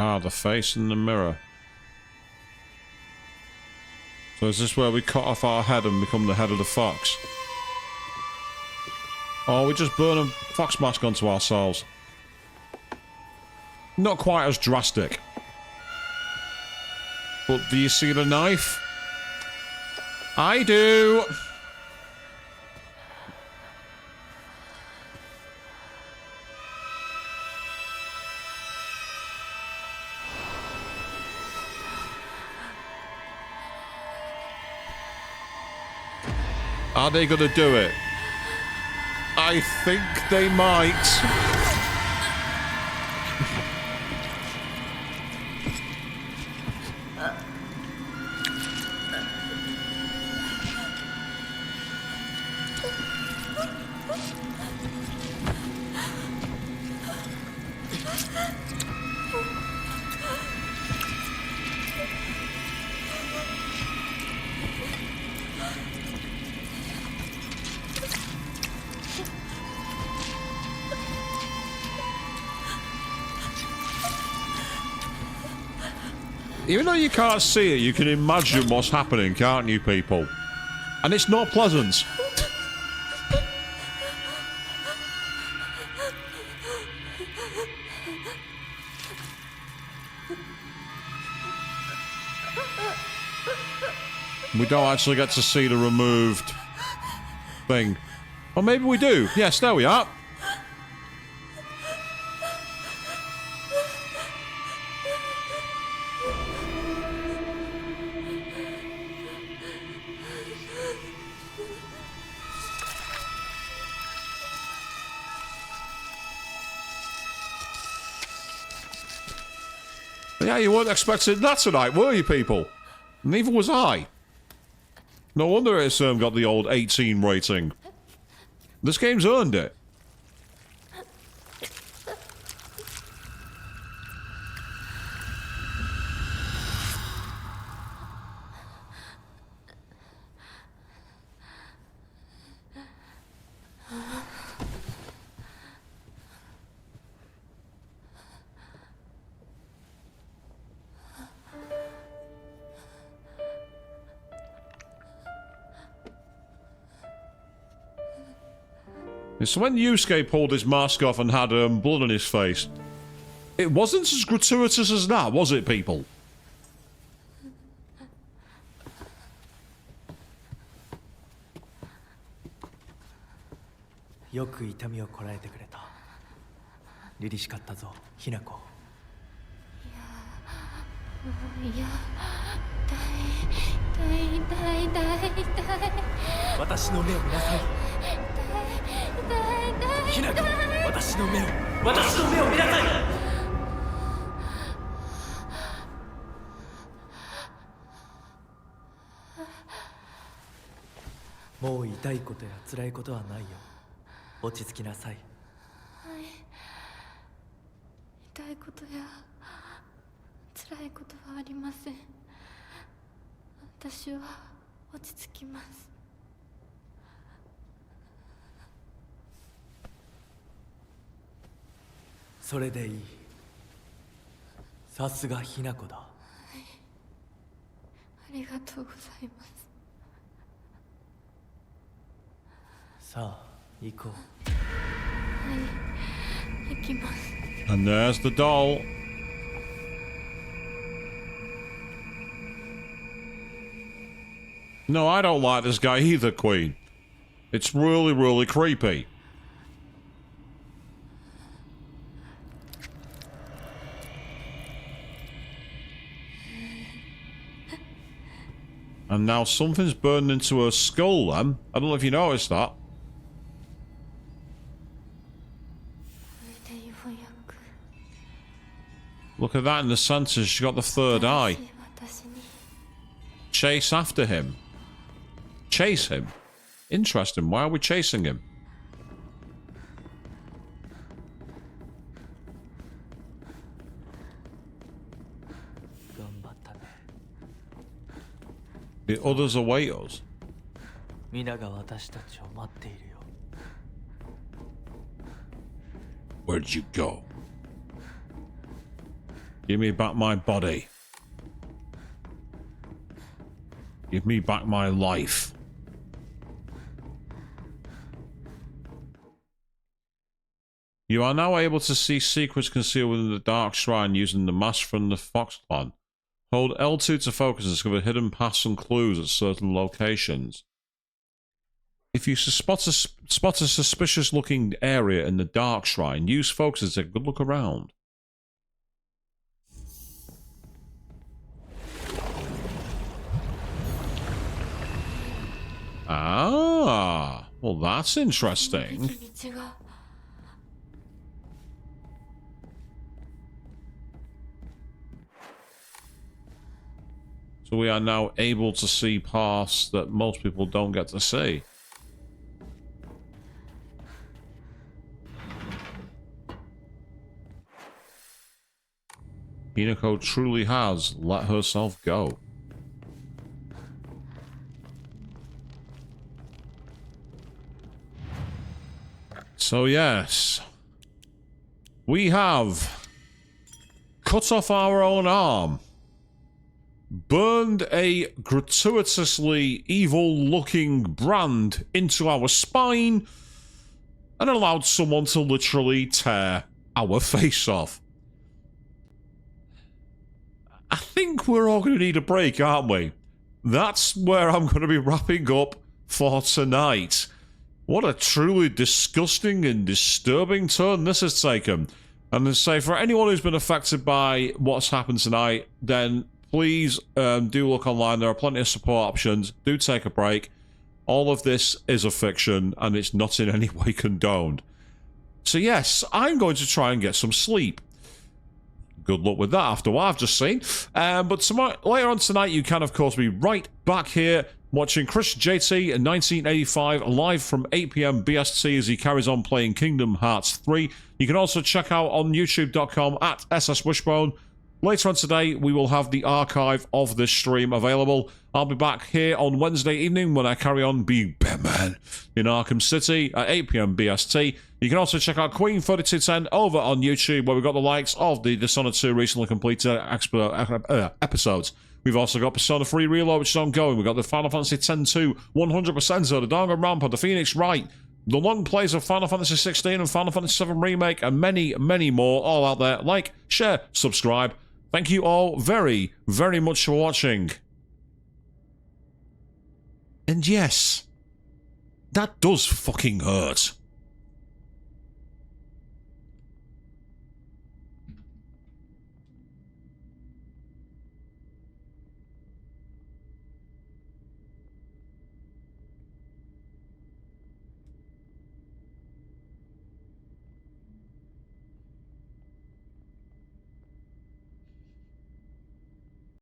Ah, the face in the mirror. So is this where we cut off our head and become the head of the fox? Or we just burn a fox mask onto ourselves? Not quite as drastic. But do you see the knife? I do! Are they gonna do it? I think they might. Even though you can't see it, you can imagine what's happening, can't you, people? And it's not pleasant. We don't actually get to see the removed thing. Or maybe we do. Yes, there we are. Yeah, you weren't expecting that tonight, were you, people? Neither was I. No wonder it's got the old 18 rating. This game's earned it. So when Yusuke pulled his mask off and had blood on his face, it wasn't as gratuitous as that, was it, people?よく痛みをこらえてくれた。凛々しかったぞ、ひな子。いや、痛い。私の目を見なさい。ひな子、私の目を見なさい。もう痛いことや辛いことはないよ。落ち着きなさい。痛いことや辛いことはありません。私は落ち着きます。それでいい。さすがひな子だ。ありがとうございます。さあ行こう。行きます。 And there's the doll. No, I don't like this guy either, Queen. It's really, really creepy. And now something's burned into her skull, then. I don't know if you noticed that. Look at that in the centre. She's got the third eye. Chase after him. Chase him? Interesting. Why are we chasing him? The others await us. 皆が私たちを待っているよ。 Where'd you go? Give me back my body. Give me back my life. You are now able to see secrets concealed within the Dark Shrine using the mask from the Fox Clan. Hold L2 to focus and discover hidden paths and clues at certain locations. If you spot a suspicious-looking area in the Dark Shrine, use focus to take a good look around. Ah, well, that's interesting. So we are now able to see paths that most people don't get to see. Hinako truly has let herself go. So yes, we have cut off our own arm, burned a gratuitously evil-looking brand into our spine, and allowed someone to literally tear our face off. I think we're all going to need a break, aren't we? That's where I'm going to be wrapping up for tonight. What a truly disgusting and disturbing turn this has taken. And to say, for anyone who's been affected by what's happened tonight, then please do look online. There are plenty of support options. Do take a break. All of this is a fiction, and it's not in any way condoned. So yes, I'm going to try and get some sleep. Good luck with that after what I've just seen. But later on tonight, you can, of course, be right back here watching Chris JT in 1985 live from 8 PM BST as he carries on playing Kingdom Hearts 3. You can also check out on youtube.com at @SSWishbone. Later on today, we will have the archive of this stream available. I'll be back here on Wednesday evening when I carry on being Batman in Arkham City at 8 PM BST. You can also check out Queen 3210 over on YouTube, where we've got the likes of the Dishonored 2 recently completed episodes. We've also got Persona 3 Reload, which is ongoing. We've got the Final Fantasy X-2 100%, the Danganronpa, the Phoenix Wright, the long plays of Final Fantasy 16 and Final Fantasy 7 Remake, and many, many more all out there. Like, share, subscribe. Thank you all very, very much for watching. And yes, that does fucking hurt.